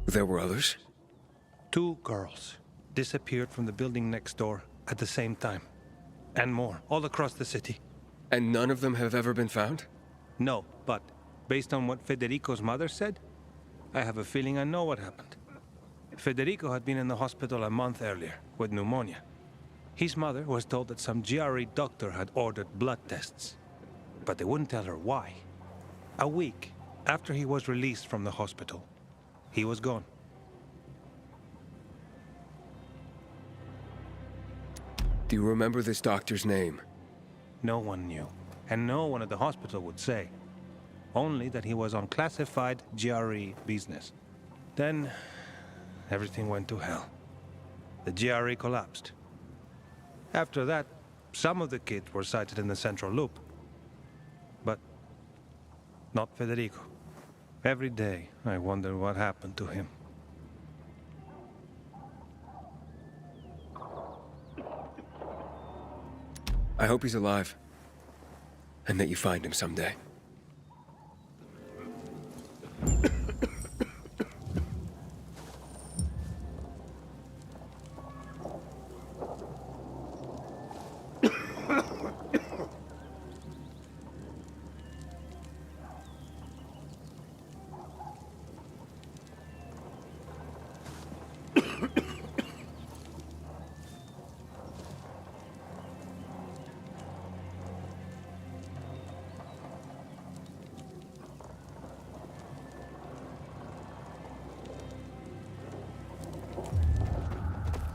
There were others? 2 girls disappeared from the building next door at the same time. And more, all across the city. And none of them have ever been found? No, but based on what Federico's mother said, I have a feeling I know what happened. Federico had been in the hospital a month earlier with pneumonia. His mother was told that some GRE doctor had ordered blood tests, but they wouldn't tell her why. A week after he was released from the hospital, he was gone. Do you remember this doctor's name? No one knew, and no one at the hospital would say. Only that he was on classified GRE business. Then, everything went to hell. The GRE collapsed. After that, some of the kids were sighted in the Central Loop. But not Federico. Every day, I wonder what happened to him. I hope he's alive. And that you find him someday.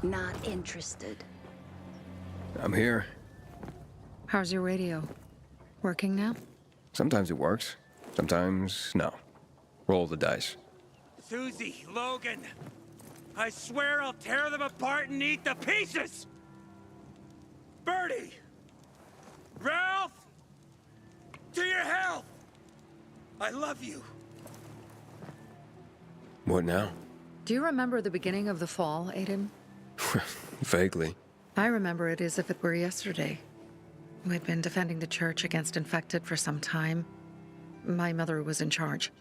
Not interested. I'm here. How's your radio? Working now? Sometimes it works. Sometimes, no. Roll the dice. Susie, Logan, I swear I'll tear them apart and eat the pieces! Bertie! Ralph! To your health! I love you. What now? Do you remember the beginning of the fall, Aiden? Vaguely. I remember it as if it were yesterday. We'd been defending the church against infected for some time. My mother was in charge.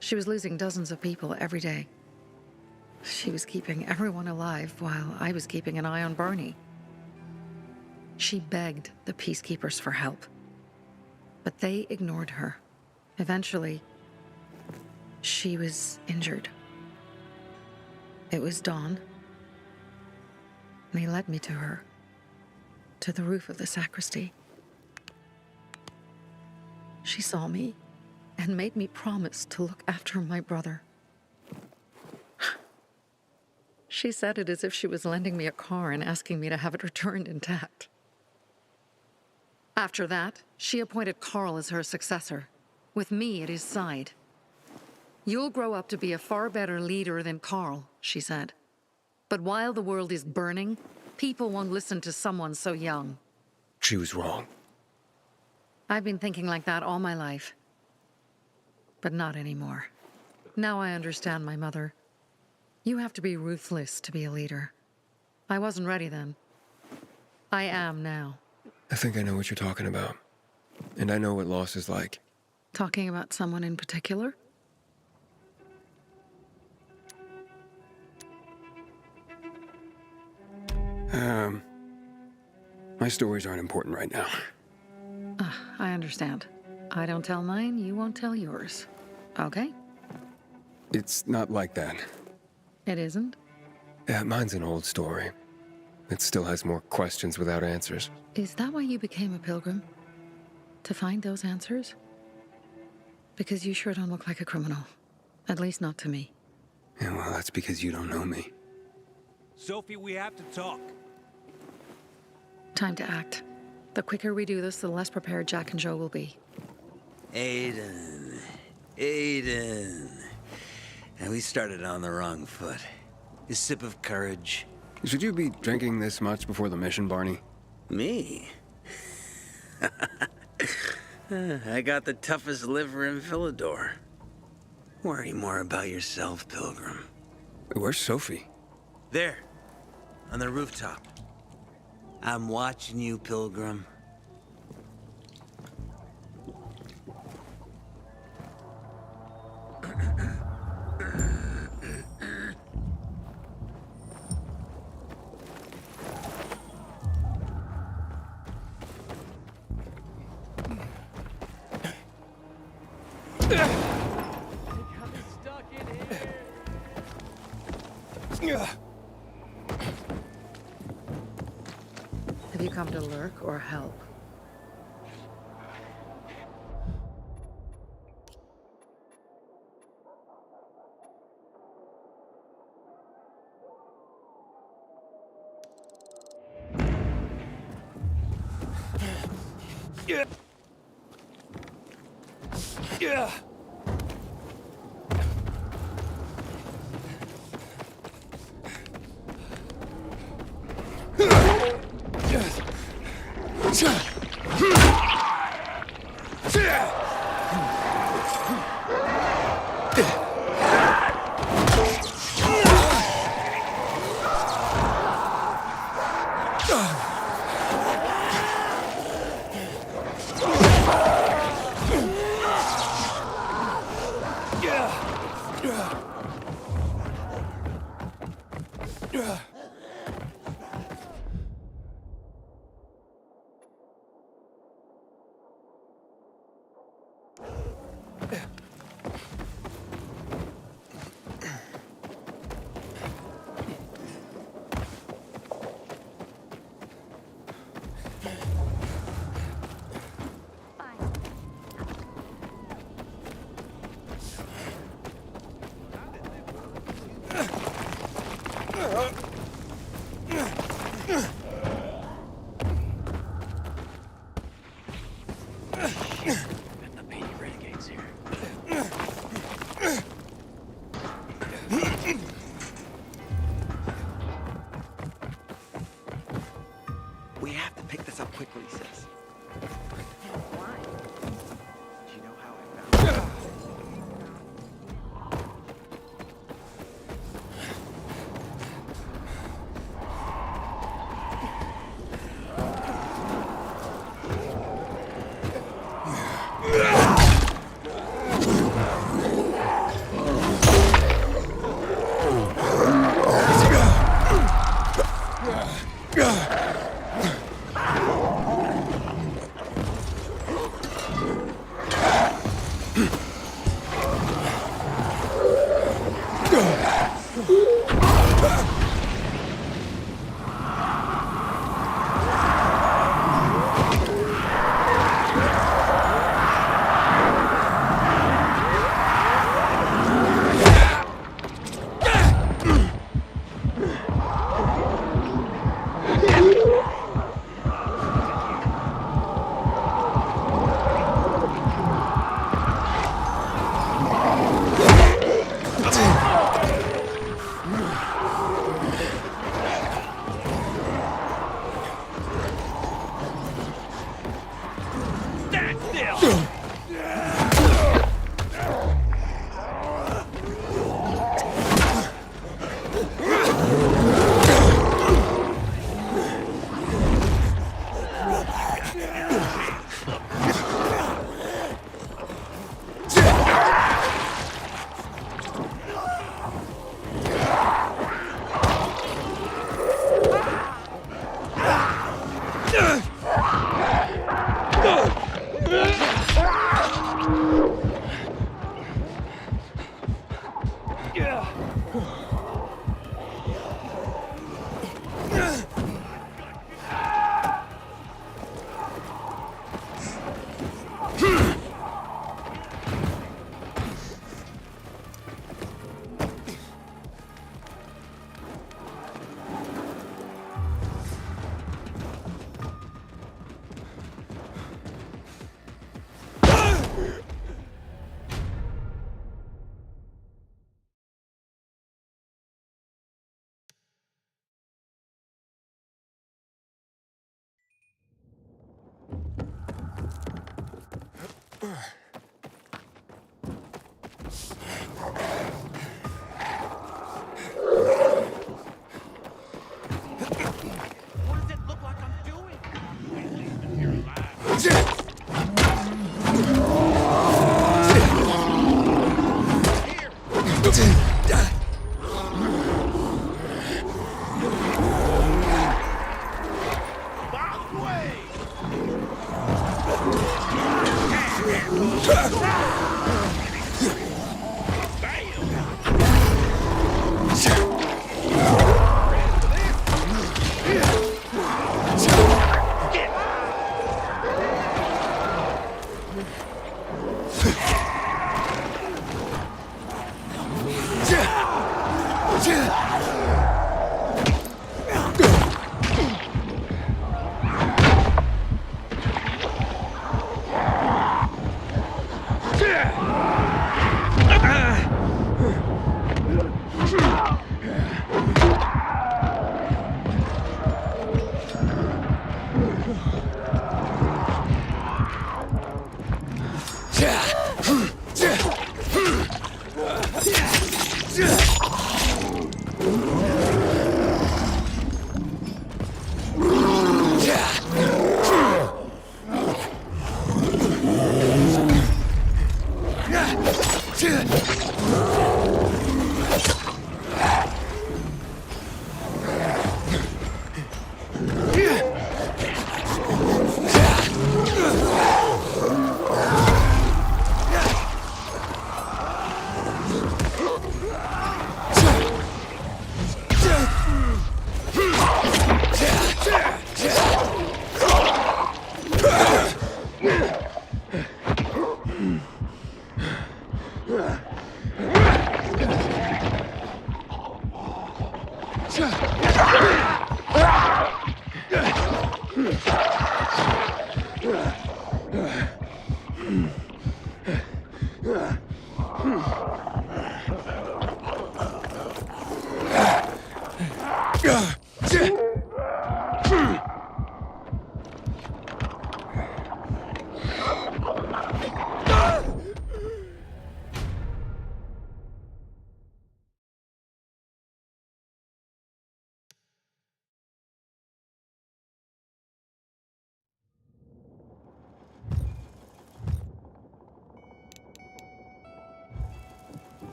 She was losing dozens of people every day. She was keeping everyone alive while I was keeping an eye on Barney. She begged the peacekeepers for help, but they ignored her. Eventually, she was injured. It was dawn. They led me to her, to the roof of the sacristy. She saw me and made me promise to look after my brother. She said it as if she was lending me a car and asking me to have it returned intact. After that, she appointed Carl as her successor, with me at his side. "You'll grow up to be a far better leader than Carl," she said. "But while the world is burning, people won't listen to someone so young." She was wrong. I've been thinking like that all my life. But not anymore. Now I understand my mother. You have to be ruthless to be a leader. I wasn't ready then. I am now. I think I know what you're talking about. And I know what loss is like. Talking about someone in particular? My stories aren't important right now. I understand. I don't tell mine, you won't tell yours. Okay? It's not like that. It isn't? Yeah, mine's an old story. It still has more questions without answers. Is that why you became a pilgrim? To find those answers? Because you sure don't look like a criminal. At least not to me. Yeah, well, that's because you don't know me. Sophie, we have to talk. Time to act. The quicker we do this, the less prepared Jack and Joe will be. Aiden. And we started on the wrong foot. A sip of courage. Should you be drinking this much before the mission, Barney? Me? I got the toughest liver in Villador. Worry more about yourself, Pilgrim. Where's Sophie? There. On the rooftop. I'm watching you, Pilgrim. Have you come to lurk or help? Yeah. Yeah. We have to pick this up quickly, sis. Why? Do you know how I found it?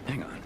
Hang on.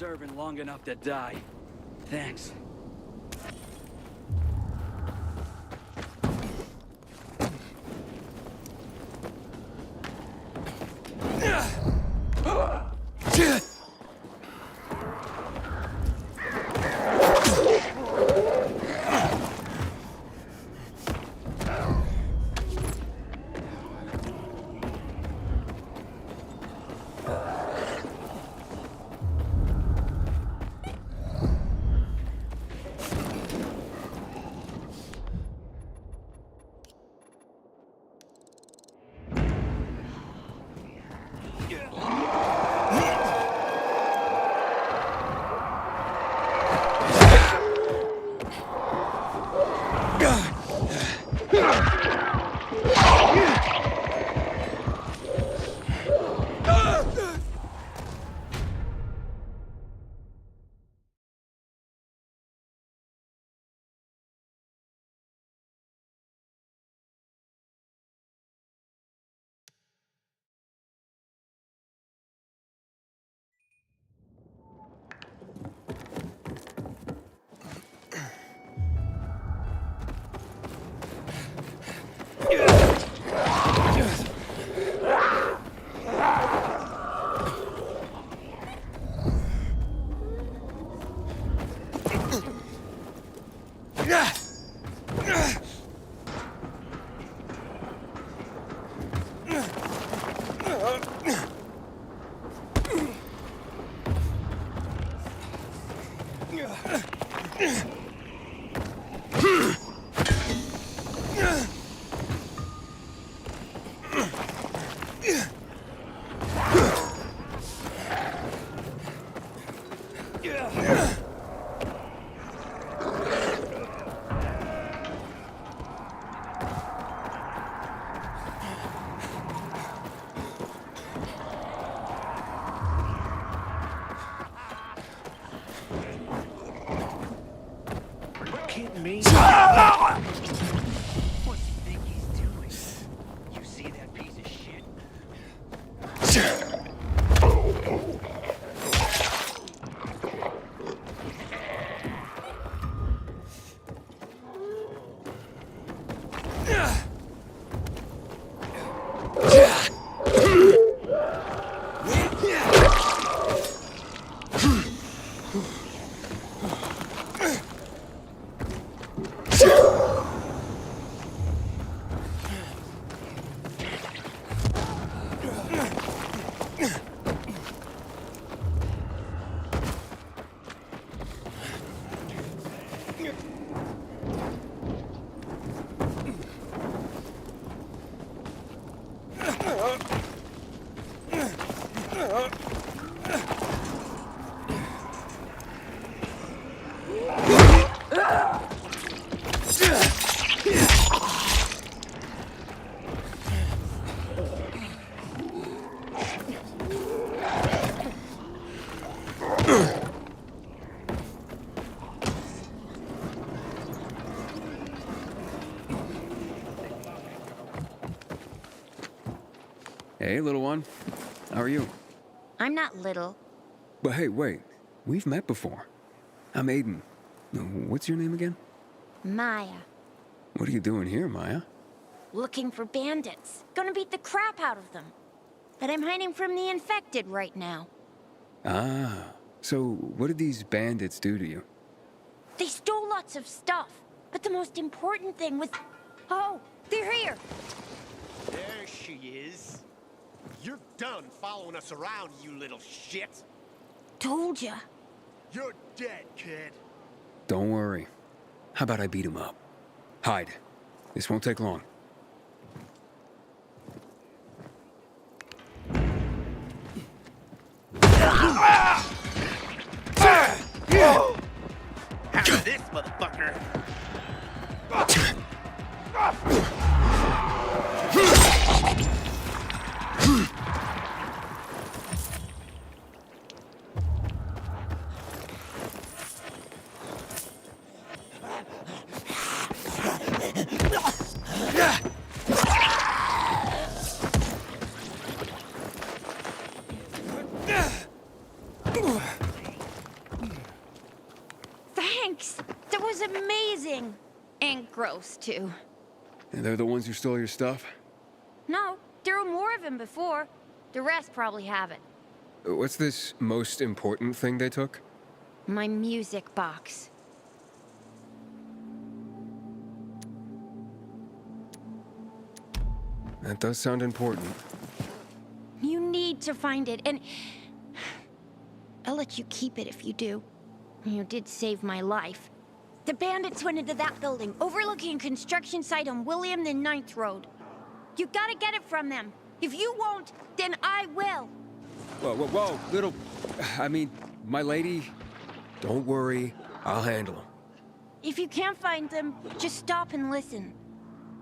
Serving long enough to die. Thanks. What kidding me? What do you think he's doing? You see that piece of shit? Hey, little one. How are you? I'm not little. But hey, wait. We've met before. I'm Aiden. What's your name again? Maya. What are you doing here, Maya? Looking for bandits. Gonna beat the crap out of them. But I'm hiding from the infected right now. Ah. So, what did these bandits do to you? They stole lots of stuff. But the most important thing was... Oh, they're here! There she is. You're done following us around, you little shit. Told ya. You're dead, kid. Don't worry. How about I beat him up? Hide. This won't take long. After this, motherfucker. Thanks! That was amazing! And gross, too. And they're the ones who stole your stuff? No, there were more of them before. The rest probably haven't. What's this most important thing they took? My music box. That does sound important. You need to find it, and... I'll let you keep it if you do. You did save my life. The bandits went into that building, overlooking a construction site on William the 9th Road. You gotta get it from them. If you won't, then I will. Whoa, little... I mean, my lady... Don't worry, I'll handle them. If you can't find them, just stop and listen.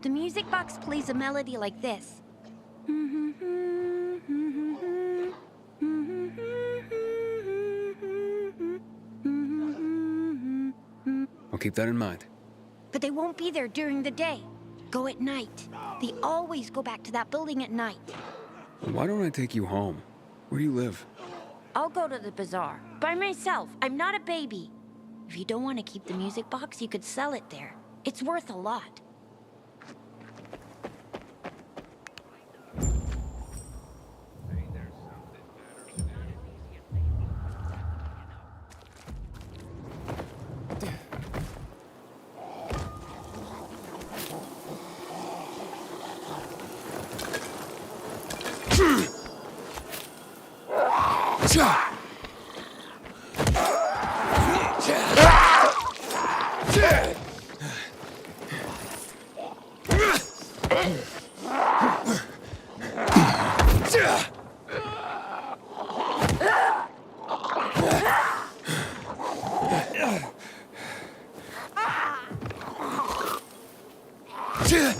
The music box plays a melody like this. I'll keep that in mind. But they won't be there during the day. Go at night. They always go back to that building at night. Why don't I take you home? Where do you live? I'll go to the bazaar. By myself. I'm not a baby. If you don't want to keep the music box, you could sell it there. It's worth a lot. Is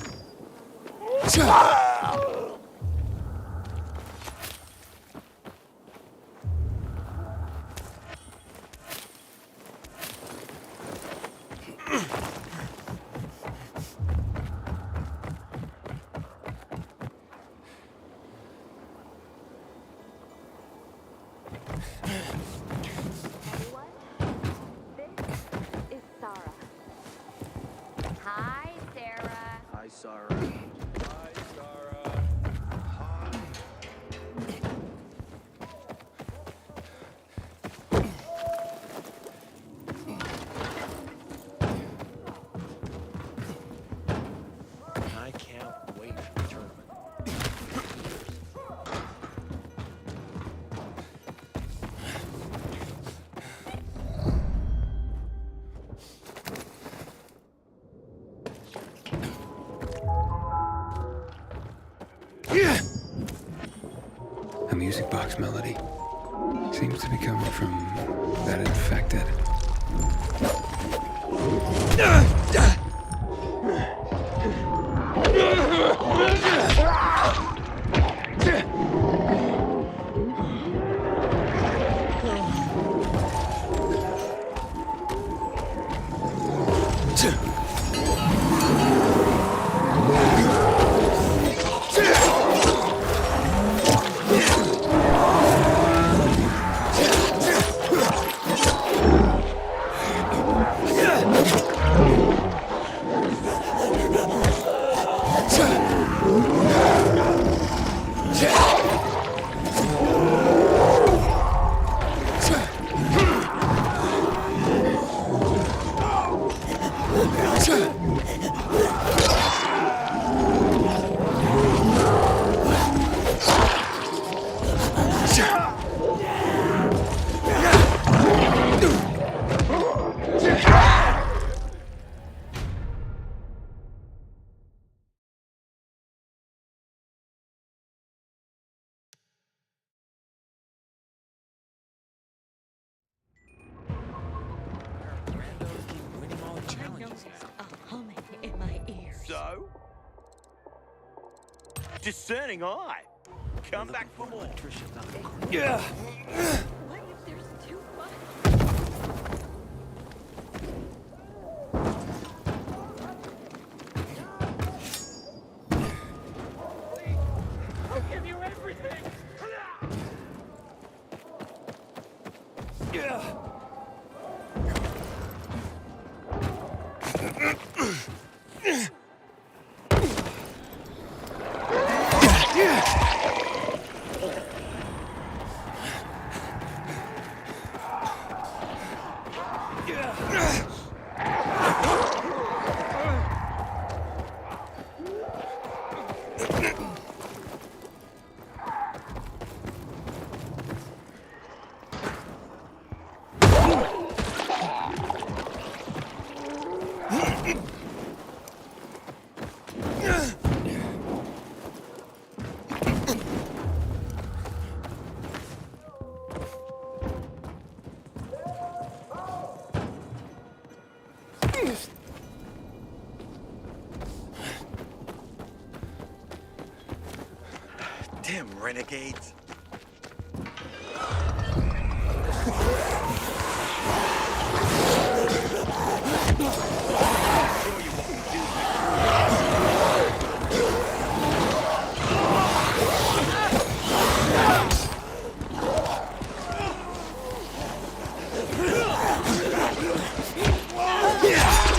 Sarah. Hi, Sarah. Hi, Sarah. Hi, Sarah. I can't wait for the tournament. A music box melody. Seems to be coming from that infected. In my ears. So? Discerning eye. Come back for more. Yeah. What if there's too much? I'll give you everything. Yeah. Damn renegades. Yeah.